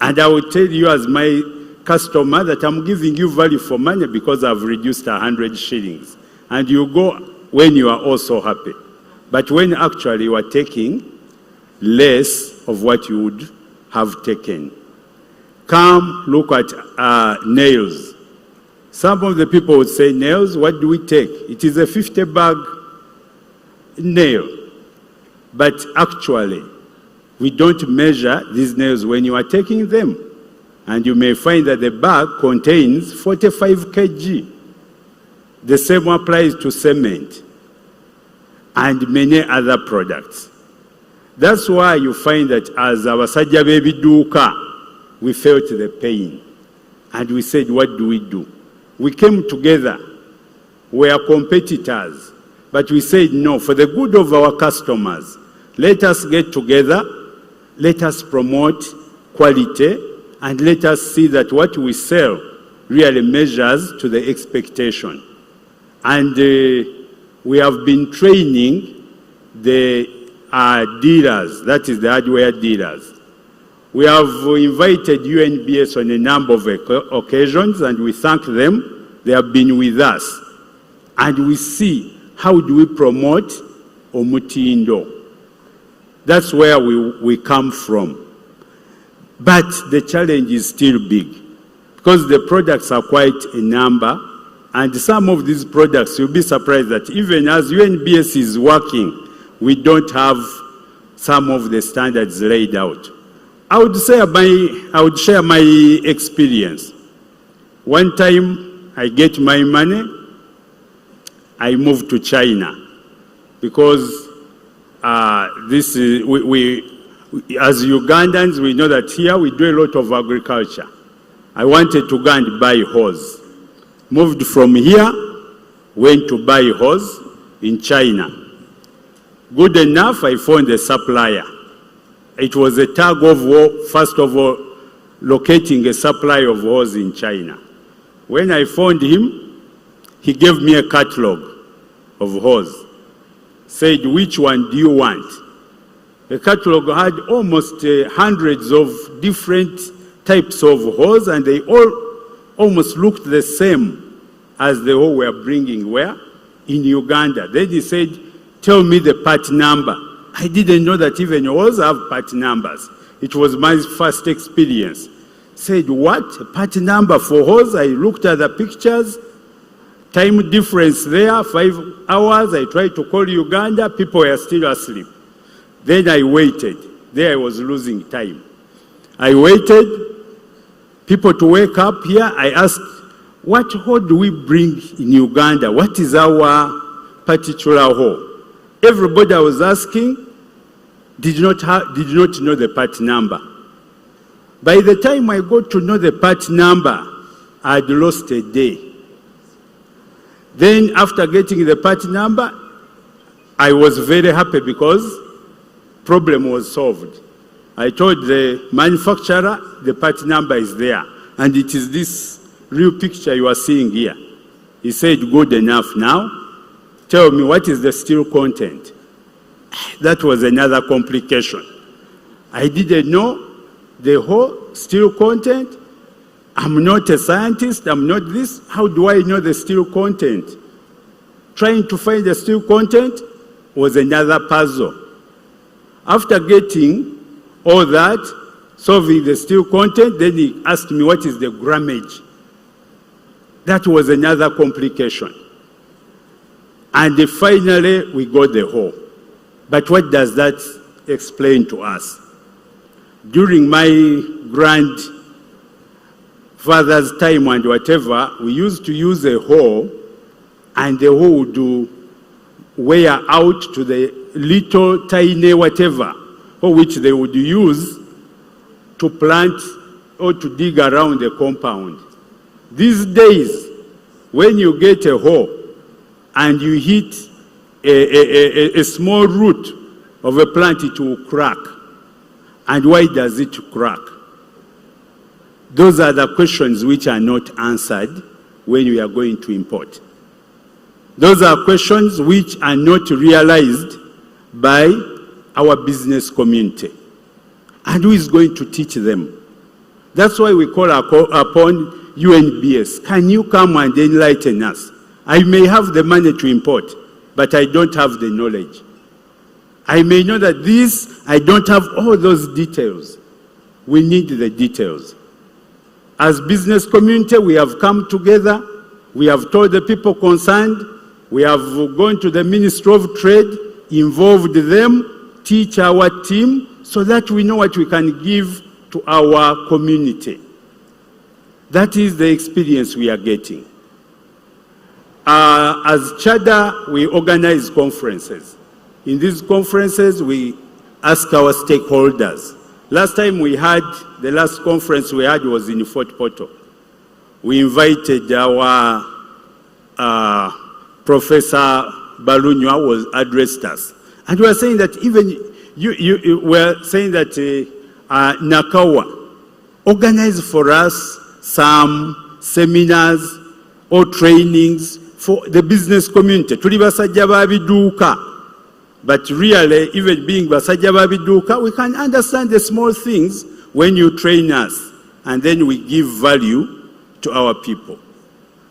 And I will tell you as my customer that I'm giving you value for money because I've reduced 100 shillings. And you go when you are also happy. But when actually you are taking less of what you would have taken. Come look at nails. Some of the people would say, nails, what do we take? It is a 50 bag nail. But actually, we don't measure these nails when you are taking them. And you may find that the bag contains 45 kg. The same applies to cement and many other products. That's why you find that as our Sajja Baby Duka, we felt the pain. And we said, what do we do? We came together. We are competitors. But we said, no, for the good of our customers, let us get together, let us promote quality, and let us see that what we sell really measures to the expectation. And we have been training the dealers, that is the hardware dealers. We have invited UNBS on a number of occasions and we thank them. They have been with us. And we see how do we promote Omutindo. That's where we come from. But the challenge is still big because the products are quite a number. And some of these products, you'll be surprised that even as UNBS is working, we don't have some of the standards laid out. I would share my experience. One time I get my money, I moved to China because as Ugandans, we know that here we do a lot of agriculture. I wanted to go and buy hose. Moved from here, went to buy hose in China. Good enough, I found a supplier. It was a tug of war, first of all, locating a supply of hose in China. When I found him, he gave me a catalog of hose. Said, which one do you want? The catalog had almost hundreds of different types of hose, and they all almost looked the same as the hose we are bringing where? In Uganda. Then he said, tell me the part number. I didn't know that even hose have part numbers. It was my first experience. Said, what? A part number for hose? I looked at the pictures. Time difference there, 5 hours. I tried to call Uganda. People were still asleep. Then I waited. There I was losing time. I waited. People to wake up here. I asked, what hole do we bring in Uganda? What is our particular hole? Everybody I was asking did not know the part number. By the time I got to know the part number, I had lost a day. Then after getting the part number, I was very happy because problem was solved. I told the manufacturer the part number is there and it is this real picture you are seeing here. He said, good enough now. Tell me, what is the steel content? That was another complication. I didn't know the whole steel content. I'm not a scientist, I'm not this. How do I know the steel content? Trying to find the steel content was another puzzle. After getting all that, solving the steel content, then he asked me what is the grammage. That was another complication. And finally, we got the whole. But what does that explain to us? During my grand father's time and whatever, we used to use a hoe, and the hoe would wear out to the little tiny whatever, for which they would use to plant or to dig around the compound. These days, when you get a hoe and you hit a small root of a plant, it will crack. And why does it crack? Those are the questions which are not answered when we are going to import. Those are questions which are not realized by our business community. And who is going to teach them? That's why we call upon UNBS. Can you come and enlighten us? I may have the money to import, but I don't have the knowledge. I may know that this, I don't have all those details. We need the details. As business community, we have come together. We have told the people concerned. We have gone to the Ministry of Trade, involved them, teach our team, so that we know what we can give to our community. That is the experience we are getting. As CHADA, we organize conferences. In these conferences, we ask our stakeholders. Last time we had, the last conference we had was in Fort Portal. We invited our Professor Balunywa was addressed us. And we were saying that even you were saying that Nakawa organized for us some seminars or trainings for the business community. Tuli basajja ba biduuka. But really, even being basajja ba biduuka, we can understand the small things when you train us, and then we give value to our people.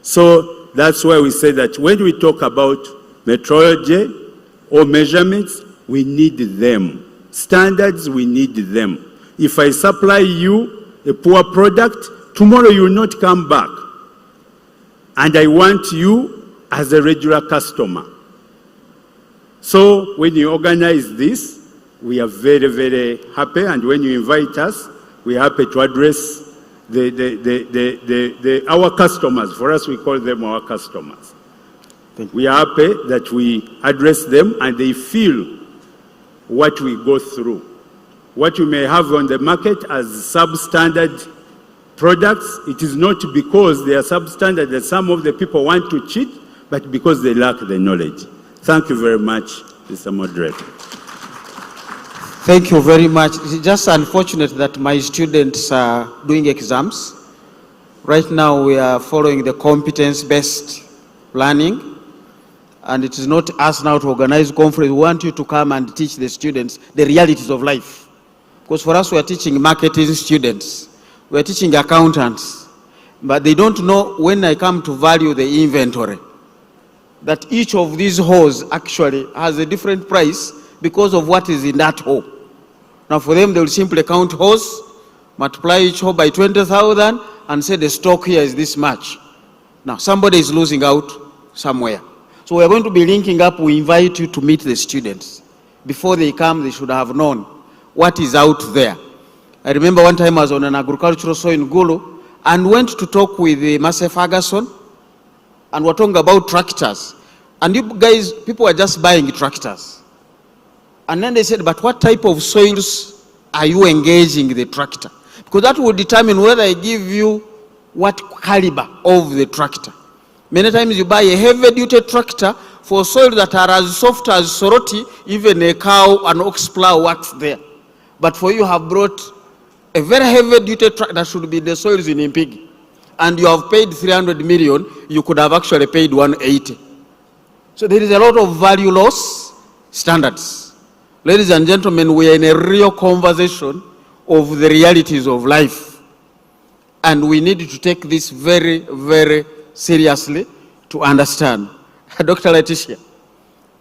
So that's why we say that when we talk about metrology or measurements, we need them. Standards, we need them. If I supply you a poor product, tomorrow you will not come back. And I want you as a regular customer. So when you organize this, we are very, very happy. And when you invite us, we are happy to address our customers. For us, we call them our customers. We are happy that we address them and they feel what we go through. What you may have on the market as substandard products, it is not because they are substandard that some of the people want to cheat, but because they lack the knowledge. Thank you very much, Mr. Moderator. Thank you very much. It's just unfortunate that my students are doing exams. Right now we are following the competence-based planning, and it is not us now to organize conference. We want you to come and teach the students the realities of life. Because for us, we are teaching marketing students. We are teaching accountants. But they don't know when I come to value the inventory, that each of these holes actually has a different price because of what is in that hole. Now for them, they will simply count holes, multiply each hole by 20,000 and say the stock here is this much. Now somebody is losing out somewhere. So we are going to be linking up. We invite you to meet the students. Before they come, they should have known what is out there. I remember one time I was on an agricultural show in Gulu and went to talk with Master Ferguson, and we're talking about tractors. And you guys, people were just buying tractors. And then they said, but what type of soils are you engaging the tractor? Because that will determine whether I give you what caliber of the tractor. Many times you buy a heavy-duty tractor for soils that are as soft as soroti, even a cow, an ox plow works there. But for you have brought a very heavy-duty tractor that should be the soils in Impigi, and you have paid 300 million, you could have actually paid 180. So there is a lot of value loss standards. Ladies and gentlemen, we are in a real conversation of the realities of life. And we need to take this very, very seriously to understand. Dr. Letitia,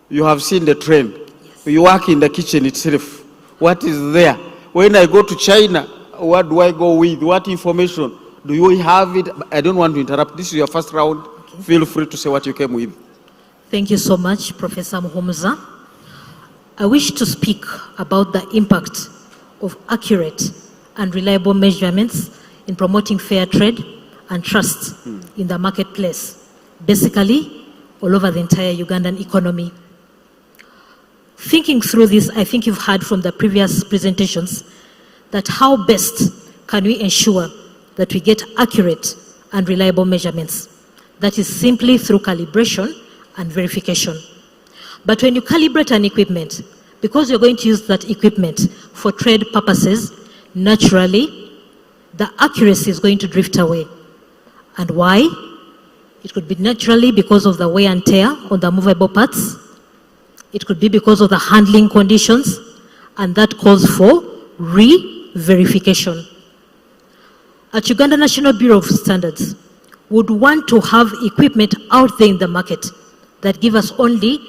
you have seen the trend. Yes. You work in the kitchen itself. What is there? When I go to China, what do I go with? What information? Do you have it? I don't want to interrupt. This is your first round. Okay. Feel free to say what you came with. Thank you so much, Professor Muhumuza. I wish to speak about the impact of accurate and reliable measurements in promoting fair trade and trust in the marketplace, basically all over the entire Ugandan economy. Thinking through this, I think you've heard from the previous presentations that how best can we ensure that we get accurate and reliable measurements. That is simply through calibration and verification. But when you calibrate an equipment, because you're going to use that equipment for trade purposes, naturally, the accuracy is going to drift away. And why? It could be naturally because of the wear and tear on the movable parts. It could be because of the handling conditions, and that calls for re-verification. At Uganda National Bureau of Standards, would want to have equipment out there in the market that give us only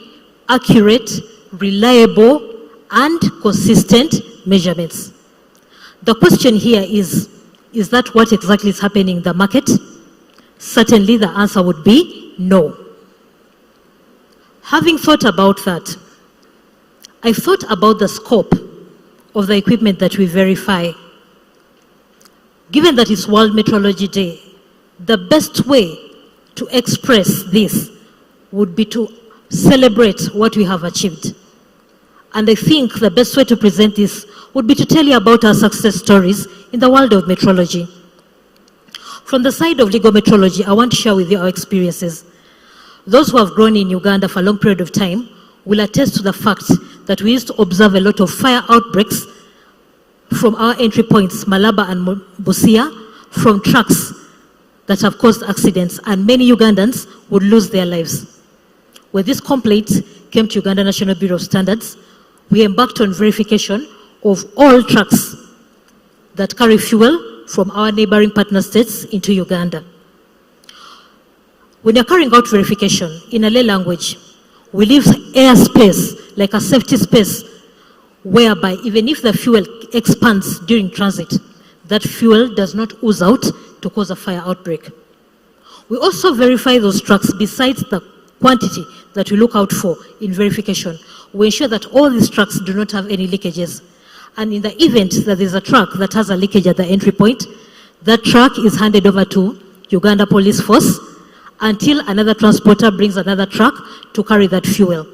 accurate, reliable, and consistent measurements. The question here is that what exactly is happening in the market? Certainly the answer would be no. Having thought about that, I thought about the scope of the equipment that we verify. Given that it's World Metrology Day, the best way to express this would be to celebrate what we have achieved. And I think the best way to present this would be to tell you about our success stories in the world of metrology. From the side of legal metrology, I want to share with you our experiences. Those who have grown in Uganda for a long period of time will attest to the fact that we used to observe a lot of fire outbreaks from our entry points, Malaba and Busia, from trucks that have caused accidents, and many Ugandans would lose their lives. When this complaint came to Uganda National Bureau of Standards, we embarked on verification of all trucks that carry fuel from our neighboring partner states into Uganda. When you're carrying out verification in a lay language, we leave airspace, like a safety space, whereby even if the fuel expands during transit, that fuel does not ooze out to cause a fire outbreak. We also verify those trucks besides the quantity that we look out for in verification. We ensure that all these trucks do not have any leakages. And in the event that there's a truck that has a leakage at the entry point, that truck is handed over to Uganda Police Force until another transporter brings another truck to carry that fuel.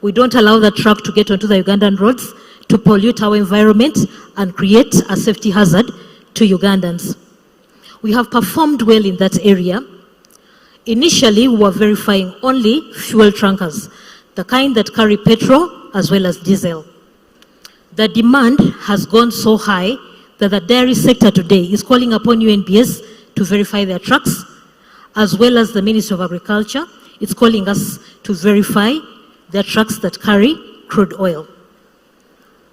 We don't allow that truck to get onto the Ugandan roads to pollute our environment and create a safety hazard to Ugandans. We have performed well in that area. Initially, we were verifying only fuel tankers, the kind that carry petrol as well as diesel. The demand has gone so high that the dairy sector today is calling upon UNBS to verify their trucks, as well as the Ministry of Agriculture is calling us to verify their trucks that carry crude oil.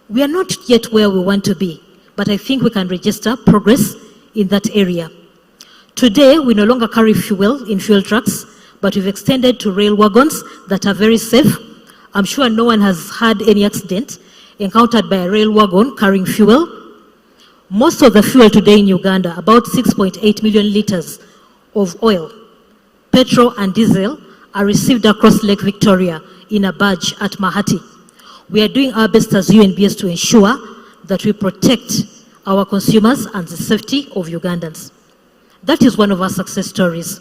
We are not yet where we want to be, but I think we can register progress in that area. Today, we no longer carry fuel in fuel trucks, but we've extended to rail wagons that are very safe. I'm sure no one has had any accident encountered by a rail wagon carrying fuel. Most of the fuel today in Uganda, about 6.8 million liters of oil, petrol and diesel, are received across Lake Victoria in a barge at Mahati. We are doing our best as UNBS to ensure that we protect our consumers and the safety of Ugandans. That is one of our success stories.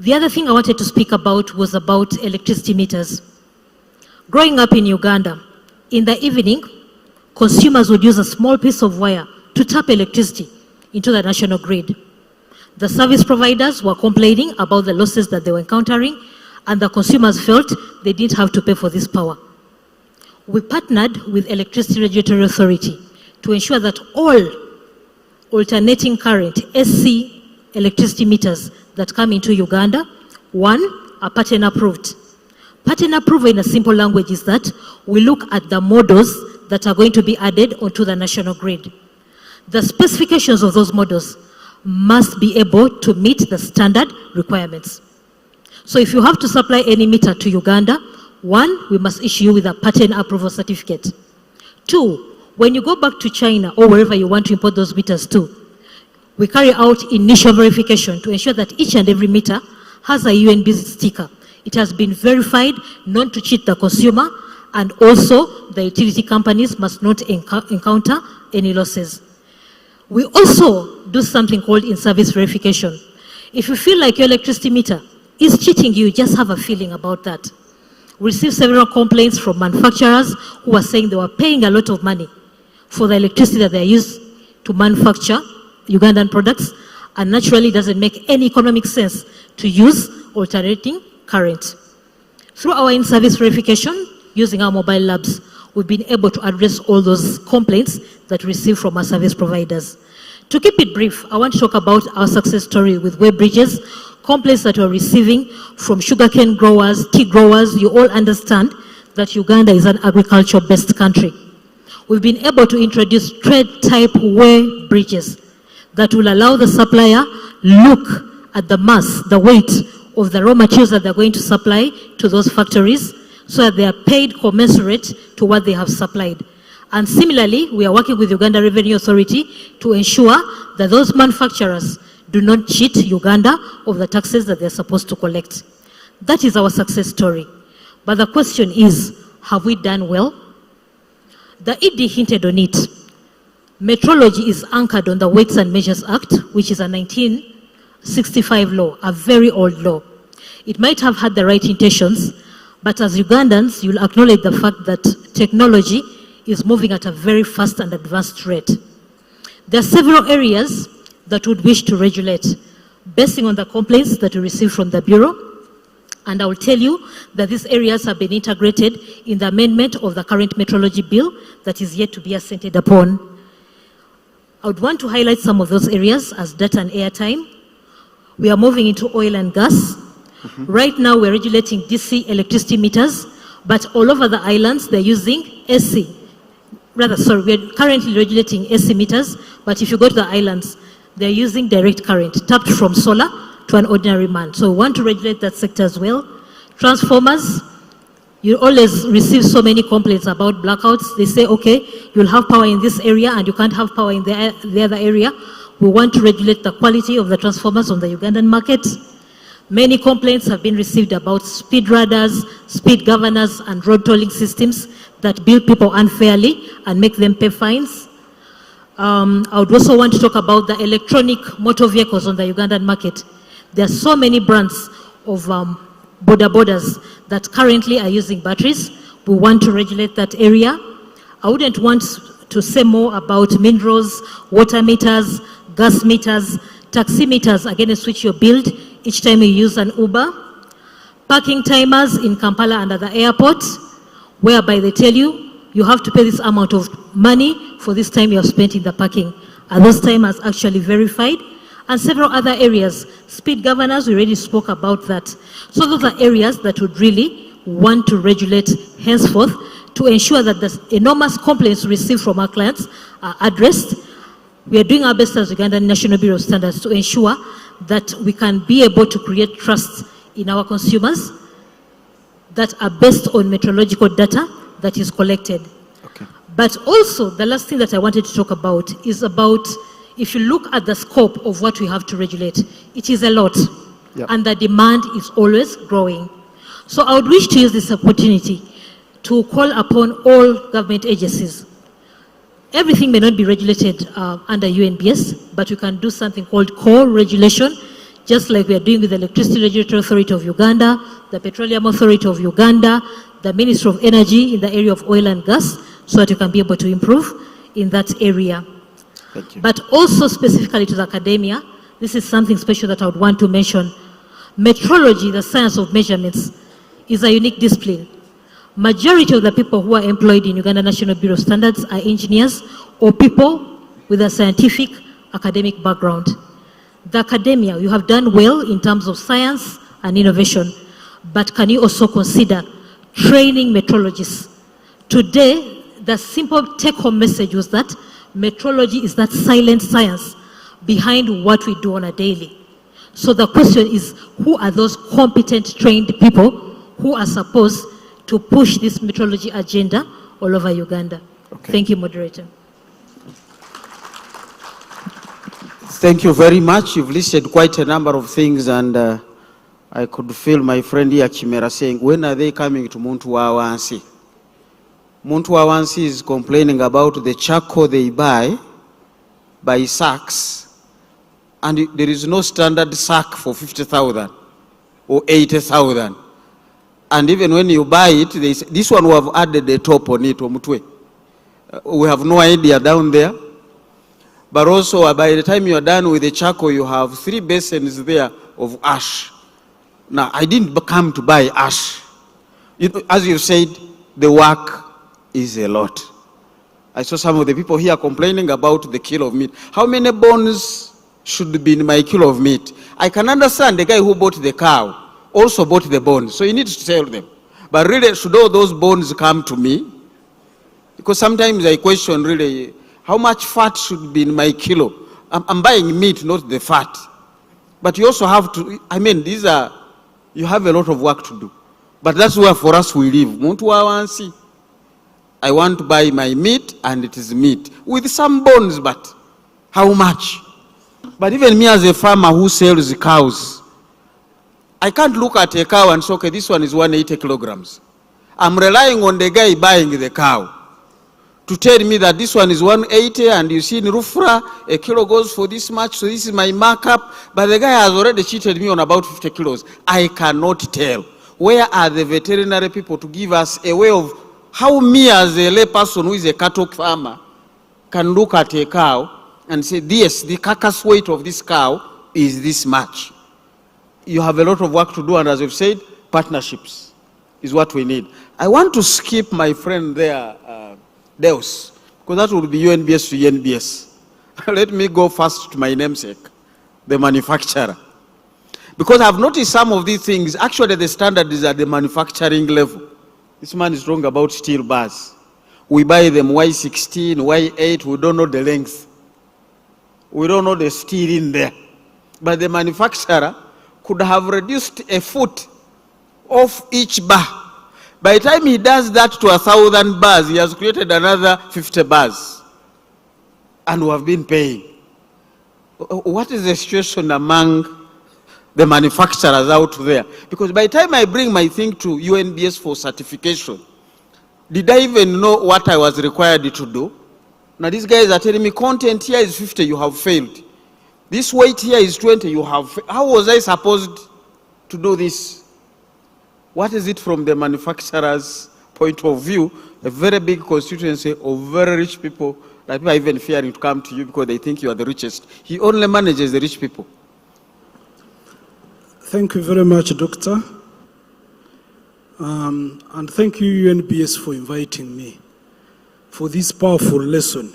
The other thing I wanted to speak about was about electricity meters. Growing up in Uganda, in the evening, consumers would use a small piece of wire to tap electricity into the national grid. The service providers were complaining about the losses that they were encountering, and the consumers felt they didn't have to pay for this power. We partnered with Electricity Regulatory Authority to ensure that all alternating current SC electricity meters that come into Uganda, one, are patent approved. Patent approval in a simple language is that we look at the models that are going to be added onto the national grid. The specifications of those models must be able to meet the standard requirements. So if you have to supply any meter to Uganda, one, we must issue you with a patent approval certificate. Two, when you go back to China or wherever you want to import those meters to, we carry out initial verification to ensure that each and every meter has a UNB sticker. It has been verified not to cheat the consumer, and also the utility companies must not encounter any losses. We also do something called in-service verification. If you feel like your electricity meter is cheating you, just have a feeling about that. We received several complaints from manufacturers who were saying they were paying a lot of money for the electricity that they use to manufacture Ugandan products, and naturally it doesn't make any economic sense to use alternating current. Through our in-service verification, using our mobile labs, we've been able to address all those complaints that we receive from our service providers. To keep it brief, I want to talk about our success story with web bridges, complaints that we're receiving from sugarcane growers, tea growers. You all understand that Uganda is an agriculture-based country. We've been able to introduce trade-type web bridges that will allow the supplier look at the mass, the weight of the raw materials that they're going to supply to those factories, so that they are paid commensurate to what they have supplied. And similarly, we are working with Uganda Revenue Authority to ensure that those manufacturers do not cheat Uganda of the taxes that they're supposed to collect. That is our success story. But the question is, have we done well? The ED hinted on it. Metrology is anchored on the Weights and Measures Act, which is a 1965 law, a very old law. It might have had the right intentions, but as Ugandans, you'll acknowledge the fact that technology is moving at a very fast and advanced rate. There are several areas that would wish to regulate, basing on the complaints that we received from the Bureau. And I will tell you that these areas have been integrated in the amendment of the current metrology bill that is yet to be assented upon. I would want to highlight some of those areas as data and airtime. We are moving into oil and gas. Right now we're regulating DC electricity meters, but all over the islands they're using AC. We're currently regulating AC meters, but if you go to the islands, they're using direct current, tapped from solar to an ordinary man. So we want to regulate that sector as well. Transformers, you always receive so many complaints about blackouts. They say, okay, you'll have power in this area and you can't have power in the other area. We want to regulate the quality of the transformers on the Ugandan market. Many complaints have been received about speed radars, speed governors, and road tolling systems that bill people unfairly and make them pay fines. I would also want to talk about the electronic motor vehicles on the Ugandan market. There are so many brands of boda-bodas that currently are using batteries. We want to regulate that area. I wouldn't want to say more about minerals, water meters, gas meters, taxi meters against which you're billed each time you use an Uber. Parking timers in Kampala under the airport, whereby they tell you, you have to pay this amount of money for this time you have spent in the parking. And those time is actually verified. And several other areas. Speed governors, we already spoke about that. So those are areas that would really want to regulate henceforth to ensure that the enormous complaints received from our clients are addressed. We are doing our best as Ugandan National Bureau of Standards to ensure that we can be able to create trust in our consumers that are based on meteorological data that is collected. Okay. But also, the last thing that I wanted to talk about is about, if you look at the scope of what we have to regulate, it is a lot. Yep. And the demand is always growing. So I would wish to use this opportunity to call upon all government agencies. Everything may not be regulated under UNBS, but we can do something called co-regulation, just like we are doing with the Electricity Regulatory Authority of Uganda, the Petroleum Authority of Uganda, the Ministry of Energy in the area of oil and gas, so that you can be able to improve in that area. Thank you. But also specifically to the academia, this is something special that I would want to mention. Metrology, the science of measurements, is a unique discipline. Majority of the people who are employed in Uganda National Bureau of Standards are engineers or people with a scientific academic background. The academia, you have done well in terms of science and innovation, but can you also consider training metrologists? Today, the simple take-home message was that metrology is that silent science behind what we do on a daily. So the question is, who are those competent, trained people who are supposed to push this metrology agenda all over Uganda? Okay. Thank you, moderator. Thank you very much. You've listed quite a number of things, and I could feel my friend here, Chimera, saying, when are they coming to Muntu Wawansi? Muntu Wawansi is complaining about the charcoal they buy by sacks, and there is no standard sack for 50,000 or 80,000. And even when you buy it, they say, this one we have added a top on it. We have no idea down there. But also, by the time you are done with the charcoal, you have 3 basins there of ash. Now, I didn't come to buy ash. As you said, the work is a lot. I saw some of the people here complaining about the kilo of meat. How many bones should be in my kilo of meat? I can understand the guy who bought the cow also bought the bones, so he needs to sell them. But really, should all those bones come to me? Because sometimes I question really, how much fat should be in my kilo? I'm buying meat, not the fat. But you also have to, you have a lot of work to do. But that's where for us we live. I want to buy my meat, and it is meat. With some bones, but how much? But even me as a farmer who sells cows, I can't look at a cow and say, okay, this one is 180 kilograms. I'm relying on the guy buying the cow to tell me that this one is 180, and you see in Rufra, a kilo goes for this much, so this is my markup. But the guy has already cheated me on about 50 kilos. I cannot tell. Where are the veterinary people to give us a way of how me as a lay person who is a cattle farmer can look at a cow and say, yes, the carcass weight of this cow is this much. You have a lot of work to do, and as we've said, partnerships is what we need. I want to skip my friend there, Deus, because that will be UNBS to UNBS. Let me go first to my namesake, the manufacturer. Because I've noticed some of these things, actually the standard is at the manufacturing level. This man is wrong about steel bars. We buy them Y16, Y8, we don't know the length. We don't know the steel in there. But the manufacturer could have reduced a foot off each bar. By the time he does that to 1,000 bars, he has created another 50 bars. And we have been paying. What is the situation among the manufacturers out there? Because by the time I bring my thing to UNBS for certification, did I even know what I was required to do? Now these guys are telling me content here is 50, you have failed. This weight here is 20, you have failed. How was I supposed to do this? What is it from the manufacturer's point of view? A very big constituency of very rich people that people are even fearing to come to you because they think you are the richest. He only manages the rich people. Thank you very much, Doctor. And thank you, UNBS, for inviting me for this powerful lesson.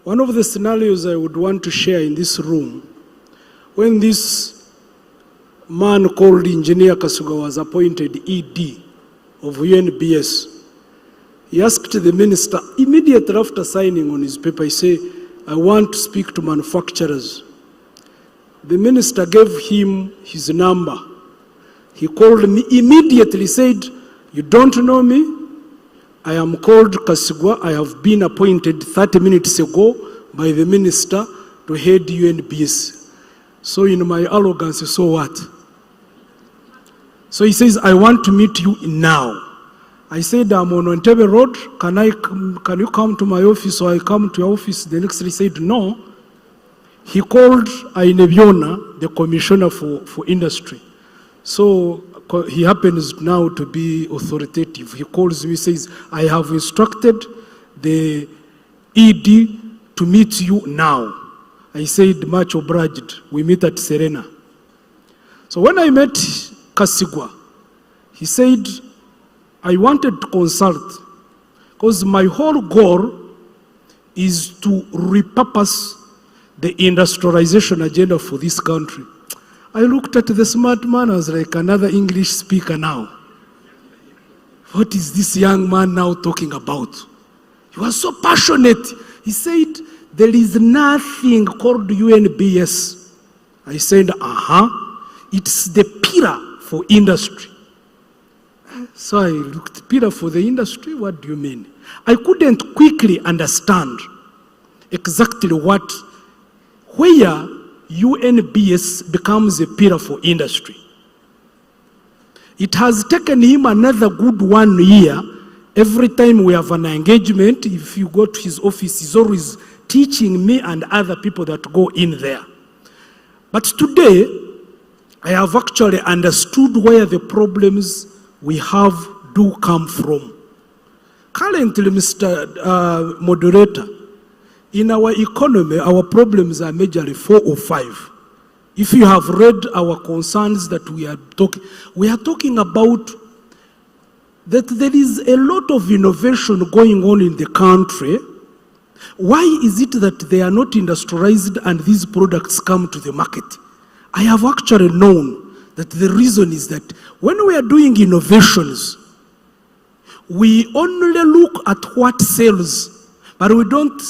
One of the scenarios I would want to share in this room, when this man called Engineer Kasuga was appointed ED of UNBS, he asked the minister, immediately after signing on his paper, he said, I want to speak to manufacturers. The minister gave him his number. He called me immediately, said, you don't know me? I am called Kasigwa. I have been appointed 30 minutes ago by the minister to head UNBS. So in my arrogance, so what? So he says, I want to meet you now. I said, I'm on Entebbe Road. Can you come to my office? So I come to your office. The next day he said, no. He called Ainebiona, the commissioner for industry. So he happens now to be authoritative. He calls me, says, I have instructed the ED to meet you now. I said, much obliged. We meet at Serena. So when I met Kasigwa, he said, I wanted to consult because my whole goal is to repurpose the industrialization agenda for this country. I looked at the smart man, I was like another English speaker now. What is this young man now talking about? He was so passionate. He said, there is nothing called UNBS. I said, it's the pillar for industry. So I looked, pillar for the industry, what do you mean? I couldn't quickly understand exactly where UNBS becomes a pillar for industry. It has taken him another good 1 year. Every time we have an engagement, if you go to his office, he's always teaching me and other people that go in there. But today, I have actually understood where the problems we have do come from. Currently, Mr. Moderator, in our economy, our problems are majorly 4 or 5. If you have read our concerns that we are talking about that there is a lot of innovation going on in the country. Why is it that they are not industrialized and these products come to the market? I have actually known that the reason is that when we are doing innovations, we only look at what sells, but we don't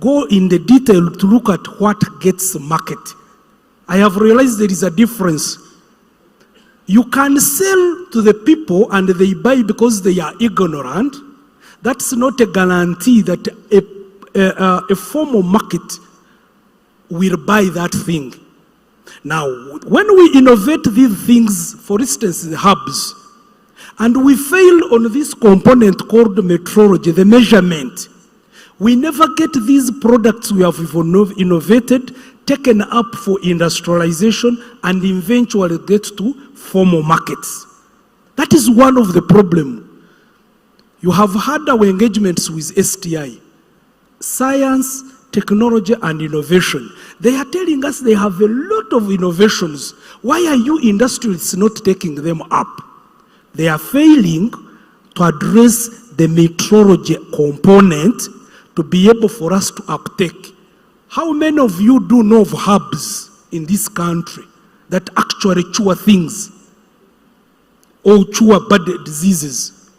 go in the detail to look at what gets the market. I have realized there is a difference. You can sell to the people and they buy because they are ignorant. That's not a guarantee that a formal market will buy that thing. Now, when we innovate these things, for instance, the hubs, and we fail on this component called metrology, the measurement, we never get these products we have innovated taken up for industrialization and eventually get to formal markets. That is one of the problems. You have had our engagements with STI, science, technology, and innovation. They are telling us they have a lot of innovations. Why are you industrialists not taking them up? They are failing to address the metrology component to be able for us to uptake. How many of you do know of hubs in this country that actually cure things or cure bad diseases?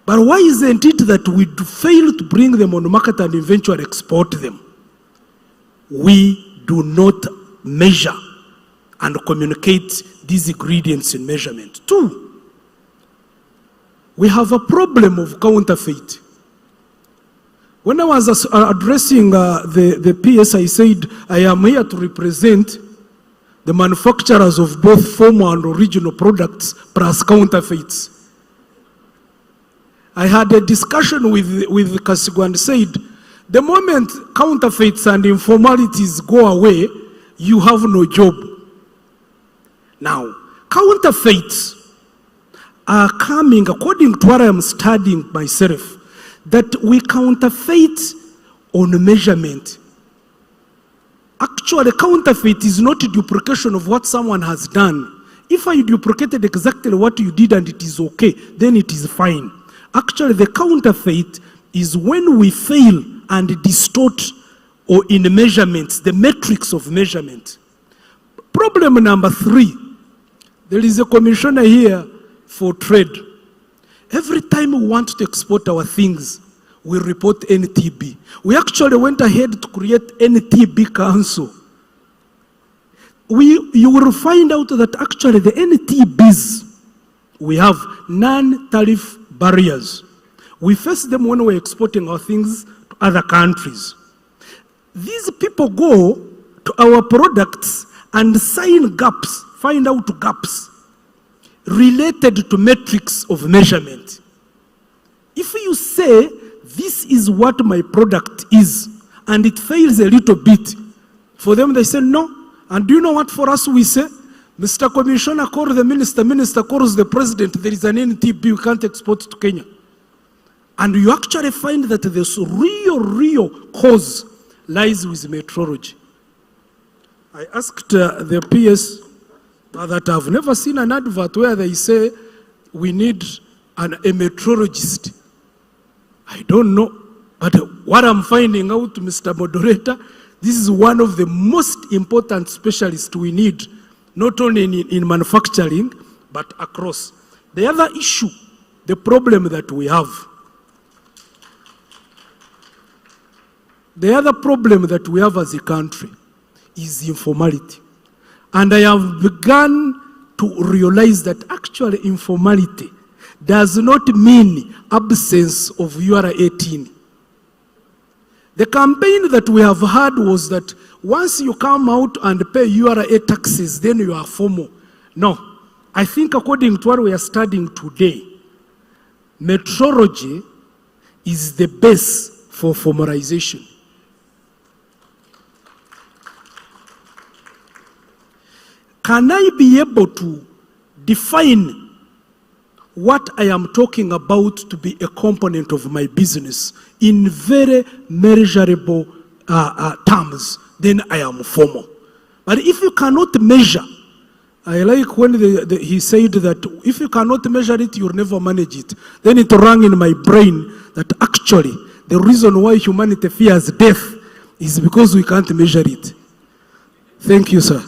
But why isn't it that we fail to bring them on the market and eventually export them? We do not measure and communicate these ingredients in measurement. 2, we have a problem of counterfeit. When I was addressing the PS, I said, I am here to represent the manufacturers of both formal and original products plus counterfeits. I had a discussion with Kasigo and said, the moment counterfeits and informalities go away, you have no job. Now, counterfeits are coming, according to what I am studying myself, that we counterfeit on measurement. Actually, counterfeit is not a duplication of what someone has done. If I duplicated exactly what you did and it is okay, then it is fine. Actually, the counterfeit is when we fail and distort or in measurements, the metrics of measurement. Problem number 3, there is a commissioner here for trade. Every time we want to export our things, we report NTB. We actually went ahead to create NTB Council. You will find out that actually the NTBs, we have non-tariff barriers. We face them when we're exporting our things to other countries. These people go to our products and sign gaps, find out gaps related to metrics of measurement. If you say, this is what my product is, and it fails a little bit, for them they say no. And do you know what for us we say? Mr. Commissioner calls the minister, minister calls the president, there is an NTB, you can't export to Kenya. And you actually find that this real cause lies with metrology. I asked the PS that I've never seen an advert where they say we need a metrologist. I don't know, but what I'm finding out, Mr. Moderator, this is one of the most important specialists we need, not only in manufacturing, but across. The other issue, the problem that we have, the other problem that we have as a country is informality. And I have begun to realize that actually informality does not mean absence of URA 18. The campaign that we have had was that once you come out and pay URA taxes, then you are formal. No. I think according to what we are studying today, metrology is the base for formalization. can I be able to define what I am talking about to be a component of my business in very measurable terms, then I am formal. But if you cannot measure, I like when he said that if you cannot measure it, you'll never manage it. Then it rang in my brain that actually the reason why humanity fears death is because we can't measure it. Thank you, sir.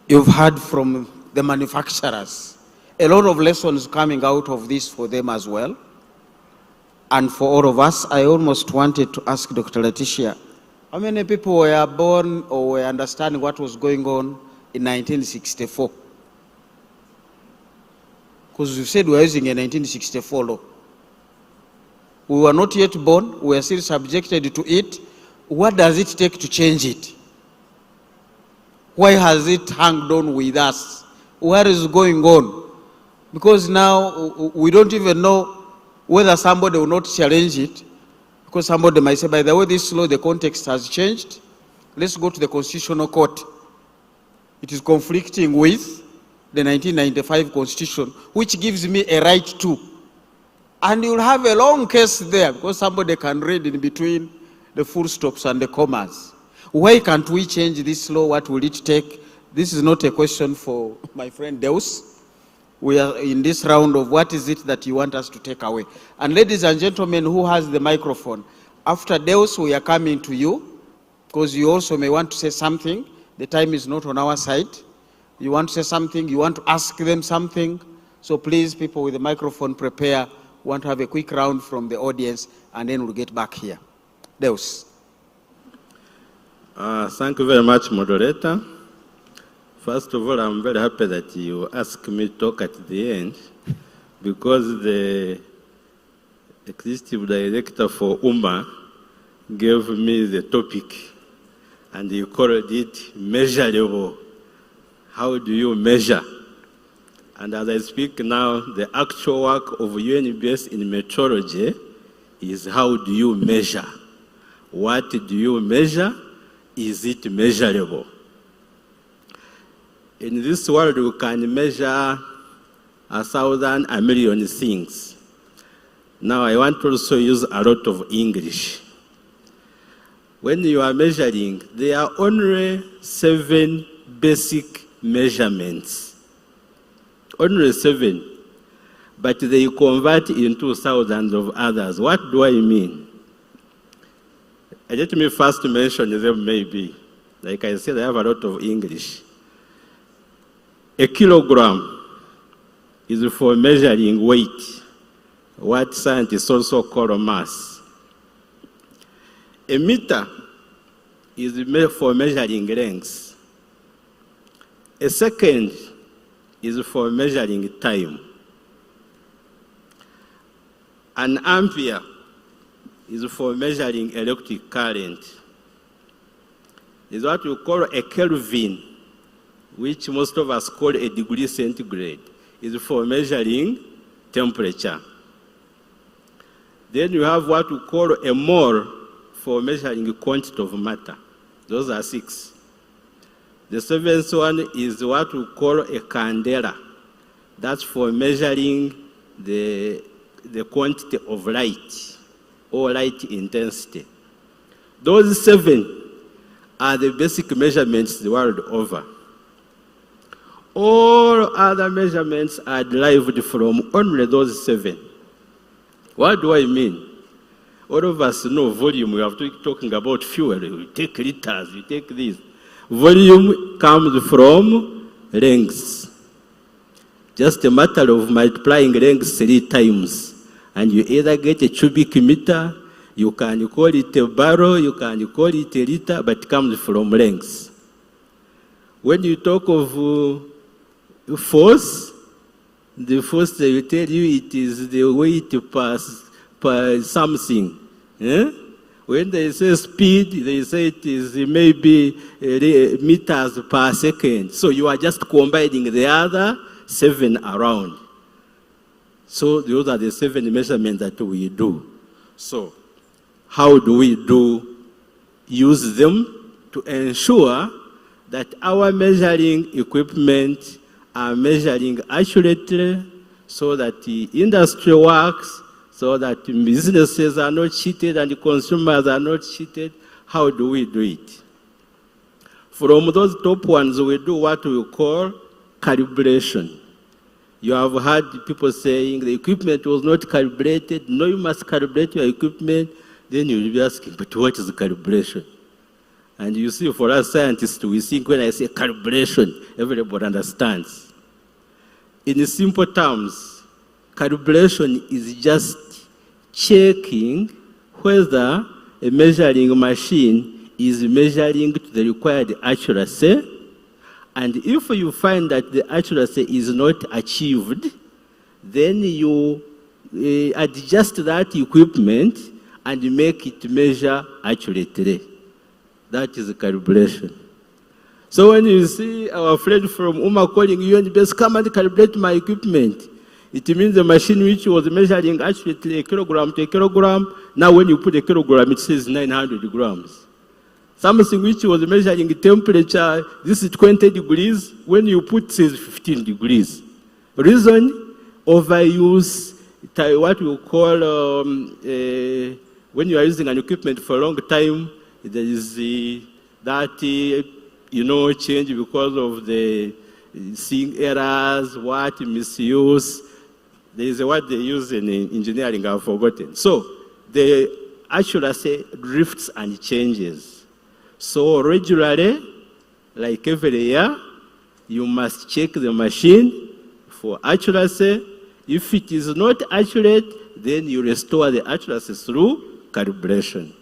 You've heard from the manufacturers. A lot of lessons coming out of this for them as well. And for all of us, I almost wanted to ask Dr. Letitia, how many people were born or were understanding what was going on in 1964? Because you said we were using a 1964 law. We were not yet born, we are still subjected to it. What does it take to change it? Why has it hanged on with us? What is going on? Because now we don't even know whether somebody will not challenge it, because somebody might say, by the way, this law, the context has changed. Let's go to the Constitutional Court. It is conflicting with the 1995 Constitution, which gives me a right to. And you'll have a long case there, because somebody can read in between the full stops and the commas. Why can't we change this law? What will it take? This is not a question for my friend Deus. We are in this round of what is it that you want us to take away. And ladies and gentlemen, who has the microphone? After Deus, we are coming to you, because you also may want to say something. The time is not on our side. You want to say something, you want to ask them something. So please, people with the microphone, prepare. We want to have a quick round from the audience, and then we'll get back here. Deus. Thank you very much, moderator. First of all, I'm very happy that you asked me to talk at the end, because the executive director for UMA gave me the topic, and he called it measurable. How do you measure? And as I speak now, the actual work of UNBS in metrology is how do you measure? What do you measure? Is it measurable? In this world, we can measure 1,000, a million things. Now, I want to also use a lot of English. When you are measuring, there are only 7 basic measurements. Only 7. But they convert into thousands of others. What do I mean? Let me first mention them maybe. Like I said, I have a lot of English. A kilogram is for measuring weight, what scientists also call mass. A meter is for measuring length. A second is for measuring time. An ampere is for measuring electric current. Is what we call a Kelvin, which most of us call a degree centigrade, is for measuring temperature. Then you have what we call a mole for measuring quantity of matter. Those are 6. The 7th one is what we call a candela. That's for measuring the quantity of light or light intensity. Those 7 are the basic measurements the world over. All other measurements are derived from only those 7. What do I mean? All of us know volume. We have to talking about fuel. We take liters, we take this. Volume comes from length. Just a matter of multiplying length 3 times. And you either get a cubic meter, you can call it a barrel, you can call it a liter, but it comes from length. When you talk of force, the force they will tell you it is the weight per something. Eh? When they say speed, they say it is maybe meters per second. So you are just combining the other 7 around. So those are the 7 measurements that we do. So how do we use them to ensure that our measuring equipment are measuring accurately so that the industry works, so that businesses are not cheated and consumers are not cheated. How do we do it? From those top ones, we do what we call calibration. You have heard people saying the equipment was not calibrated. No, you must calibrate your equipment. Then you'll be asking, but what is calibration? And you see, for us scientists, we think when I say calibration, everybody understands. In simple terms, calibration is just checking whether a measuring machine is measuring to the required accuracy. And if you find that the accuracy is not achieved, then you adjust that equipment and make it measure accurately. That is calibration. So when you see our friend from UMA calling UNBS, come and calibrate my equipment, it means the machine which was measuring accurately a kilogram to a kilogram, now when you put a kilogram, it says 900 grams. Something which was measuring temperature, this is 20 degrees, when you put it says 15 degrees. Reason, overuse, what we call, when you are using an equipment for a long time, there is that, change because of the seeing errors, what misuse. There is a word they use in engineering, I've forgotten. So the accuracy drifts and changes. So regularly, like every year, you must check the machine for accuracy. If it is not accurate, then you restore the accuracy through calibration.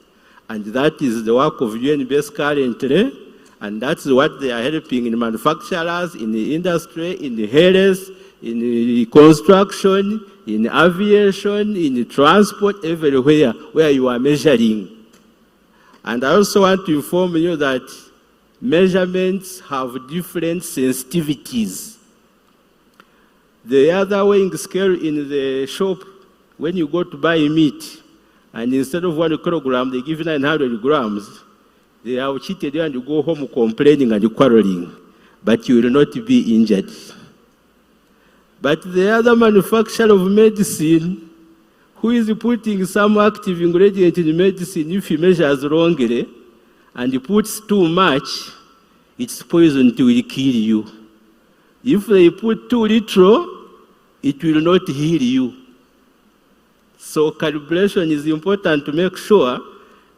And that is the work of UNBS currently, and that's what they are helping in manufacturers, in the industry, in the health, in the construction, in aviation, in the transport, everywhere where you are measuring. And I also want to inform you that measurements have different sensitivities. The other weighing scale in the shop, when you go to buy meat, and instead of 1 kilogram, they give you 900 grams, they have cheated you and you go home complaining and quarreling, but you will not be injured. But the other manufacturer of medicine, who is putting some active ingredient in medicine, if he measures wrongly and he puts too much, it's poison, it will kill you. If they put too little, it will not heal you. So calibration is important to make sure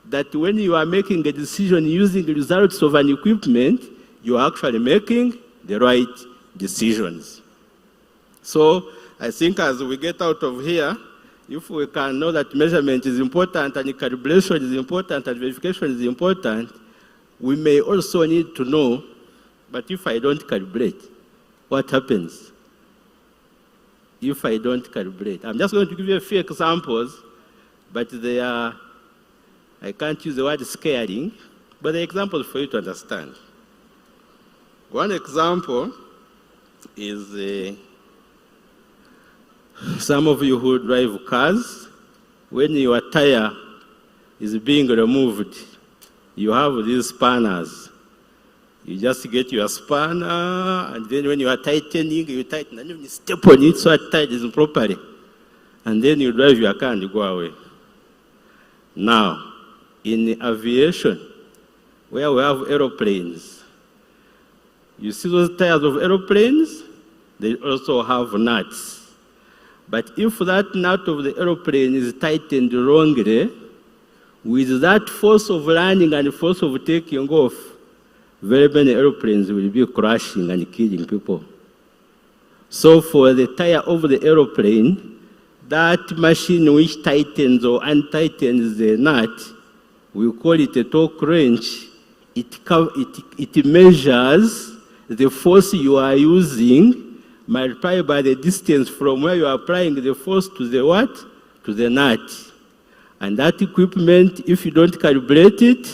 that when you are making a decision using the results of an equipment, you are actually making the right decisions. So I think as we get out of here, if we can know that measurement is important and calibration is important and verification is important, we may also need to know, but if I don't calibrate, what happens? If I don't calibrate. I'm just going to give you a few examples, but they are, I can't use the word scaring, but the examples for you to understand. One example is some of you who drive cars, when your tire is being removed, you have these spanners. You just get your spanner, and then when you are tightening, you tighten, and then you step on it so it tightens properly. And then you drive your car and you go away. Now, in aviation, where we have aeroplanes, you see those tires of aeroplanes? They also have nuts. But if that nut of the aeroplane is tightened wrongly, with that force of landing and force of taking off, very many aeroplanes will be crashing and killing people. So for the tire of the aeroplane, that machine which tightens or untightens the nut, we call it a torque wrench. It measures the force you are using multiplied by the distance from where you are applying the force to the what? To the nut. And that equipment, if you don't calibrate it,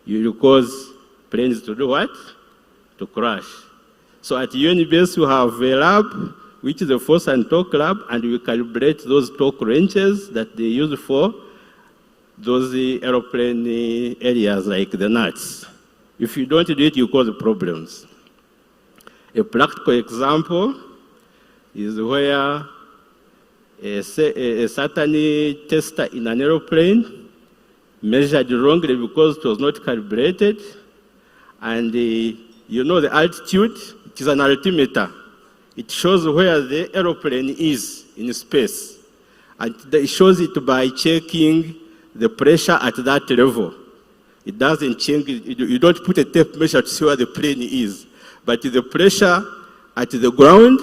you will cause planes to do what? To crash. So at UNBS, we have a lab, which is a force and torque lab, and we calibrate those torque wrenches that they use for those aeroplane areas like the nuts. If you don't do it, you cause problems. A practical example is where a certain tester in an aeroplane measured wrongly because it was not calibrated, and you know the altitude, it is an altimeter. It shows where the aeroplane is in space, and it shows it by checking the pressure at that level. It doesn't change, you don't put a tape measure to see where the plane is, but the pressure at the ground,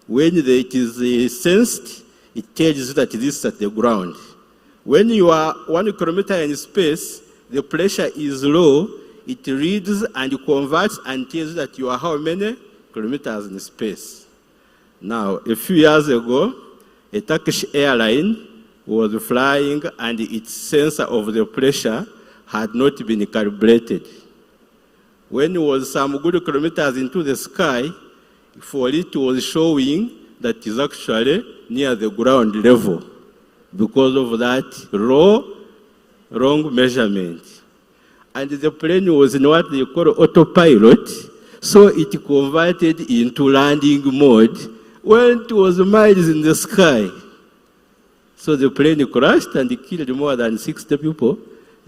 when it is sensed, it tells you that this is at the ground. When you are 1 kilometer in space, the pressure is low, it reads and converts and tells you that you are how many kilometers in space. Now, a few years ago, a Turkish airline was flying and its sensor of the pressure had not been calibrated. When it was some good kilometers into the sky, for it was showing that it is actually near the ground level because of that wrong measurement. And the plane was in what they call autopilot, so it converted into landing mode when it was miles in the sky. So the plane crashed and killed more than 60 people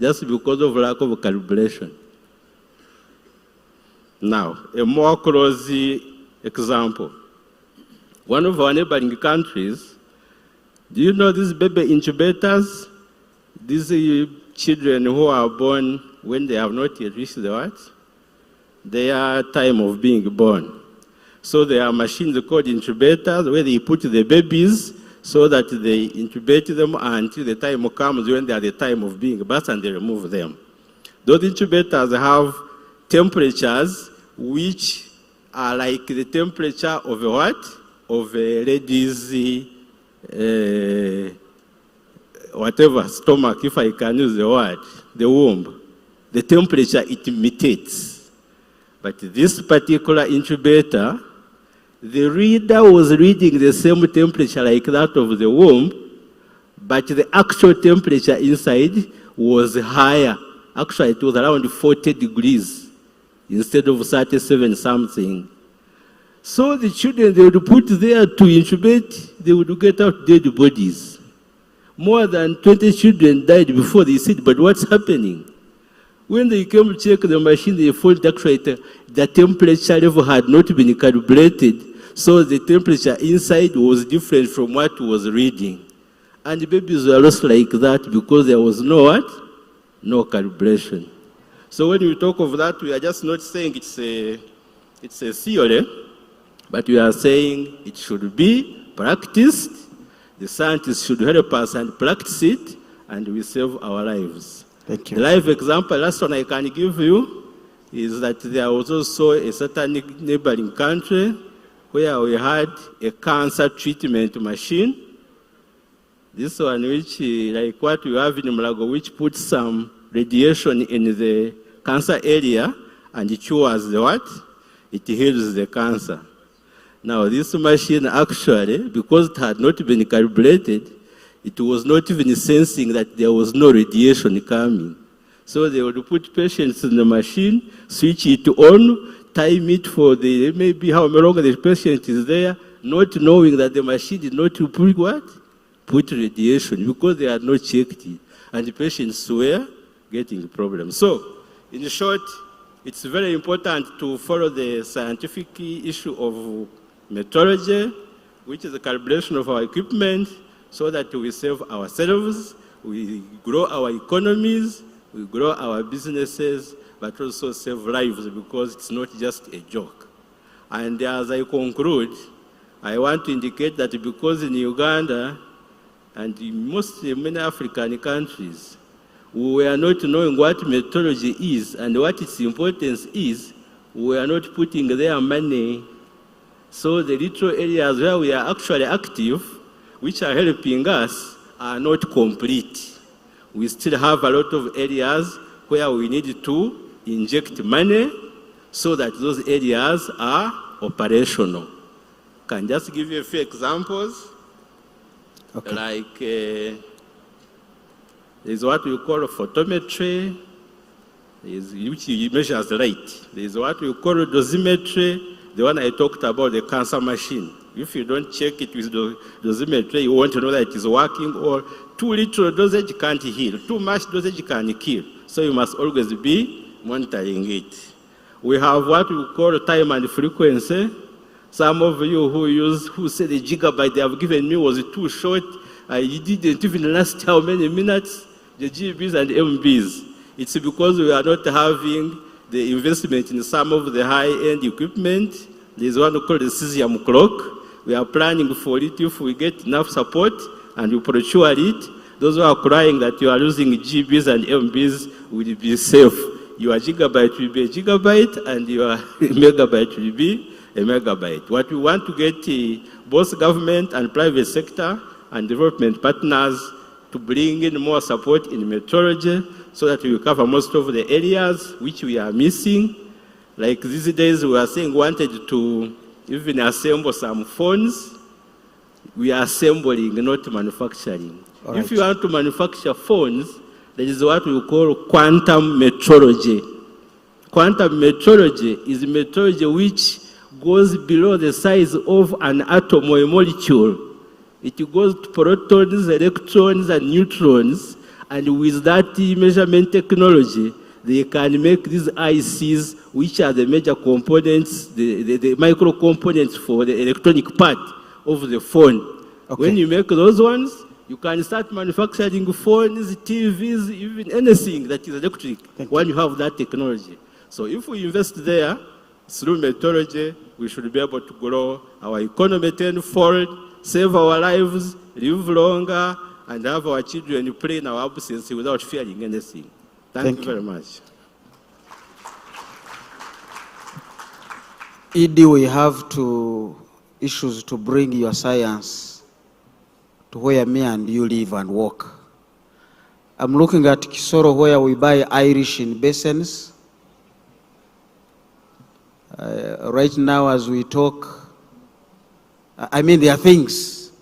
just because of lack of calibration. Now, a more close example. One of our neighboring countries, do you know these baby incubators? These children who are born when they have not yet reached the what? Their time of being born. So there are machines called incubators where they put the babies so that they incubate them until the time comes when they are the time of being birth and they remove them. Those incubators have temperatures which are like the temperature of a what? Of a lady's whatever, stomach, if I can use the word, the womb. The temperature it imitates. But this particular incubator, the reader was reading the same temperature like that of the womb, but the actual temperature inside was higher. Actually, it was around 40 degrees instead of 37 something. So the children they would put there to incubate, they would get out dead bodies. More than 20 children died before they said, but what's happening? When they came to check the machine, they found actually the temperature level had not been calibrated, so the temperature inside was different from what was reading. And the babies were lost like that because there was no what? No calibration. So when we talk of that, we are just not saying it's a theory, but we are saying it should be practiced. The scientists should help us and practice it, and we save our lives. Thank you. The live example, last one I can give you, is that there was also a certain neighboring country where we had a cancer treatment machine. This one which, like what we have in Mulago, which puts some radiation in the cancer area and it cures the what? It heals the cancer. Now this machine actually, because it had not been calibrated, it was not even sensing that there was no radiation coming. So they would put patients in the machine, switch it on, time it for the maybe how long the patient is there, not knowing that the machine did not put what? Put radiation because they had not checked it. And the patients were getting problems. So, in short, it's very important to follow the scientific issue of metrology, which is the calibration of our equipment, so that we save ourselves, we grow our economies, we grow our businesses, but also save lives because it's not just a joke. And as I conclude, I want to indicate that because in Uganda and in many African countries, we were not knowing what metrology is and what its importance is, we are not putting their money. So the little areas where we are actually active, which are helping us, are not complete. We still have a lot of areas where we need to inject money so that those areas are operational. Can just give you a few examples. Okay. Like There's what we call photometry, which measures light. There's what we call dosimetry, the one I talked about, the cancer machine. If you don't check it with the dosimetry, you want to know that it is working, or too little dosage can't heal, too much dosage can kill. So you must always be monitoring it. We have what we call time and frequency. Some of you who said the gigabyte they have given me was too short. I didn't even last how many minutes, the GBs and MBs. It's because we are not having the investment in some of the high-end equipment. There's one called the cesium clock. We are planning for it if we get enough support and we procure it. Those who are crying that you are losing GBs and MBs will be safe. Your gigabyte will be a gigabyte and your megabyte will be a megabyte. What we want to get both government and private sector and development partners to bring in more support in metrology so that we cover most of the areas which we are missing. Like these days we are saying wanted to even assemble some phones. We are assembling, not manufacturing. All right. If you want to manufacture phones, there is what we call quantum metrology. Quantum metrology is metrology which goes below the size of an atom or a molecule. It goes to protons, electrons, and neutrons, and with that measurement technology, they can make these ICs, which are the major components, the micro components for the electronic part of the phone. Okay. When you make those ones, you can start manufacturing phones, TVs, even anything that is electric when you have that technology. So if we invest there, through metrology, we should be able to grow our economy tenfold, save our lives, live longer, and have our children play in our absence without fearing anything. Thank you very much. Edie, we have issues to bring your science to where me and you live and work. I'm looking at Kisoro where we buy Irish in basins. Right now as we talk, I mean there are things.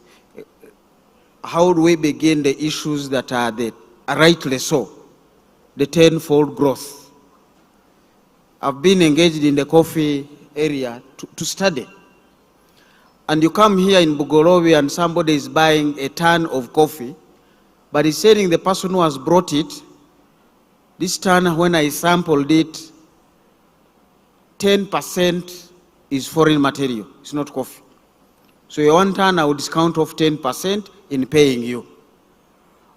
How do we begin the issues that are rightly so? The tenfold growth. I've been engaged in the coffee area to study. And you come here in Bugorobi and somebody is buying a ton of coffee, but he's saying the person who has brought it, this ton, when I sampled it, 10% is foreign material, it's not coffee. So your 1 ton I would discount off 10% in paying you.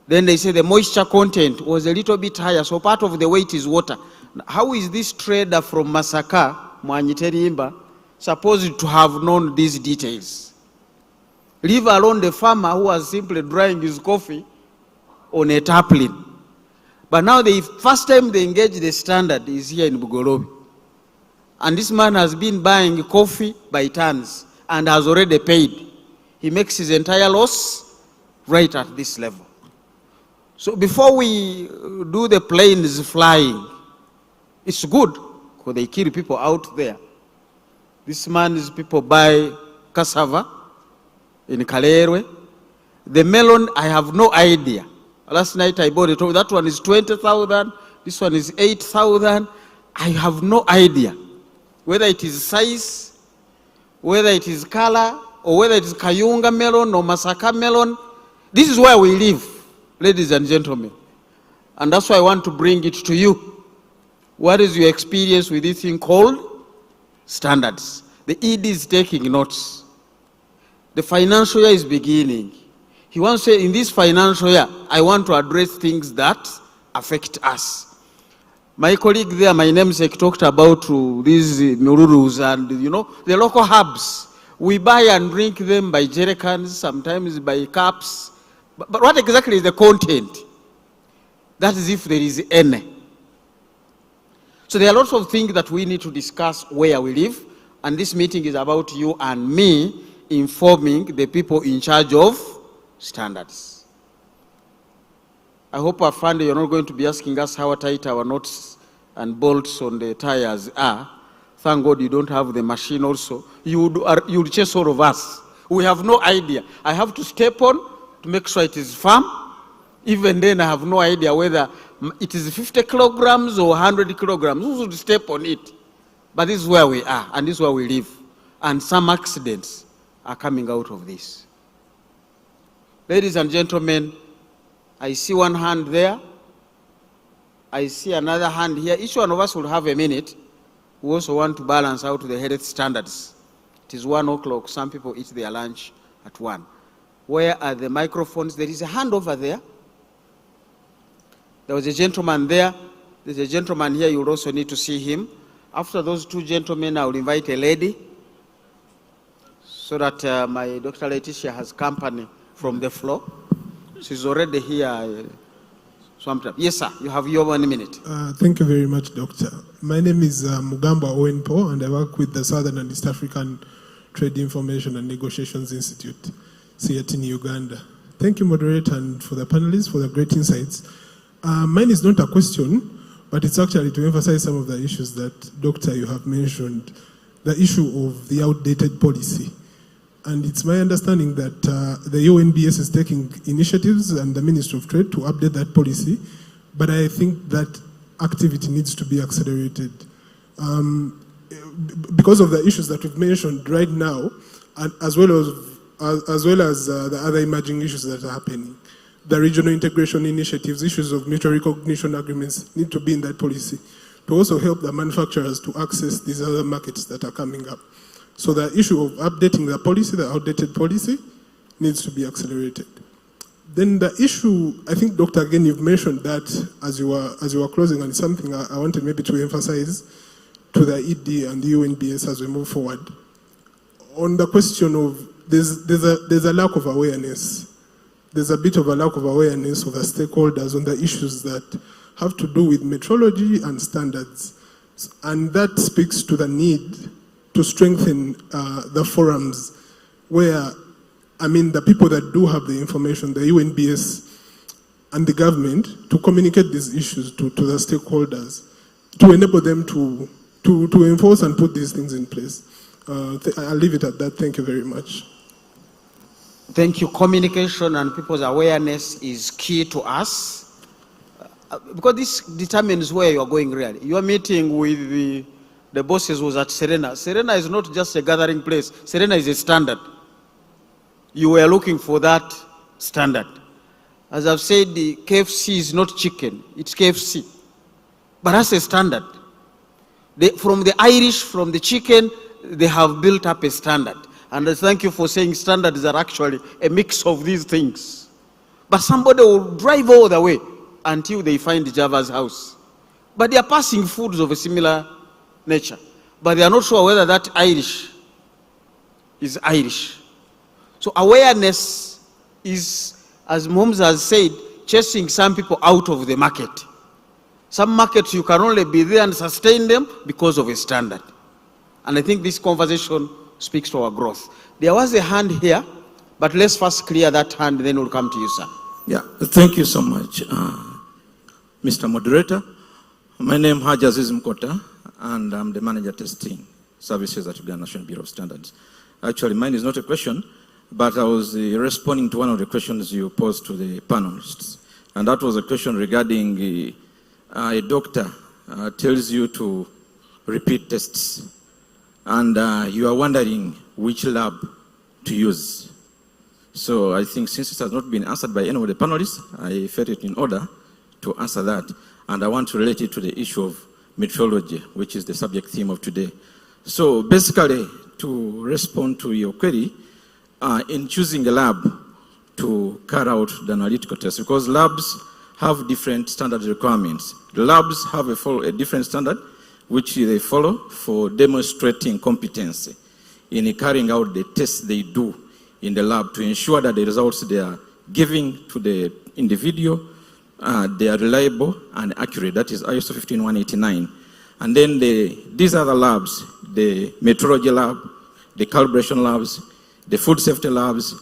Then they say the moisture content was a little bit higher, so part of the weight is water. How is this trader from Masaka, Mwanyiterimba, supposed to have known these details? Leave alone the farmer who was simply drying his coffee on a tarpaulin. But now the first time they engage the standard is here in Bugorobi. And this man has been buying coffee by tons and has already paid. He makes his entire loss right at this level. So before we do the planes flying, it's good because they kill people out there. This man's people buy cassava in Kalerwe. The melon, I have no idea. Last night I bought it. That one is 20,000. This one is 8,000. I have no idea whether it is size, whether it is color, or whether it is Kayunga melon or Masaka melon. This is where we live, ladies and gentlemen. And that's why I want to bring it to you. What is your experience with this thing called standards? The ED is taking notes. The financial year is beginning. He wants to say, in this financial year, I want to address things that affect us. My colleague there, my namesake, talked about these nururus and, the local herbs. We buy and drink them by jerrycans, sometimes by cups. But what exactly is the content? That is if there is any. So there are lots of things that we need to discuss where we live, and this meeting is about you and me informing the people in charge of standards. I hope, Afande, you're not going to be asking us how tight our nuts and bolts on the tires are. Thank God you don't have the machine also. You would chase all of us. We have no idea. I have to step on to make sure it is firm. Even then, I have no idea whether it is 50 kilograms or 100 kilograms. Who should step on it? But this is where we are, and this is where we live. And some accidents are coming out of this. Ladies and gentlemen, I see one hand there. I see another hand here. Each one of us will have a minute. We also want to balance out the health standards. It is 1 o'clock. Some people eat their lunch at 1. Where are the microphones? There is a hand over there. There was a gentleman there. There's a gentleman here. You'll also need to see him. After those two gentlemen, I will invite a lady so that my Dr. Letitia has company from the floor. She's already here. Yes, sir. You have your 1 minute. Thank you very much, Doctor. My name is Mugamba Owenpo, and I work with the Southern and East African Trade Information and Negotiations Institute, CIT in Uganda. Thank you, moderator, and for the panelists for the great insights. Mine is not a question, but it's actually to emphasize some of the issues that, Doctor, you have mentioned. The issue of the outdated policy. And it's my understanding that the UNBS is taking initiatives and the Ministry of Trade to update that policy, but I think that activity needs to be accelerated. Because of the issues that we've mentioned right now, and as well as the other emerging issues that are happening, the regional integration initiatives, issues of mutual recognition agreements need to be in that policy to also help the manufacturers to access these other markets that are coming up. So the issue of updating the policy, the outdated policy, needs to be accelerated. Then the issue, I think, Doctor, again, you've mentioned that as you were closing, and it's something I wanted maybe to emphasize to the ED and the UNBS as we move forward. On the question of, there's a lack of awareness. There's a bit of a lack of awareness of the stakeholders on the issues that have to do with metrology and standards. And that speaks to the need to strengthen the forums where, the people that do have the information, the UNBS and the government, to communicate these issues to the stakeholders, to enable them to enforce and put these things in place. I'll leave it at that. Thank you very much. Thank you. Communication and people's awareness is key to us because this determines where you are going really. Your meeting with the bosses was at Serena. Serena is not just a gathering place. Serena is a standard. You were looking for that standard. As I've said, the KFC is not chicken, it's KFC. But that's a standard. From the Irish, from the chicken, they have built up a standard. And thank you for saying standards are actually a mix of these things. But somebody will drive all the way until they find Java's house. But they are passing foods of a similar nature. But they are not sure whether that Irish is Irish. So awareness is, as Moms has said, chasing some people out of the market. Some markets you can only be there and sustain them because of a standard. And I think this conversation speaks to our growth. There was a hand here, but let's first clear that hand, then we'll come to you, sir. Yeah, thank you so much, Mr. Moderator. My name is Haji Aziz Mkota, and I'm the Manager Testing Services at Uganda National Bureau of Standards. Actually, mine is not a question, but I was responding to one of the questions you posed to the panelists. And that was a question regarding a doctor tells you to repeat tests. And you are wondering which lab to use. So I think since it has not been answered by any of the panelists, I felt it in order to answer that. And I want to relate it to the issue of metrology, which is the subject theme of today. So basically, to respond to your query, in choosing a lab to carry out the analytical test, because labs have different standard requirements. The labs have a different standard which they follow for demonstrating competency in carrying out the tests they do in the lab to ensure that the results they are giving to the individual, they are reliable and accurate. That is ISO 15189. And then these other labs, the metrology lab, the calibration labs, the food safety labs,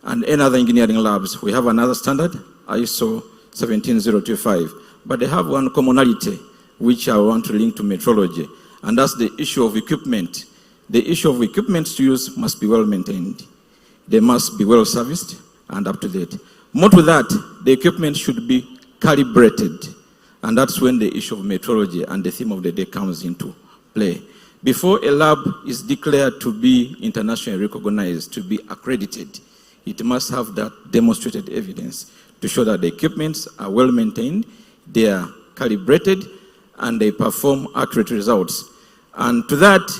and any other engineering labs, we have another standard, ISO 17025. But they have one commonality, which I want to link to metrology, and that's the issue of equipment. The issue of equipment to use must be well maintained. They must be well serviced and up to date. More to that, the equipment should be calibrated. And that's when the issue of metrology and the theme of the day comes into play. Before a lab is declared to be internationally recognized, to be accredited, it must have that demonstrated evidence to show that the equipments are well maintained, they are calibrated, and they perform accurate results. And to that,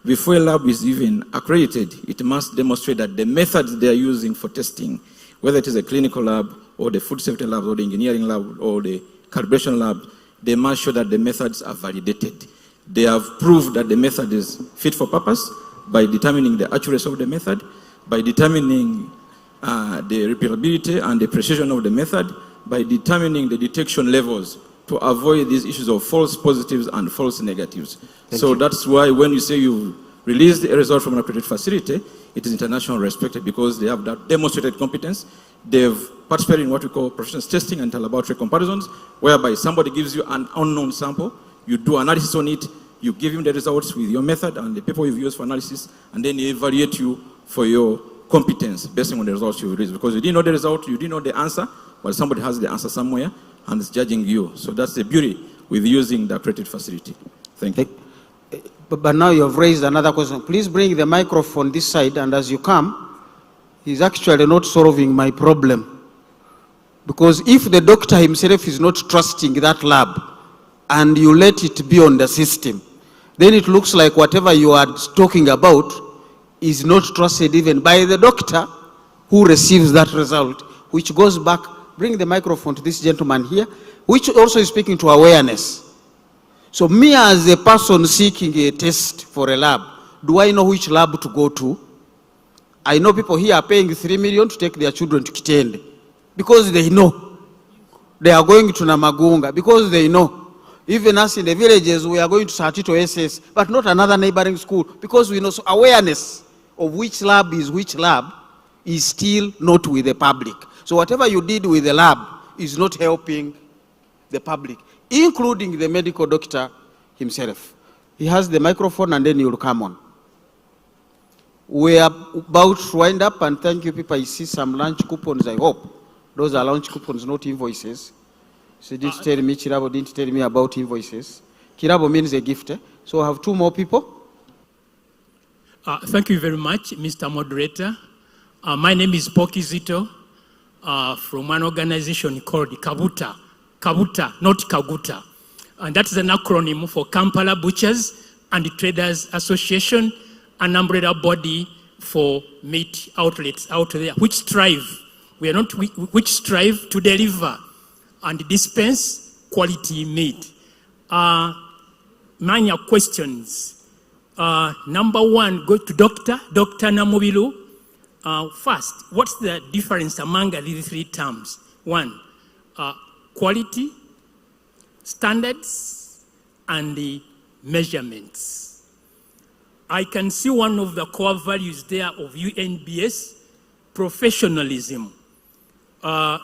before a lab is even accredited, it must demonstrate that the methods they are using for testing, whether it is a clinical lab or the food safety lab or the engineering lab or the calibration lab, they must show that the methods are validated. They have proved that the method is fit for purpose by determining the accuracy of the method, by determining the repeatability and the precision of the method, by determining the detection levels to avoid these issues of false positives and false negatives. So that's why when you say you released a result from an accredited facility, it is internationally respected because they have that demonstrated competence. They've participated in what we call professional testing and laboratory comparisons, whereby somebody gives you an unknown sample, you do analysis on it, you give him the results with your method and the people you've used for analysis, and then he evaluate you for your competence based on the results you released. Because you didn't know the result, you didn't know the answer, but somebody has the answer somewhere and is judging you. So that's the beauty with using the accredited facility. Thank you. But now you have raised another question. Please bring the microphone this side, and as you come, he's actually not solving my problem. Because if the doctor himself is not trusting that lab, and you let it be on the system, then it looks like whatever you are talking about is not trusted even by the doctor who receives that result, which goes back. Bring the microphone to this gentleman here, which also is speaking to awareness. So me as a person seeking a test for a lab, do I know which lab to go to? I know people here are paying 3 million to take their children to Kitende because they know. They are going to Namagunga because they know. Even us in the villages, we are going to Satito SS, but not another neighboring school because we know. So awareness of which lab is still not with the public. So whatever you did with the lab is not helping the public, including the medical doctor himself. He has the microphone and then you'll come on. We are about to wind up, and thank you people. I see some lunch coupons, I hope. Those are lunch coupons, not invoices. So didn't tell me, Kirabo didn't tell me about invoices. Kirabo means a gift. So I have 2 more people. Thank you very much, Mr. Moderator. My name is Poki Zito from an organization called Kabuta. Kabuta, not Kaguta. And that is an acronym for Kampala Butchers and Traders Association, an umbrella body for meat outlets out there, which strive to deliver and dispense quality meat. Many questions. Number 1, go to Dr. Namubilu. First, what's the difference among these 3 terms? 1, quality, standards, and the measurements. I can see one of the core values there of UNBS, professionalism. I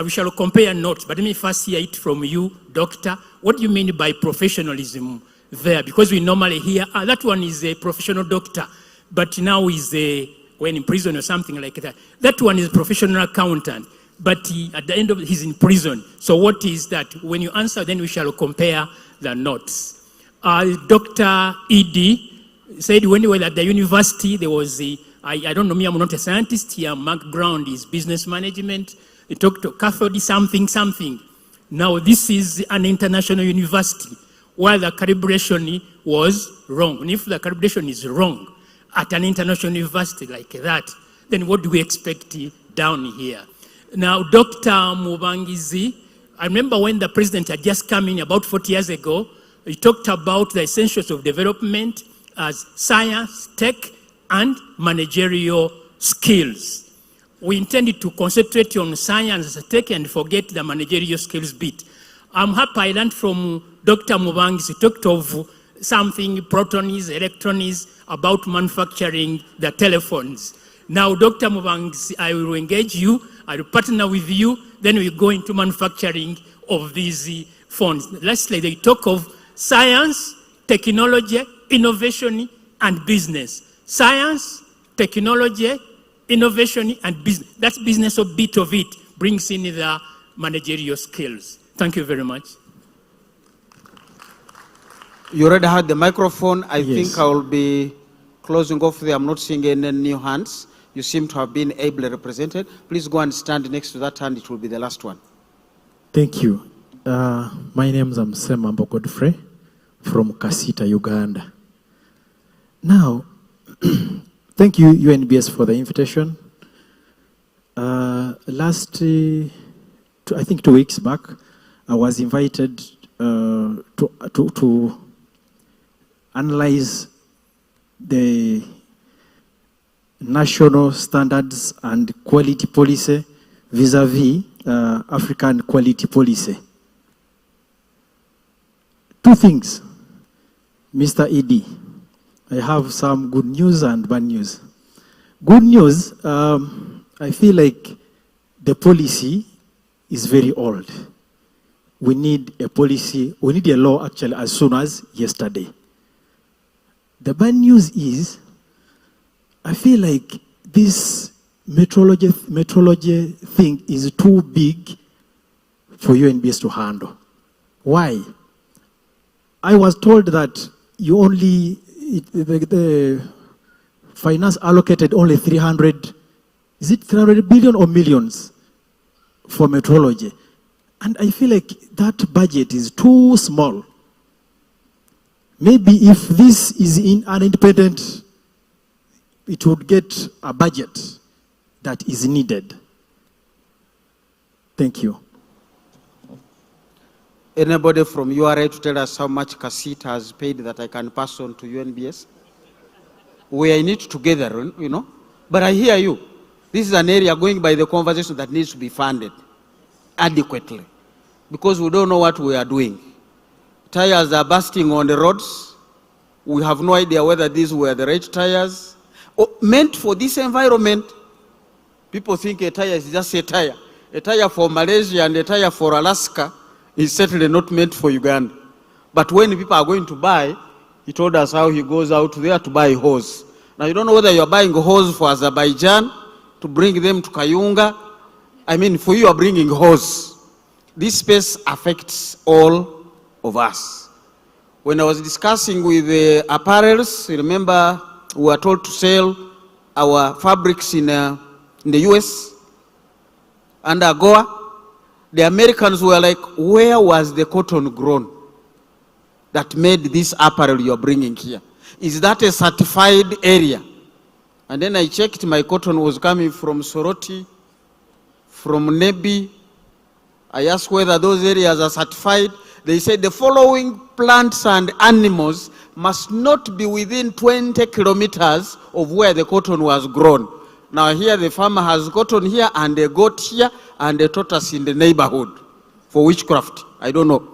shall compare notes, but let me first hear it from you, Doctor. What do you mean by professionalism there? Because we normally hear, that one is a professional doctor, but now is when in prison or something like that. That one is a professional accountant, but at the end of it, he's in prison. So what is that? When you answer, then we shall compare the notes. Dr. E.D. said when he was at the university, there was I don't know, me, I'm not a scientist here, my background is business management. He talked to cathode something. Now this is an international university where the calibration was wrong. And if the calibration is wrong at an international university like that, then what do we expect down here? Now, Dr. Mubangizi, I remember when the president had just come in about 40 years ago, he talked about the essentials of development as science, tech, and managerial skills. We intended to concentrate on science, tech, and forget the managerial skills bit. I'm happy I learned from Dr. Mubangizi. He talked of something, protons, electrons, about manufacturing the telephones. Now, Dr. Mubangizi, I will engage you, I will partner with you, then we go into manufacturing of these phones. Lastly, they talk of science, technology, innovation, and business. Science, technology, innovation, and business. That's business, a bit of it. brings in the managerial skills. Thank you very much. You already had the microphone. I Yes. think I will be closing off there. I'm not seeing any new hands. You seem to have been ably represented. Please go and stand next to that hand. It will be the last one. Thank you. My name is Msemambo Godfrey from Kasita, Uganda. Now, thank you, UNBS, for the invitation. I think 2 weeks back, I was invited to analyze the national standards and quality policy vis-a-vis African quality policy. 2 things, Mr. ED. I have some good news and bad news. Good news, I feel like the policy is very old. We need a policy, we need a law actually as soon as yesterday. The bad news is, I feel like this metrology thing is too big for UNBS to handle. Why? I was told that you only, the finance allocated only 300, is it 300 billion or millions for metrology? And I feel like that budget is too small. Maybe if this is in an independent, it would get a budget that is needed. Thank you. Anybody from URA to tell us how much Kasita has paid that I can pass on to UNBS? We are in it together, you know. But I hear you. This is an area going by the conversation that needs to be funded adequately, because we don't know what we are doing. Tires are bursting on the roads. We have no idea whether these were the right tires meant for this environment. People think a tire is just a tire. A tire for Malaysia and a tire for Alaska is certainly not meant for Uganda. But when people are going to buy, he told us how he goes out there to buy hose. Now you don't know whether you're buying hose for Azerbaijan to bring them to Kayunga. I mean, for you are bringing hose. This space affects all of us. When I was discussing with the apparels, remember we were told to sell our fabrics in the US under AGOA. The Americans were like, where was the cotton grown that made this apparel you're bringing here? Is that a certified area? And then I checked, my cotton was coming from Soroti, from Nebi. I asked whether those areas are certified. They said the following plants and animals must not be within 20 kilometers of where the cotton was grown. Now here the farmer has cotton here and a goat here and a tortoise in the neighborhood. For witchcraft, I don't know.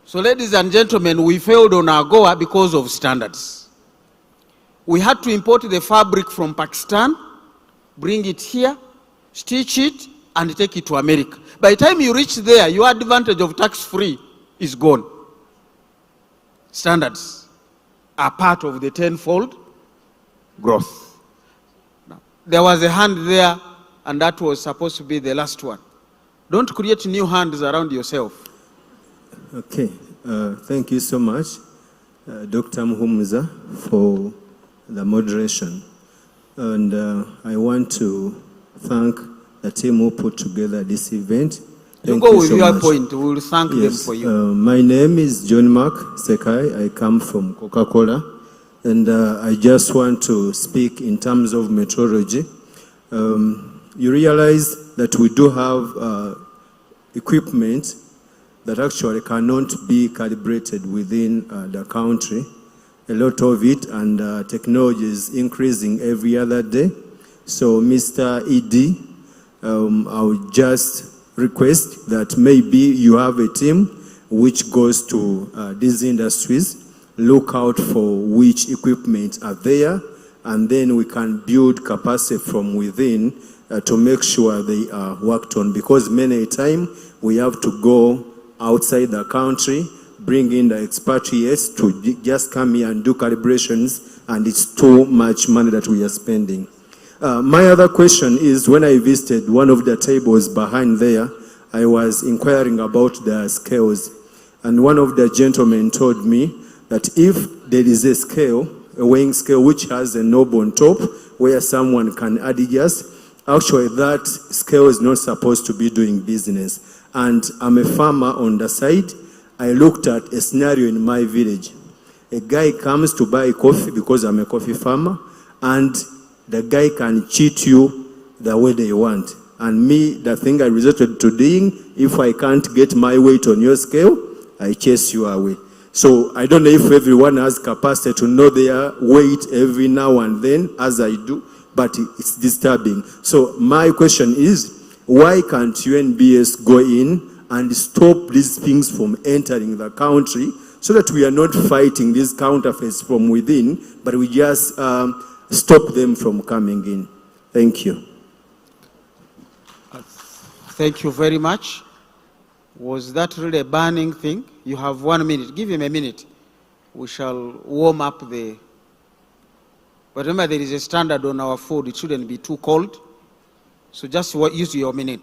So ladies and gentlemen, we failed on AGOA because of standards. We had to import the fabric from Pakistan, bring it here, stitch it, and take it to America. By the time you reach there, your advantage of tax-free is gone. Standards are part of the tenfold growth. Now, there was a hand there, and that was supposed to be the last one. Don't create new hands around yourself. Okay, thank you so much, Dr. Muhumuza, for the moderation. And I want to thank the team who put together this event. You go with your point, we will thank them for you. My name is John Mark Sekai. I come from Coca-Cola. And I just want to speak in terms of metrology. You realize that we do have equipment that actually cannot be calibrated within the country. A lot of it, and technology is increasing every other day. So Mr. ED, I would just request that maybe you have a team which goes to these industries, look out for which equipment are there, and then we can build capacity from within to make sure they are worked on, because many a time we have to go outside the country, bring in the expatriates to just come here and do calibrations, and it's too much money that we are spending. My other question is, when I visited one of the tables behind there, I was inquiring about the scales. And one of the gentlemen told me that if there is a scale, a weighing scale which has a knob on top where someone can adjust, actually that scale is not supposed to be doing business. And I'm a farmer on the side. I looked at a scenario in my village. A guy comes to buy coffee because I'm a coffee farmer, and the guy can cheat you the way they want. And me, the thing I resorted to doing, if I can't get my weight on your scale, I chase you away. So I don't know if everyone has capacity to know their weight every now and then, as I do, but it's disturbing. So my question is, why can't UNBS go in and stop these things from entering the country so that we are not fighting these counterfeits from within, but we just stop them from coming in? Thank you. Thank you very much. Was that really a burning thing? You have 1 minute. Give him a minute. We shall warm up the... But remember, there is a standard on our food. It shouldn't be too cold. So just use your minute.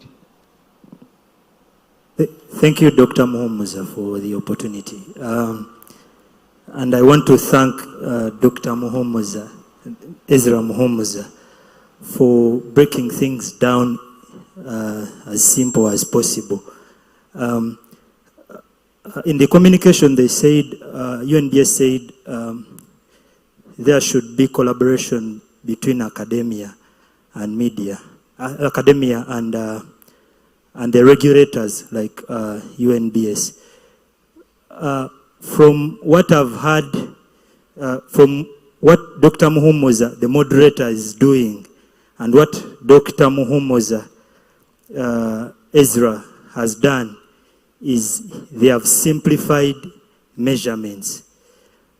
Thank you, Dr. Muhumuza, for the opportunity. And I want to thank Dr. Muhumuza, Ezra Muhumuza, for breaking things down as simple as possible. In the communication, they said, UNBS said, there should be collaboration between academia and media, academia and the regulators like UNBS. From what I've heard, from what Dr. Muhumuza, the moderator, is doing, and what Dr. Muhumuza, Ezra, has done, is they have simplified measurements.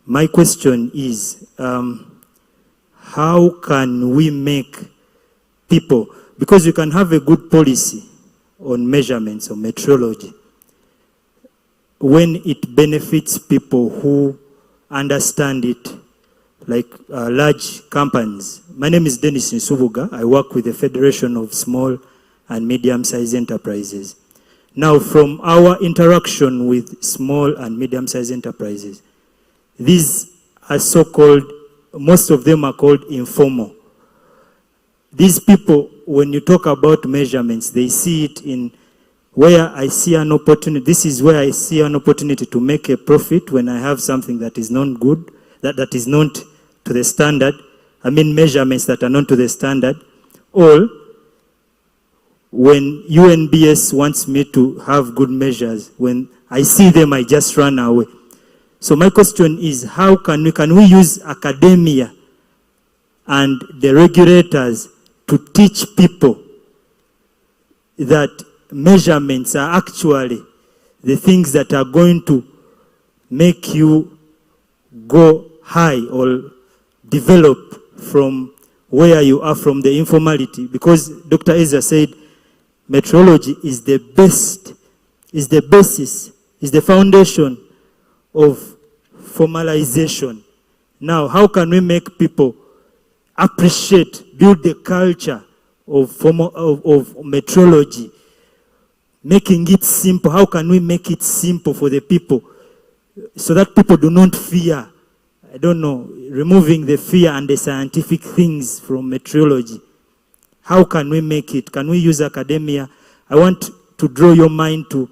My question is, how can we make people, because you can have a good policy on measurements or metrology, when it benefits people who understand it, like large companies. My name is Dennis Nsubuga. I work with the Federation of Small and Medium-Sized Enterprises. Now, from our interaction with small and medium-sized enterprises, these are so-called, most of them are called informal. These people, when you talk about measurements, they see it in where I see an opportunity. This is where I see an opportunity to make a profit when I have something that is not good, that is not to the standard. I mean measurements that are not to the standard. Or when UNBS wants me to have good measures, when I see them, I just run away. So my question is, how can we use academia and the regulators to teach people that measurements are actually the things that are going to make you go high or develop from where you are, from the informality? Because Dr. Ezra said metrology is the best, is the basis, is the foundation of formalization. Now, how can we make people appreciate, build the culture of metrology, making it simple? How can we make it simple for the people so that people do not fear, I don't know, removing the fear and the scientific things from metrology? How can we make it? Can we use academia? I want to draw your mind to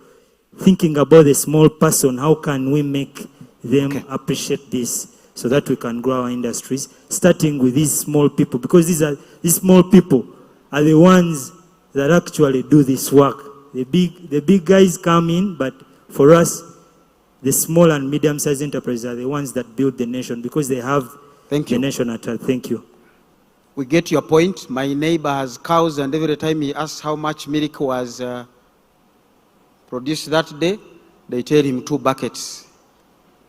thinking about the small person. How can we make them appreciate this so that we can grow our industries, starting with these small people? Because these small people are the ones that actually do this work. The big guys come in, but for us, the small and medium-sized enterprises are the ones that build the nation, because they have the nation at heart. Thank you. We get your point. My neighbor has cows, and every time he asks how much milk was produced that day, they tell him 2 buckets.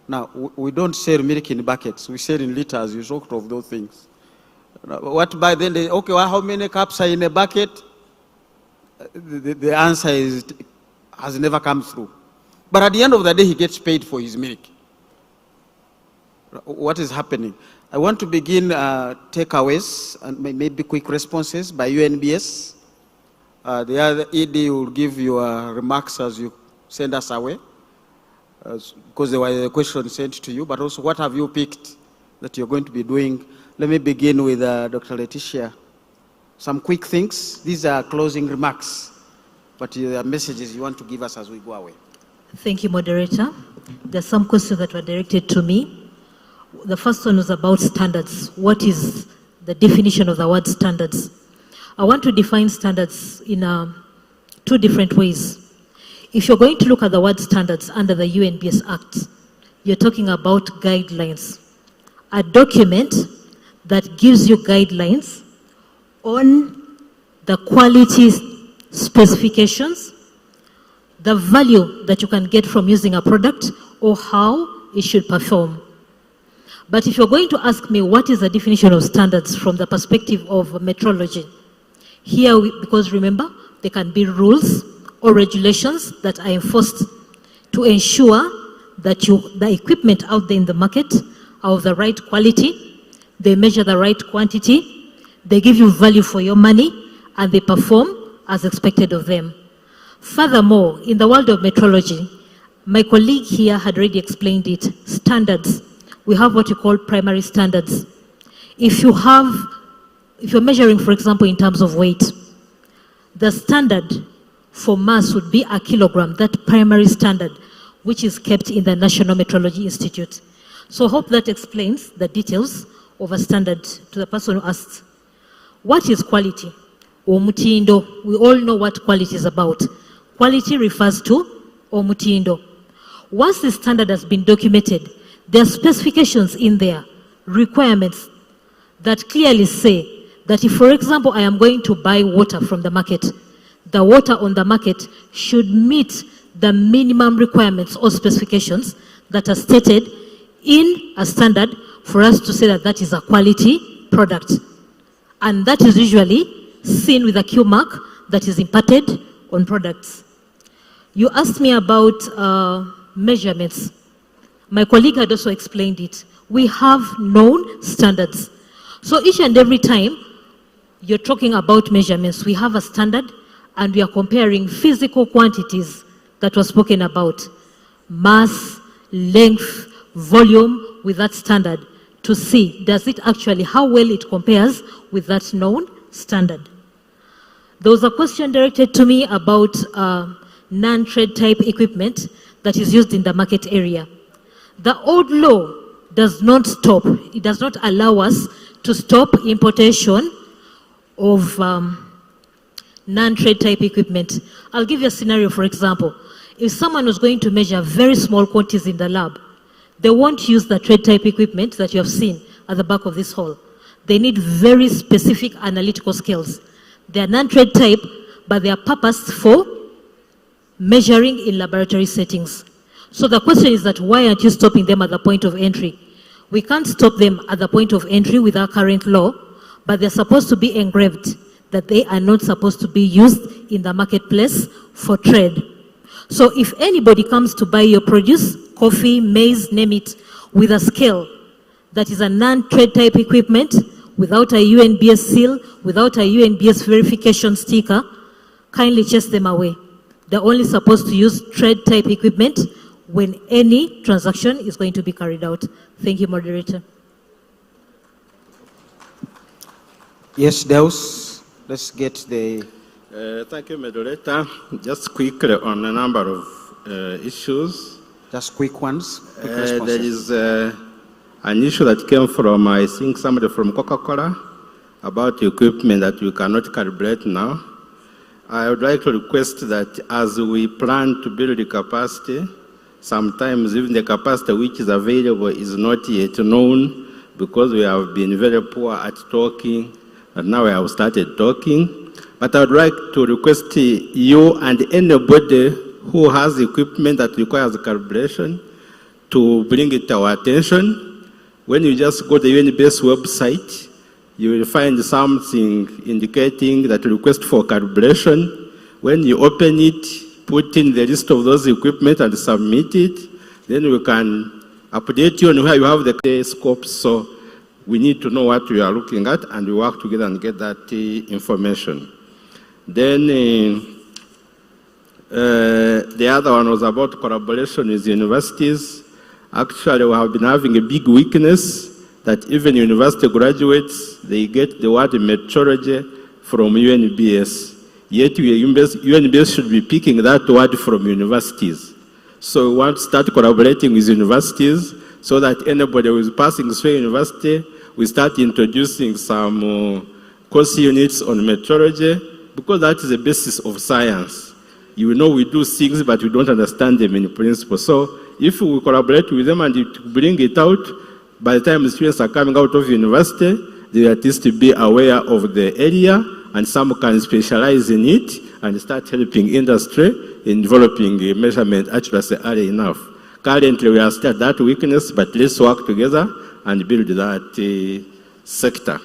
Now, we don't sell milk in buckets. We sell in liters. You talked of those things. What by then, okay, well, how many cups are in a bucket? The answer has never come through. But at the end of the day, he gets paid for his milk. What is happening? I want to begin takeaways and maybe quick responses by UNBS. The other ED will give your remarks as you send us away, because there were questions sent to you, but also what have you picked that you're going to be doing? Let me begin with Dr. Letitia. Some quick things. These are closing remarks, but there are messages you want to give us as we go away. Thank you, moderator. There are some questions that were directed to me. The first one was about standards. What is the definition of the word standards? I want to define standards in two different ways. If you're going to look at the word standards under the UNBS Act, you're talking about guidelines. A document that gives you guidelines on the quality specifications, the value that you can get from using a product, or how it should perform. But if you're going to ask me what is the definition of standards from the perspective of metrology, here, because remember, there can be rules or regulations that are enforced to ensure that the equipment out there in the market are of the right quality, they measure the right quantity, they give you value for your money, and they perform as expected of them. Furthermore, in the world of metrology, my colleague here had already explained it, standards. We have what you call primary standards. If you're measuring, for example, in terms of weight, the standard for mass would be a kilogram, that primary standard, which is kept in the National Metrology Institute. So I hope that explains the details of a standard to the person who asked. What is quality? Omutindo. We all know what quality is about. Quality refers to omutindo. Once the standard has been documented, there are specifications in there, requirements that clearly say that if, for example, I am going to buy water from the market, the water on the market should meet the minimum requirements or specifications that are stated in a standard for us to say that that is a quality product. And that is usually seen with a Q mark that is imparted on products. You asked me about measurements. My colleague had also explained it. We have known standards. So each and every time you're talking about measurements, we have a standard and we are comparing physical quantities that were spoken about, mass, length, volume with that standard to see, does it actually, how well it compares with that known standard. There was a question directed to me about non-trade type equipment that is used in the market area. The old law does not stop, it does not allow us to stop importation of non-trade type equipment. I'll give you a scenario, for example. If someone was going to measure very small quantities in the lab, they won't use the trade type equipment that you have seen at the back of this hall. They need very specific analytical skills. They are non-trade type, but they are purposed for measuring in laboratory settings. So the question is that why aren't you stopping them at the point of entry? We can't stop them at the point of entry with our current law, but they're supposed to be engraved that they are not supposed to be used in the marketplace for trade. So if anybody comes to buy your produce, coffee, maize, name it, with a scale that is a non-trade type equipment, without a UNBS seal, without a UNBS verification sticker, kindly chase them away. They're only supposed to use trade type equipment when any transaction is going to be carried out. Thank you, moderator. Yes, Deus, let's get the... Thank you, moderator. Just quickly on a number of issues. Just quick ones. Quick there is an issue that came from, I think, somebody from Coca-Cola about equipment that we cannot calibrate now. I would like to request that as we plan to build the capacity, sometimes even the capacity which is available is not yet known because we have been very poor at talking, and now we have started talking. But I would like to request you and anybody who has equipment that requires calibration to bring it to our attention. When you just go to the UNBS website, you will find something indicating that request for calibration. When you open it, put in the list of those equipment and submit it, then we can update you on where you have the scope. So we need to know what we are looking at, and we work together and get that information. Then the other one was about collaboration with universities. Actually, we have been having a big weakness that even university graduates, they get the word metrology from UNBS. Yet UNBS should be picking that word from universities. So we want to start collaborating with universities so that anybody who is passing through university, we start introducing some course units on metrology, because that is the basis of science. You know, we do things, but we don't understand them in principle. So if we collaborate with them and bring it out, by the time the students are coming out of university, they at least be aware of the area, and some can specialize in it and start helping industry in developing a measurement accuracy early enough. Currently, we are still at that weakness, but let's work together and build that sector.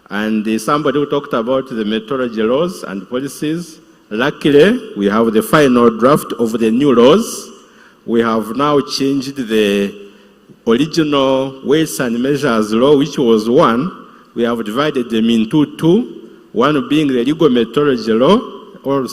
And somebody who talked about the metrology laws and policies. Luckily, we have the final draft of the new laws. We have now changed the original weights and measures law, which was one. We have divided them into two, one being the legal metrology law, or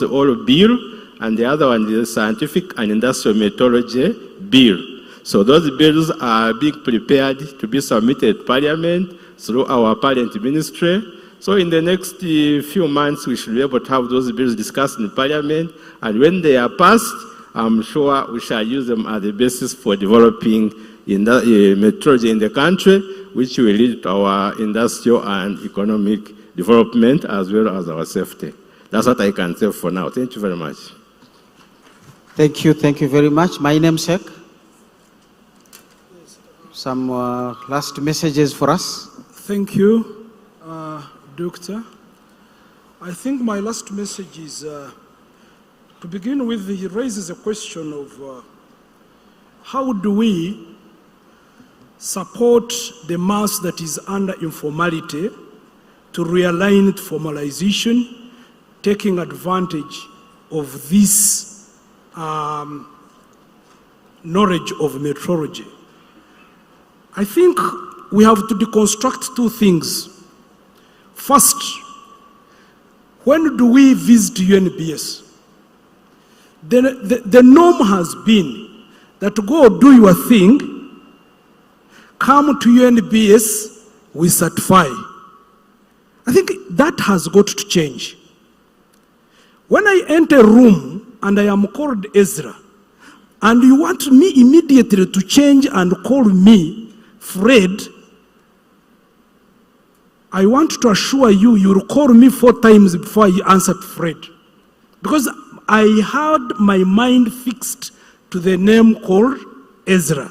bill, and the other one is the scientific and industrial metrology bill. So those bills are being prepared to be submitted to Parliament through our parent ministry. So in the next few months, we should be able to have those bills discussed in Parliament, and when they are passed, I'm sure we shall use them as the basis for developing metrology in the country, which will lead to our industrial and economic development as well as our safety. That's what I can say for now. Thank you very much. Thank you very much. My namesake. Some last messages for us. Thank you, Doctor. I think my last message is, to begin with, he raises a question of how do we support the mass that is under informality to realign to formalization, taking advantage of this knowledge of metrology. I think we have to deconstruct two things. First, when do we visit UNBS? The norm has been that go do your thing, come to UNBS, we certify. I think that has got to change. When I enter a room and I am called Ezra, and you want me immediately to change and call me Fred, I want to assure you, you'll call me 4 times before I answered Fred. Because I had my mind fixed to the name called Ezra.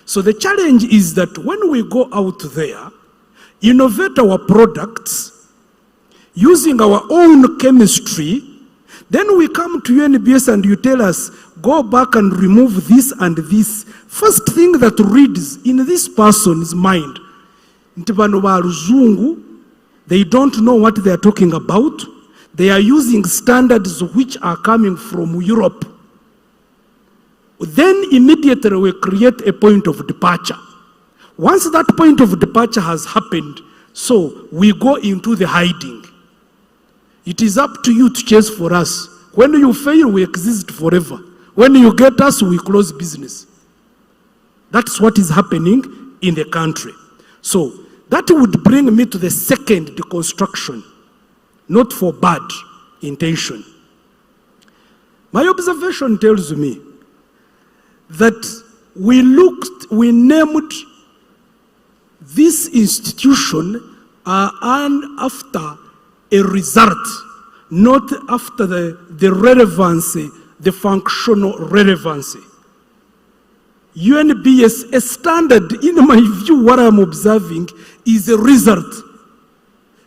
So the challenge is that when we go out there, innovate our products, using our own chemistry, then we come to UNBS and you tell us, go back and remove this and this. First thing that reads in this person's mind, they don't know what they are talking about. They are using standards which are coming from Europe. Then immediately we create a point of departure. Once that point of departure has happened, so we go into the hiding. It is up to you to chase for us. When you fail, we exist forever. When you get us, we close business. That's what is happening in the country. So that would bring me to the second deconstruction, not for bad intention. My observation tells me that we named this institution and after a result, not after the relevancy, the functional relevancy. UNBS, a standard, in my view, what I'm observing is a result.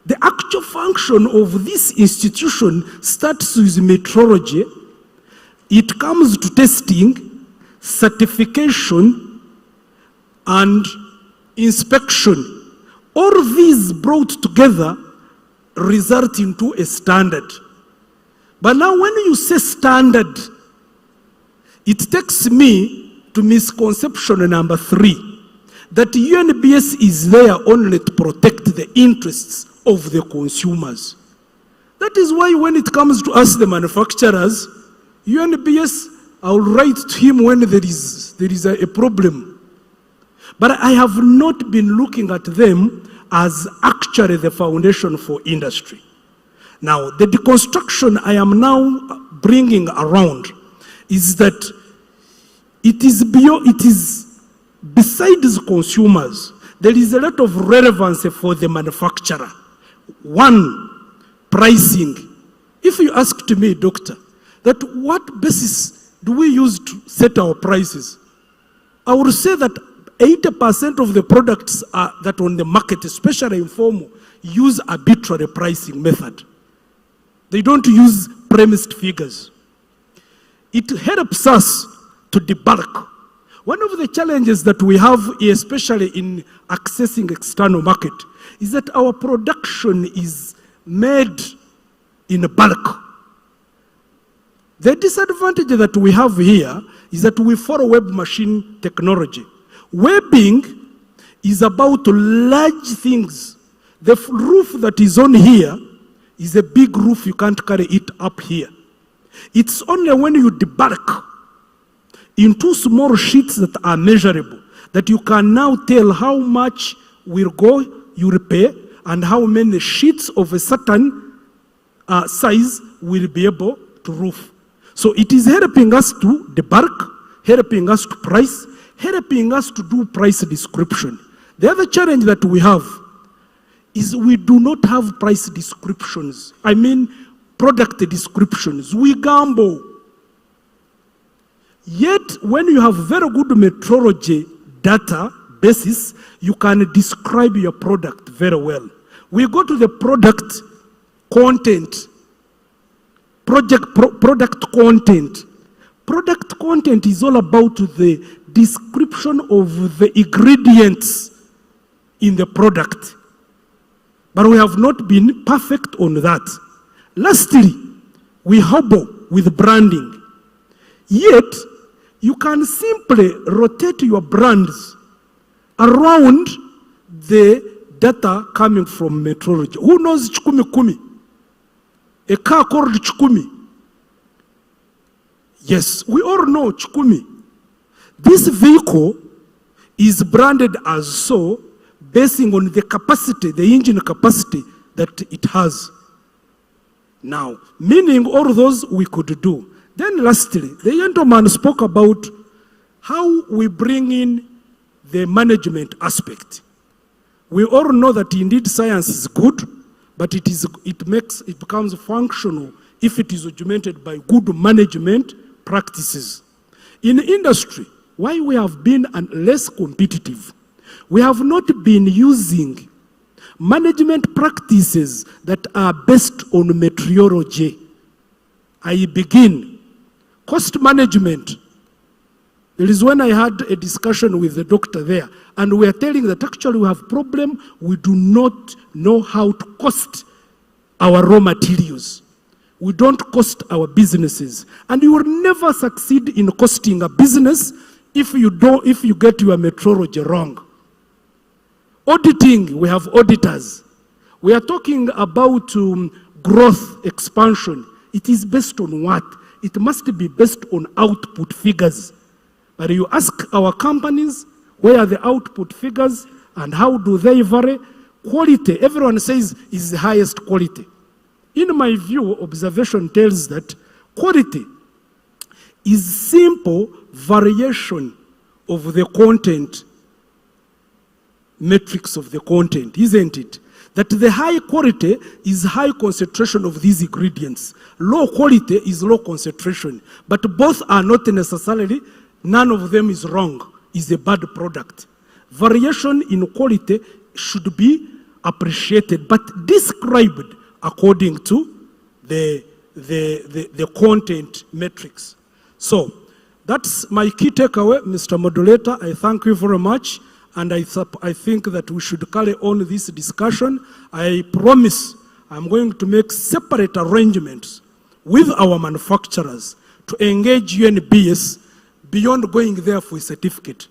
The actual function of this institution starts with metrology. It comes to testing, certification, and inspection. All these brought together result into a standard. But now when you say standard, it takes me to misconception number 3. that UNBS is there only to protect the interests of the consumers. That is why when it comes to us, the manufacturers, UNBS, I will write to him when there is a problem. But I have not been looking at them as actually the foundation for industry. Now, the deconstruction I am now bringing around is that it is besides consumers, there is a lot of relevance for the manufacturer. One, pricing. If you ask to me, doctor, that what basis do we use to set our prices? I would say that 80% of the products that on the market, especially informal, use arbitrary pricing method. They don't use premised figures. It helps us to debulk. One of the challenges that we have, especially in accessing external market, is that our production is made in bulk. The disadvantage that we have here is that we follow web machine technology. Webbing is about large things. The roof that is on here is a big roof, you can't carry it up here. It's only when you debulk into small sheets that are measurable that you can now tell how much will go, you repay, and how many sheets of a certain size will be able to roof. So it is helping us to debulk, helping us to price, helping us to do price description. The other challenge that we have is we do not have price descriptions. I mean, product descriptions. We gamble. Yet, when you have very good metrology data basis, you can describe your product very well. We go to the product content, product content. Product content is all about the description of the ingredients in the product. But we have not been perfect on that. Lastly, we hobble with branding. Yet, you can simply rotate your brands around the data coming from metrology. Who knows Chikumi Kumi? A car called Chikumi. Yes, we all know Chikumi. This vehicle is branded as so, basing on the capacity, the engine capacity that it has. Now, meaning all those we could do. Then lastly, the gentleman spoke about how we bring in the management aspect. We all know that indeed science is good, but it becomes functional if it is augmented by good management practices. In industry, why we have been less competitive, we have not been using management practices that are based on metrology. I begin. Cost management. There is when I had a discussion with the doctor there, and we are telling that actually we have problem, we do not know how to cost our raw materials. We don't cost our businesses. And you will never succeed in costing a business if you get your metrology wrong. Auditing, we have auditors. We are talking about growth, expansion. It is based on what? It must be based on output figures. But you ask our companies, where are the output figures and how do they vary? Quality, everyone says, is the highest quality. In my view, observation tells that quality is simple variation of the content, metrics of the content, isn't it? That the high quality is high concentration of these ingredients. Low quality is low concentration. But both are not necessarily, none of them is wrong, is a bad product. Variation in quality should be appreciated, but described according to the content metrics. So, that's my key takeaway, Mr. Moderator. I thank you very much. And I think that we should carry on this discussion. I promise I'm going to make separate arrangements with our manufacturers to engage UNBS beyond going there for a certificate.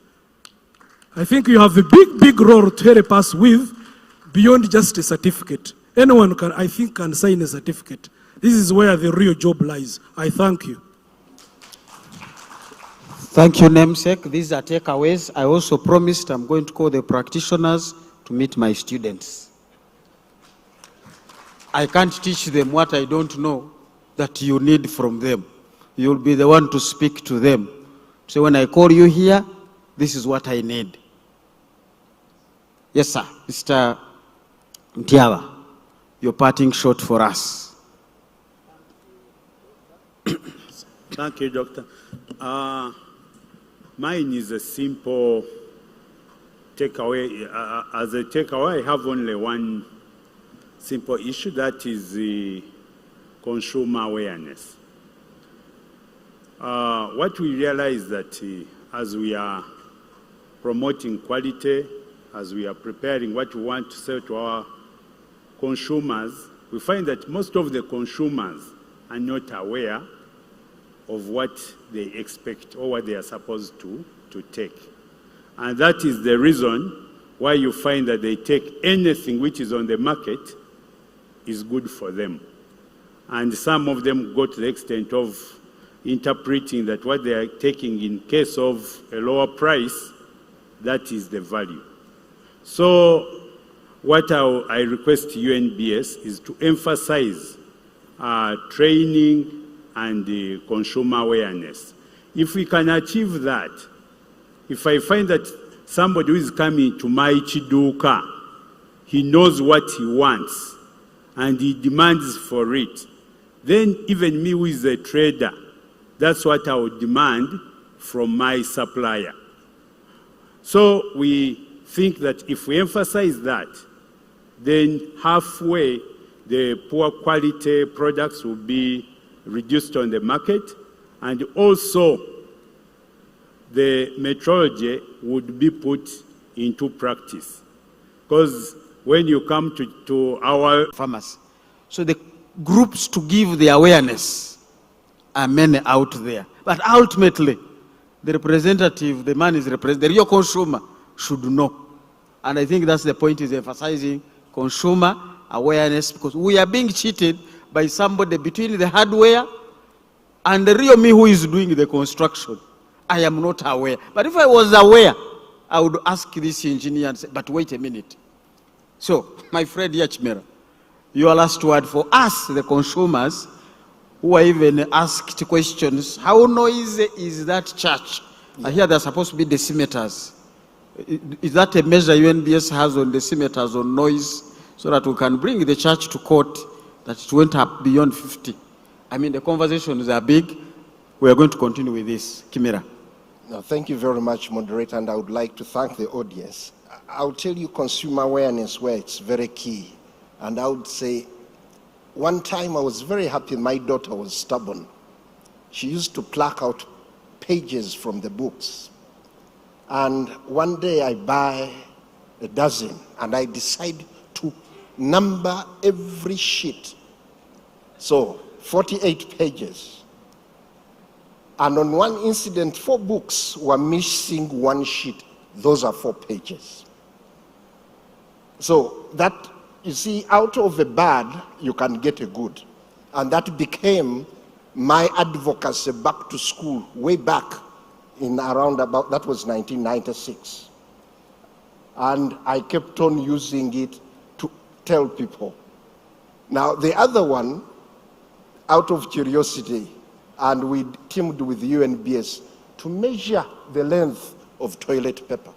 I think you have a big role to help us with beyond just a certificate. Anyone can, I think, can sign a certificate. This is where the real job lies. I thank you. Thank you, namesake. These are takeaways. I also promised I'm going to call the practitioners to meet my students. I can't teach them what I don't know that you need from them. You'll be the one to speak to them. So when I call you here, this is what I need. Yes, sir. Mr. Mtiawa, your parting shot for us. Thank you, Doctor. Mine is a simple takeaway. As a takeaway, I have only one simple issue, that is the consumer awareness. What we realize that as we are promoting quality, as we are preparing what we want to sell to our consumers, we find that most of the consumers are not aware of what they expect or what they are supposed to take. And that is the reason why you find that they take anything which is on the market is good for them. And some of them go to the extent of interpreting that what they are taking in case of a lower price, that is the value. So what I request UNBS is to emphasize training and consumer awareness. If we can achieve that, if I find that somebody who is coming to my chiduka, he knows what he wants and he demands for it, then even me who is a trader, that's what I would demand from my supplier. So we think that if we emphasize that, then halfway the poor quality products will be reduced on the market, and also the metrology would be put into practice. Because when you come to our farmers, so the groups to give the awareness are many out there. But ultimately, the representative, the man is representing, the real consumer should know. And I think that's the point, is emphasizing consumer awareness, because we are being cheated by somebody between the hardware and the real me who is doing the construction. I am not aware. But if I was aware, I would ask this engineer and say, but wait a minute. So, my friend Yachmera, your last word for us, the consumers, who are even asked questions, how noisy is that church? I hear they're supposed to be decimeters. Is that a measure UNBS has on decimeters on noise, so that we can bring the church to court that it went up beyond 50? I mean, the conversations are big. We are going to continue with this. Kimera. No, thank you very much, moderator, and I would like to thank the audience. I'll tell you consumer awareness where it's very key. And I would say, one time I was very happy my daughter was stubborn. She used to pluck out pages from the books. And one day I buy a dozen and I decide to number every sheet. So 48 pages. And on one incident, 4 books were missing one sheet. Those are 4 pages. So that, you see, out of a bad, you can get a good. And that became my advocacy back to school, way back in around about, that was 1996. And I kept on using it to tell people. Now, the other one, out of curiosity, and we teamed with UNBS to measure the length of toilet paper.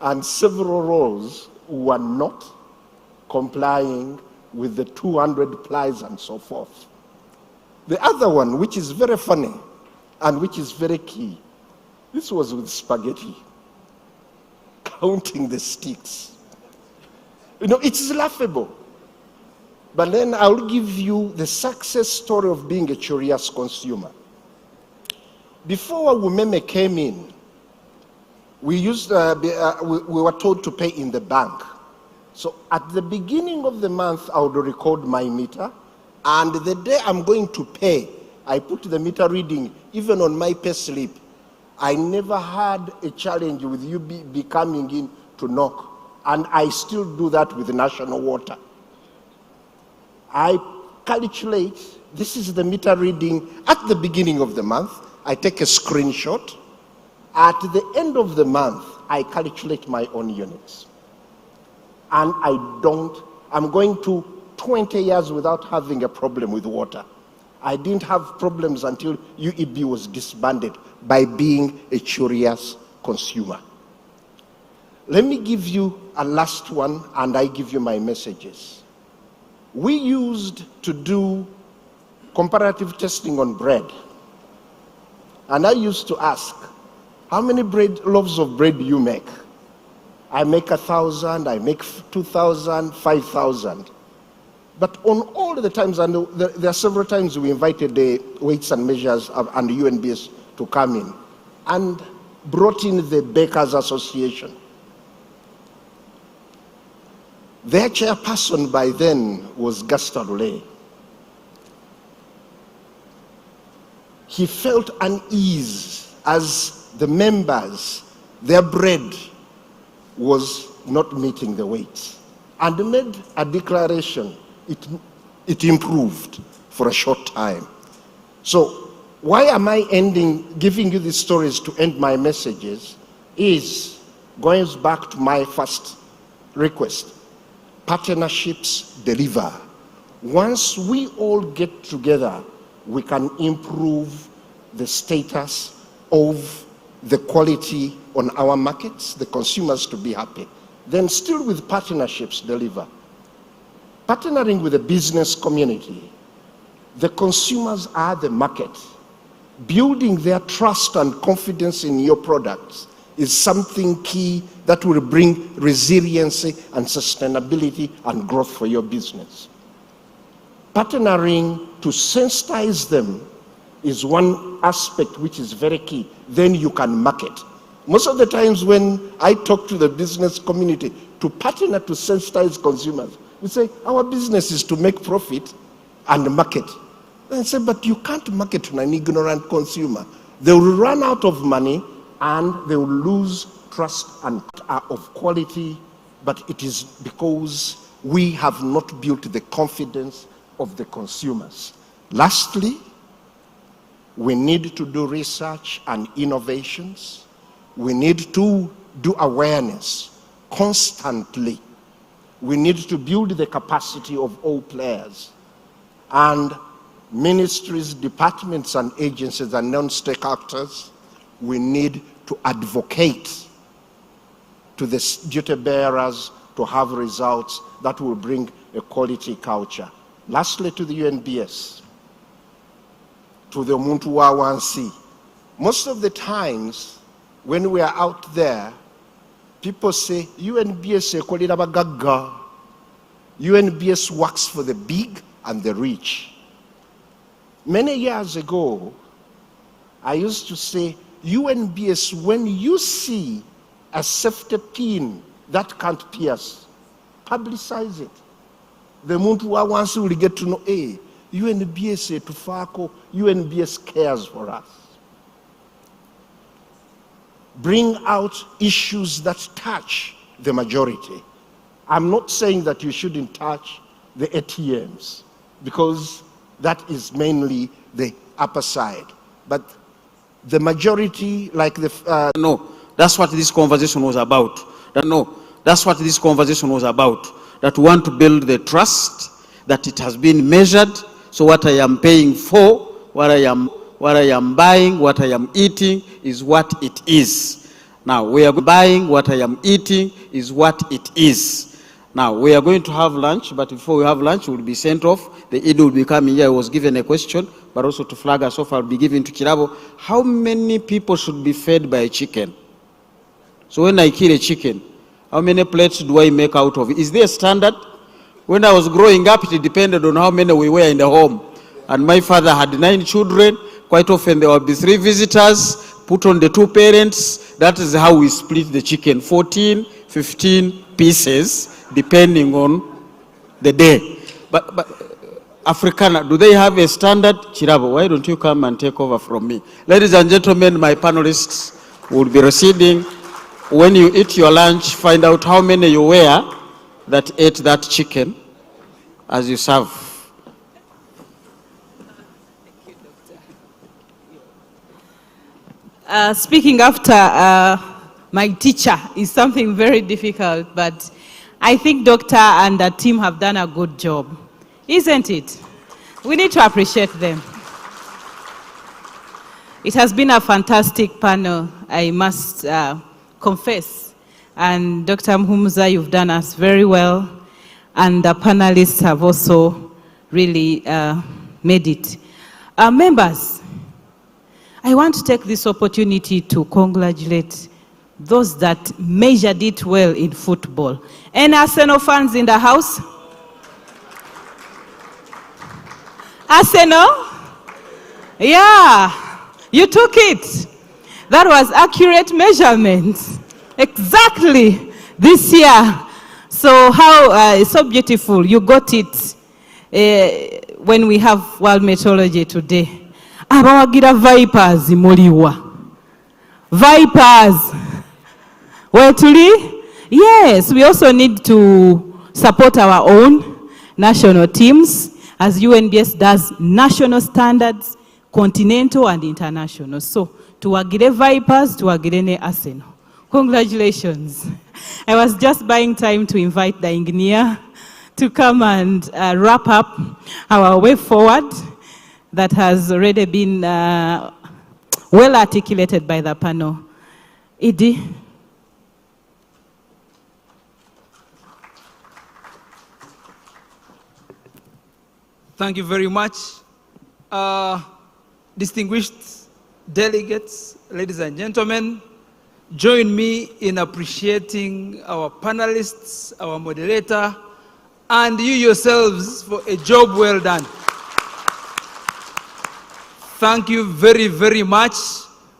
And several rolls were not complying with the 200 plies and so forth. The other one, which is very funny and which is very key, this was with spaghetti, counting the sticks. You know, it's laughable. But then I'll give you the success story of being a curious consumer. Before Umeme came in, we were told to pay in the bank. So at the beginning of the month, I would record my meter, and the day I'm going to pay, I put the meter reading even on my pay slip. I never had a challenge with you be coming in to knock, and I still do that with National Water. I calculate, this is the meter reading at the beginning of the month. I take a screenshot. At the end of the month, I calculate my own units. And I'm going to 20 years without having a problem with water. I didn't have problems until UEB was disbanded by being a curious consumer. Let me give you a last one, and I give you my messages. We used to do comparative testing on bread. And I used to ask, how many loaves of bread do you make? I make 1,000, I make 2,000, 5,000. But on all the times, and there are several times we invited the Weights and Measures and the UNBS to come in and brought in the Bakers Association. Their chairperson by then was Gastarule. He felt unease as the members, their bread was not meeting the weights, and made a declaration. It improved for a short time. So why am I giving you these stories to end my messages is going back to my first request. Partnerships deliver. Once we all get together, we can improve the status of the quality on our markets, the consumers to be happy. Then still with partnerships deliver. Partnering with the business community, the consumers are the market. Building their trust and confidence in your products is something key that will bring resiliency and sustainability and growth for your business. Partnering to sensitize them is one aspect which is very key. Then you can market. Most of the times when I talk to the business community to partner to sensitize consumers, we say, our business is to make profit and market. Then I say, but you can't market to an ignorant consumer. They will run out of money and they will lose trust and are of quality, but it is because we have not built the confidence of the consumers. Lastly, we need to do research and innovations. We need to do awareness constantly. We need to build the capacity of all players. And ministries, departments, and agencies and non-state actors, we need to advocate to the duty bearers to have results that will bring a quality culture. Lastly, to the UNBS, to the Omuntu wa wansi. Most of the times when we are out there, people say, UNBS ekolera bagagga. UNBS works for the big and the rich. Many years ago, I used to say, UNBS, when you see a safety pin that can't pierce, publicize it. The Muntu wa wansi will get to know, hey, UNBS tufako, UNBS cares for us. Bring out issues that touch the majority. I'm not saying that you shouldn't touch the ATMs, because that is mainly the upper side. But the majority, like the... No, that's what this conversation was about. That's what this conversation was about. That we want to build the trust, that it has been measured. So what I am paying for, what I am buying, what I am eating is what it is. Now, we are buying what I am eating is what it is. Now, we are going to have lunch, but before we have lunch, we will be sent off. The Eid will be coming here. I was given a question, but also to flag us off, I'll be giving to Kirabo. How many people should be fed by a chicken? So when I kill a chicken, how many plates do I make out of it? Is there a standard? When I was growing up, it depended on how many we were in the home. And my father had 9 children. Quite often there would be 3 visitors, put on the 2 parents. That is how we split the chicken, 14, 15 pieces, depending on the day. But Africana, do they have a standard? Chirabo, why don't you come and take over from me? Ladies and gentlemen, my panelists will be receding. When you eat your lunch, find out how many you were that ate that chicken as you serve. Speaking after my teacher is something very difficult, but I think Doctor and the team have done a good job, isn't it? We need to appreciate them. It has been a fantastic panel, I must confess. And Dr. Mhumza, you've done us very well. And the panelists have also really made it. Members, I want to take this opportunity to congratulate those that measured it well in football. Any Arsenal fans in the house? Arsenal? Yeah, you took it. That was accurate measurements. Exactly this year. So how, it's so beautiful. You got it when we have World Metrology today. Abawagira Vipers muliwa. Vipers. Well, Tuli? Yes, we also need to support our own national teams as UNBS does national standards, continental and international. So, tuwagire Vipers, tuwagire ne Arsenal. Congratulations. I was just buying time to invite the engineer to come and wrap up our way forward that has already been well articulated by the panel. Idi. Thank you very much. Distinguished delegates, ladies and gentlemen, join me in appreciating our panelists, our moderator, and you yourselves for a job well done. Thank you very, very much.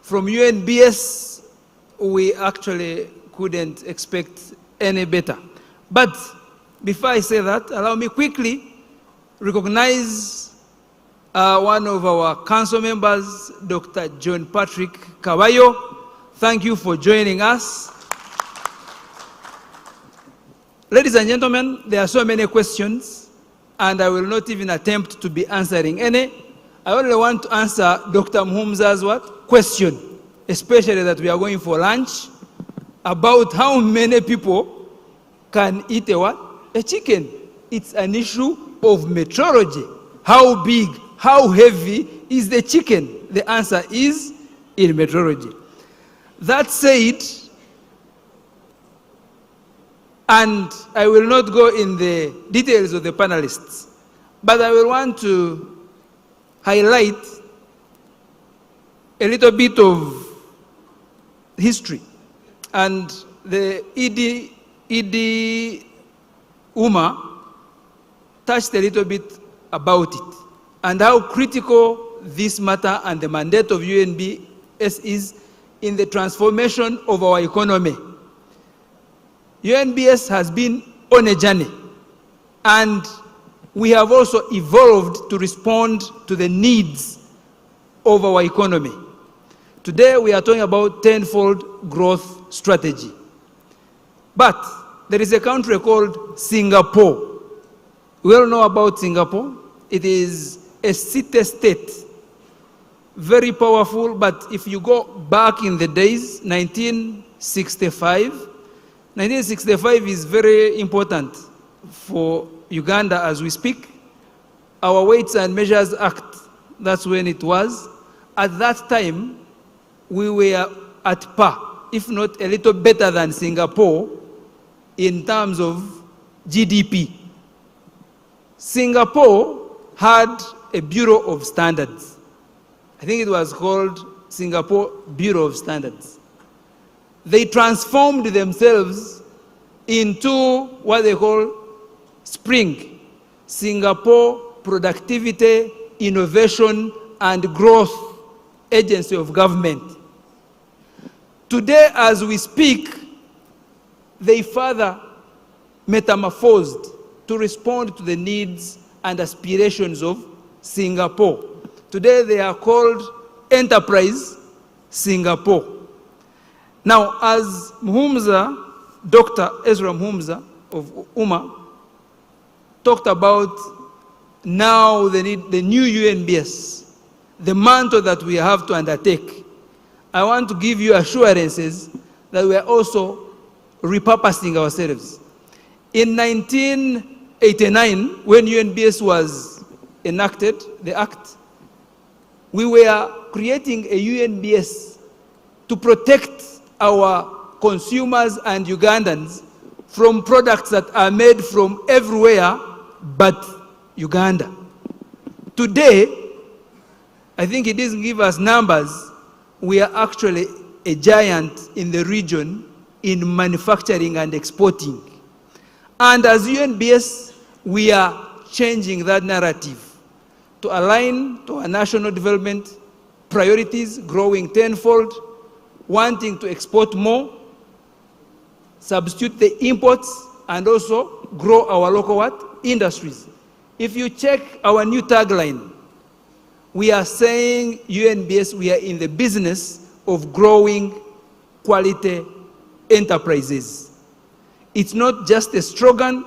From UNBS, we actually couldn't expect any better. But before I say that, allow me quickly recognize one of our council members, Dr. John Patrick Kawayo. Thank you for joining us. Ladies and gentlemen, there are so many questions, and I will not even attempt to be answering any. I only want to answer Dr. Mhumza's question, especially that we are going for lunch, about how many people can eat a what? A chicken. It's an issue of metrology. How big, how heavy is the chicken? The answer is in metrology. That said, and I will not go in the details of the panelists, but I will want to highlight a little bit of history. And the ED Uma touched a little bit about it and how critical this matter and the mandate of UNBS is in the transformation of our economy. UNBS has been on a journey, and we have also evolved to respond to the needs of our economy. Today we are talking about tenfold growth strategy. But there is a country called Singapore. We all know about Singapore. It is a city-state, very powerful, but if you go back in the days, 1965 is very important for Uganda as we speak. Our Weights and Measures Act, that's when it was. At that time, we were at par, if not a little better than Singapore in terms of GDP. Singapore had a Bureau of Standards. I think it was called Singapore Bureau of Standards. They transformed themselves into what they call SPRING, Singapore Productivity, Innovation and Growth Agency of Government. Today, as we speak, they further metamorphosed to respond to the needs and aspirations of Singapore. Today they are called Enterprise Singapore. Now, as Muhumza, Dr. Ezra Muhumza of UMA, talked about now the new UNBS, the mantle that we have to undertake, I want to give you assurances that we are also repurposing ourselves. In 1989, when UNBS was enacted, the act, we were creating a UNBS to protect our consumers and Ugandans from products that are made from everywhere but Uganda. Today, I think it doesn't give us numbers, we are actually a giant in the region in manufacturing and exporting. And as UNBS, we are changing that narrative to align to our national development priorities, growing tenfold, wanting to export more, substitute the imports, and also grow our local industries. If you check our new tagline, we are saying UNBS, we are in the business of growing quality enterprises. It's not just a slogan,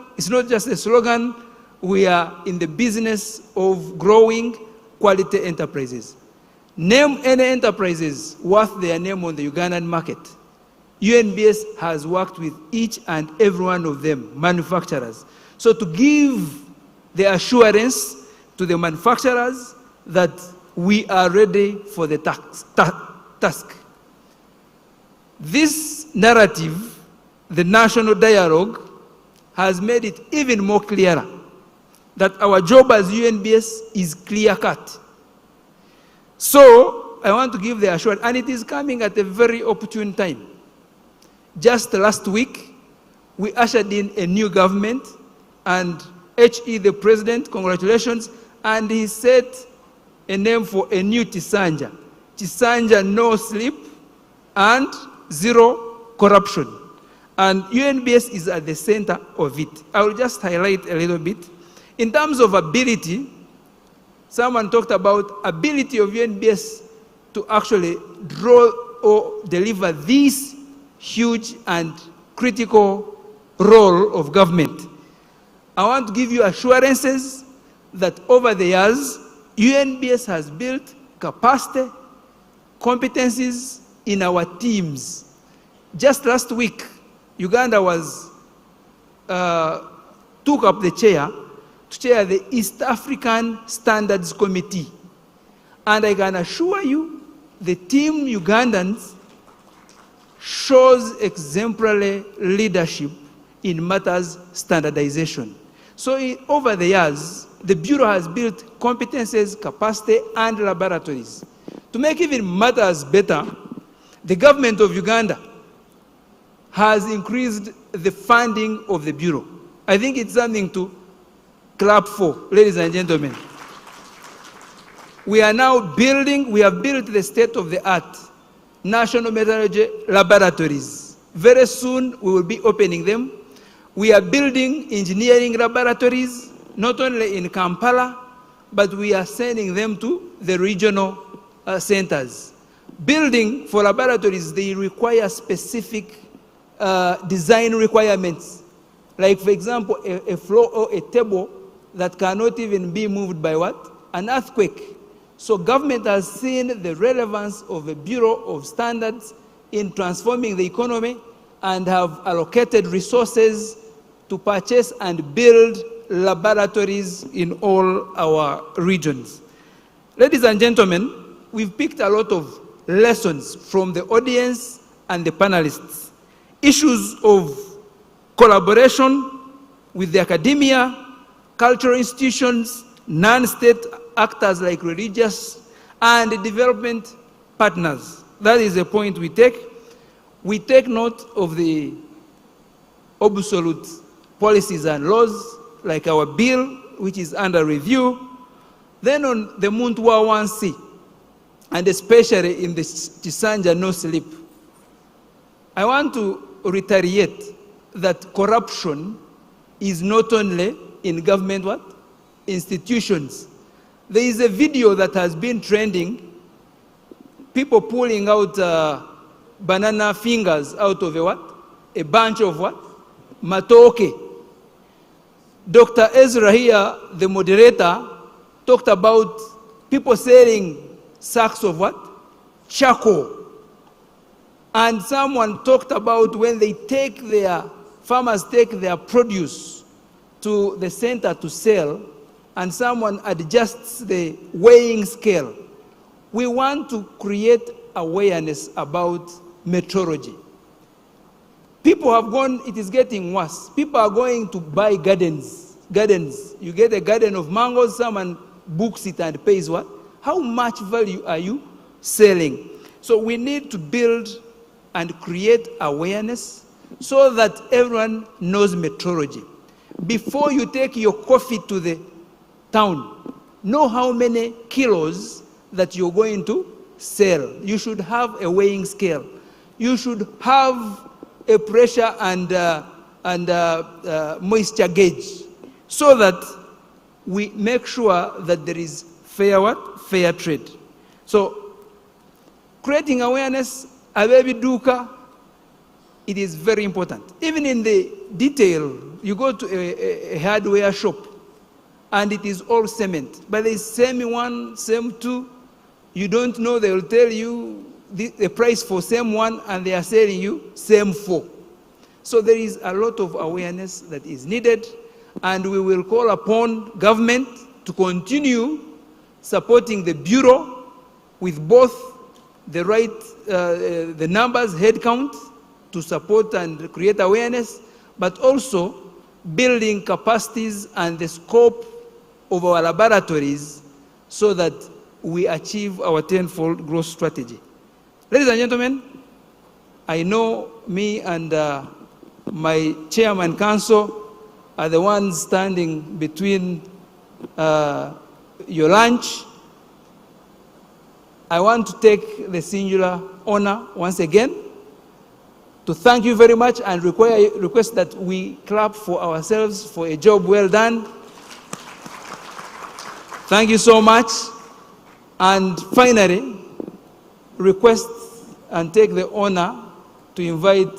we are in the business of growing quality enterprises. Name any enterprises worth their name on the Ugandan market. UNBS has worked with each and every one of them, manufacturers. So to give the assurance to the manufacturers that we are ready for the task. This narrative, the national dialogue, has made it even more clearer that our job as UNBS is clear-cut. So I want to give the assurance, and it is coming at a very opportune time. Just last week, we ushered in a new government, and HE, the president, congratulations, and he set a name for a new Chisanja. Chisanja, no sleep and zero corruption. And UNBS is at the center of it. I will just highlight a little bit. In terms of ability, someone talked about ability of UNBS to actually draw or deliver this huge and critical role of government. I want to give you assurances that over the years, UNBS has built capacity, competencies in our teams. Just last week, Uganda took up the chair to chair the East African Standards Committee. And I can assure you, the team Ugandans shows exemplary leadership in matters standardization. So over the years, the Bureau has built competences, capacity, and laboratories. To make even matters better, the government of Uganda has increased the funding of the Bureau. I think it's something to clap for, ladies and gentlemen. We are now building, we have built the state-of-the-art National Metrology laboratories. Very soon, we will be opening them. We are building engineering laboratories, not only in Kampala, but we are sending them to the regional centers. Building for laboratories, they require specific design requirements. Like, for example, a floor or a table that cannot even be moved by what? An earthquake. So government has seen the relevance of a Bureau of Standards in transforming the economy and have allocated resources to purchase and build laboratories in all our regions. Ladies and gentlemen, we've picked a lot of lessons from the audience and the panelists. Issues of collaboration with the academia, cultural institutions, non-state actors like religious and development partners. That is a point we take. We take note of the obsolete policies and laws, like our bill, which is under review. Then on the Muntwa 1C, and especially in the Chisanja no sleep, I want to reiterate that corruption is not only in government institutions. There is a video that has been trending, people pulling out banana fingers out of a what? A bunch of what? Matoke. Dr. Ezra here, the moderator, talked about people selling sacks of what? Charcoal. And someone talked about when they take farmers take their produce to the center to sell, and someone adjusts the weighing scale. We want to create awareness about metrology. People have gone, it is getting worse. People are going to buy gardens. You get a garden of mangoes, someone books it and pays what? How much value are you selling? So we need to build and create awareness so that everyone knows metrology. Before you take your coffee to the town, know how many kilos that you're going to sell. You should have a weighing scale. You should have a pressure and moisture gauge, so that we make sure that there is fair trade. So creating awareness, abebiduka, it is very important. Even in the detail, you go to a hardware shop and it is all cement, but there is same one, same two. You don't know, they will tell you the price for same one and they are selling you same four. So there is a lot of awareness that is needed, and we will call upon government to continue supporting the Bureau with both the right, the numbers, head count, to support and create awareness, but also building capacities and the scope of our laboratories so that we achieve our tenfold growth strategy. Ladies and gentlemen, I know me and my chairman council are the ones standing between your lunch. I want to take the singular honor once again to thank you very much and request that we clap for ourselves for a job well done. Thank you so much. And finally, request and take the honor to invite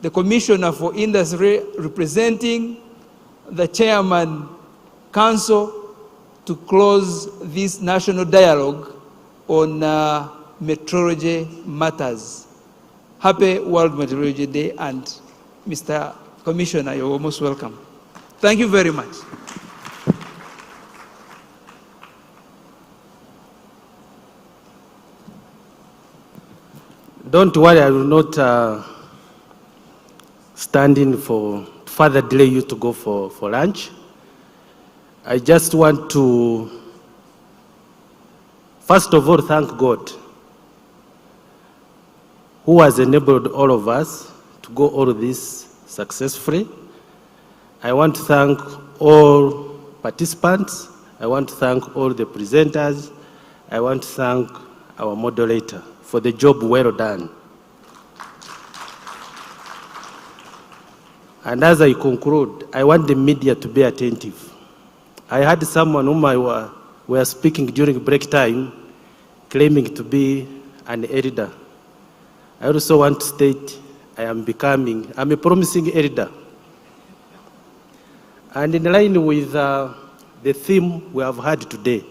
the Commissioner for Industry representing the Chairman Council to close this national dialogue on metrology matters. Happy World Meteorology Day, and Mr. Commissioner, you're most welcome. Thank you very much. Don't worry, I will not stand in for further delay you to go for lunch. I just want to, first of all, thank God, who has enabled all of us to go all of this successfully. I want to thank all participants. I want to thank all the presenters. I want to thank our moderator for the job well done. And as I conclude, I want the media to be attentive. I had someone whom I were speaking during break time claiming to be an elder. I also want to state I'm a promising elder. And in line with the theme we have had today,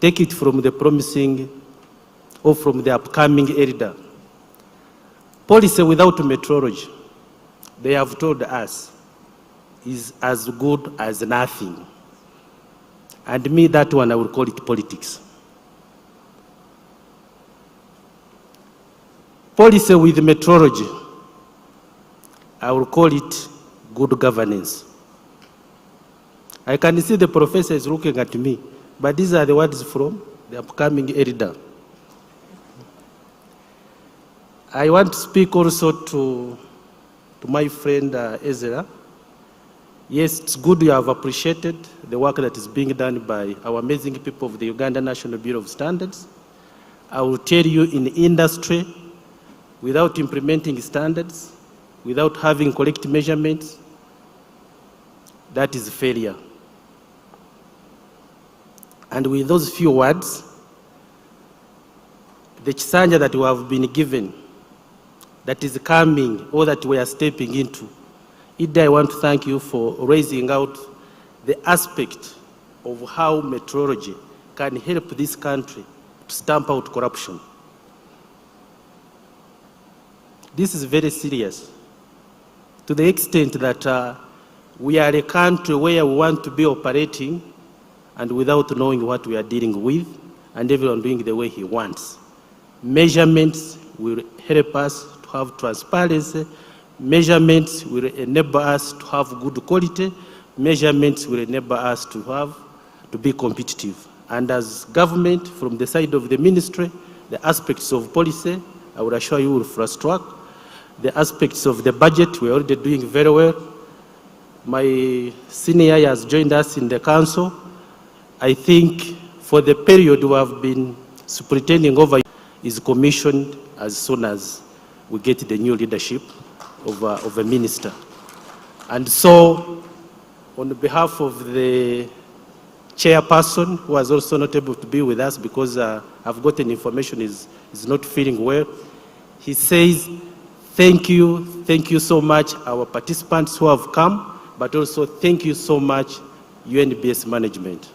take it from the promising or from the upcoming elder. Policy without metrology, they have told us, is as good as nothing. And me, that one, I will call it politics. Policy with metrology, I will call it good governance. I can see the professor is looking at me, but these are the words from the upcoming elder. I want to speak also to my friend Ezra. Yes, it's good you have appreciated the work that is being done by our amazing people of the Uganda National Bureau of Standards. I will tell you, in industry, without implementing standards, without having correct measurements, that is failure. And with those few words, the Chisanja that we have been given, that is coming, or that we are stepping into, Ida, I want to thank you for raising out the aspect of how metrology can help this country to stamp out corruption. This is very serious, to the extent that we are a country where we want to be operating and without knowing what we are dealing with, and everyone doing the way he wants. Measurements will help us to have transparency. Measurements will enable us to have good quality. Measurements will enable us to be competitive. And as government, from the side of the ministry, the aspects of policy, I will assure you will fast track. The aspects of the budget, we're already doing very well. My senior has joined us in the council. I think for the period we have been superintending over is commissioned as soon as we get the new leadership of a minister. And so, on behalf of the chairperson, who was also not able to be with us because I've gotten information is not feeling well, he says, thank you so much, our participants who have come, but also thank you so much, UNBS management.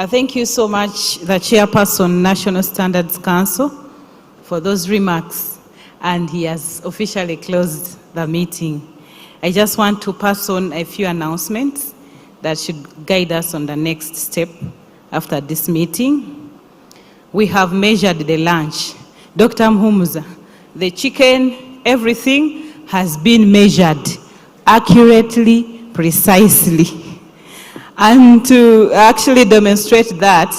Thank you so much, the Chairperson, National Standards Council, for those remarks. And he has officially closed the meeting. I just want to pass on a few announcements that should guide us on the next step after this meeting. We have measured the lunch. Dr. Mhumuza, the chicken, everything has been measured accurately, precisely. And to actually demonstrate that,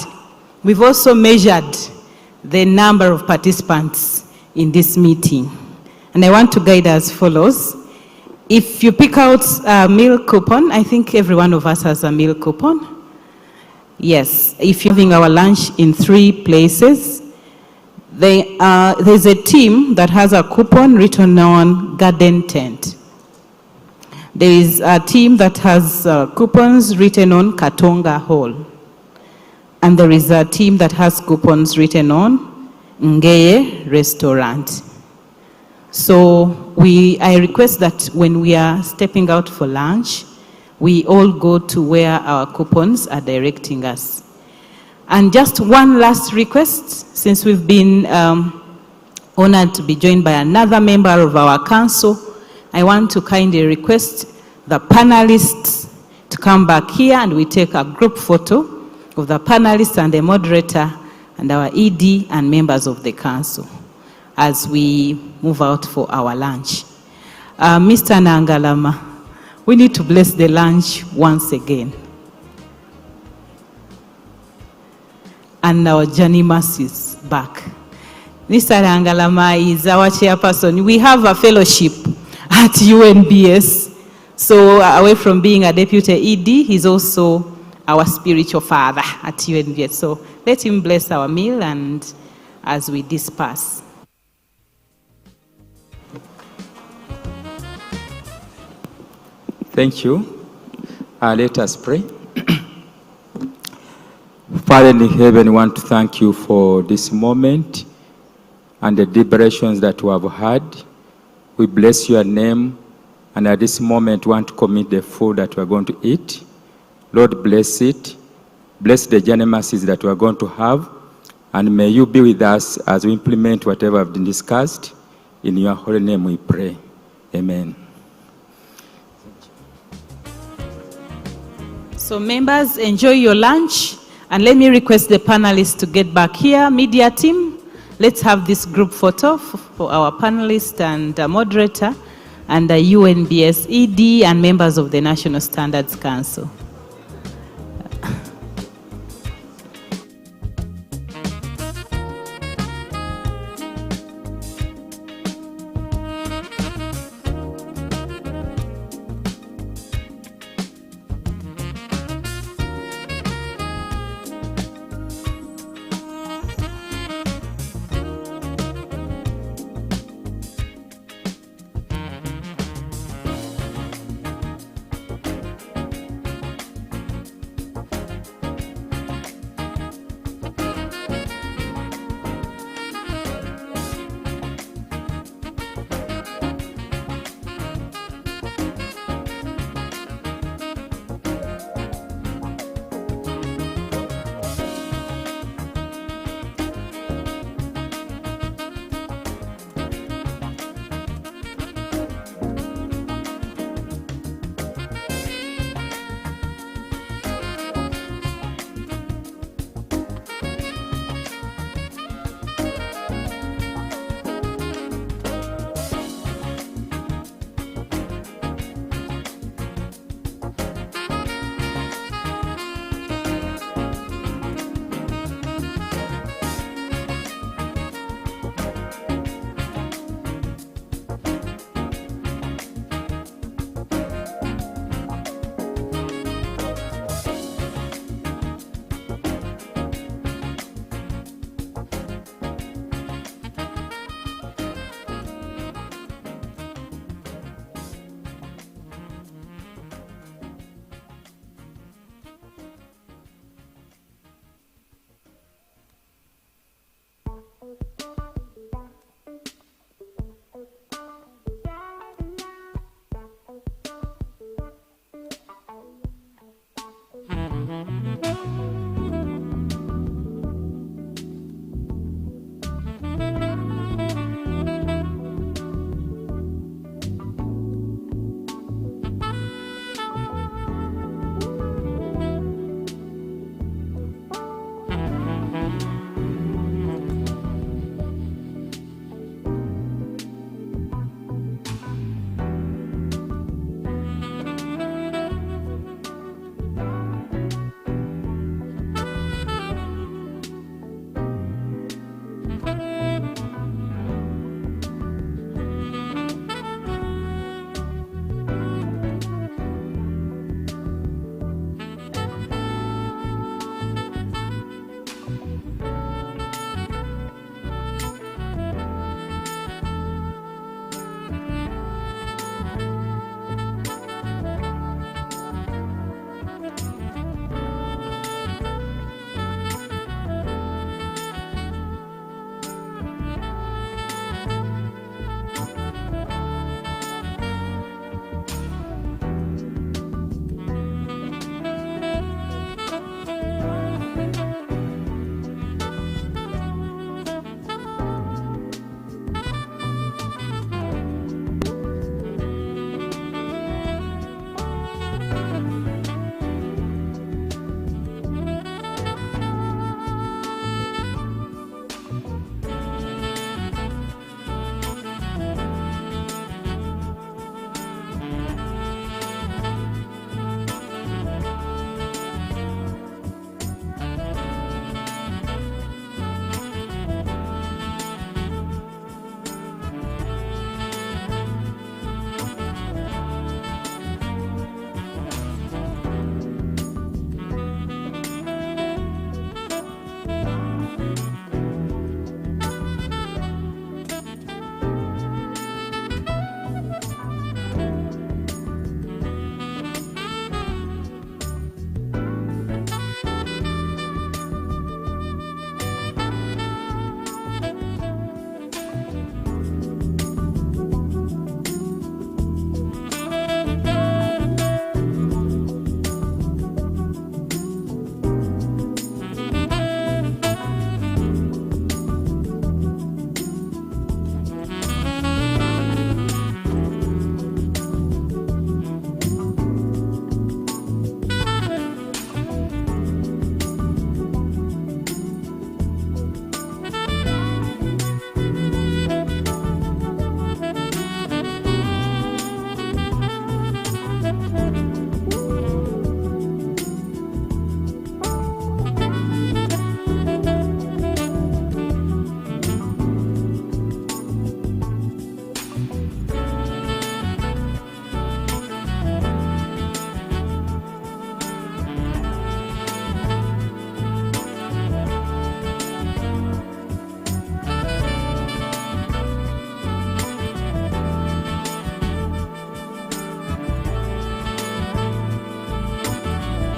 we've also measured the number of participants in this meeting. And I want to guide as follows. If you pick out a meal coupon, I think every one of us has a meal coupon. Yes, if you're having our lunch in 3 places, there's a team that has a coupon written on garden tent. There is a team that has coupons written on Katonga Hall. And there is a team that has coupons written on Ngeye Restaurant. So I request that when we are stepping out for lunch, we all go to where our coupons are directing us. And just one last request, since we've been honored to be joined by another member of our council, I want to kindly request the panelists to come back here and we take a group photo of the panelists and the moderator and our ED and members of the council as we move out for our lunch. Mr. Nangalama, we need to bless the lunch once again. And our Janimas is back. Mr. Nangalama is our chairperson. We have a fellowship at UNBS. So away from being a deputy ED, he's also our spiritual father at UNBS. So let him bless our meal and as we disperse. Thank you. Let us pray. Father in heaven, we want to thank you for this moment and the deliberations that we have had. We bless your name, and at this moment we want to commit the food that we are going to eat. Lord, bless it. Bless the journey masses that we are going to have, and may you be with us as we implement whatever has been discussed. In your holy name we pray. Amen. So members, enjoy your lunch, and let me request the panelists to get back here. Media team, let's have this group photo for our panelist and moderator and the UNBS ED and members of the National Standards Council.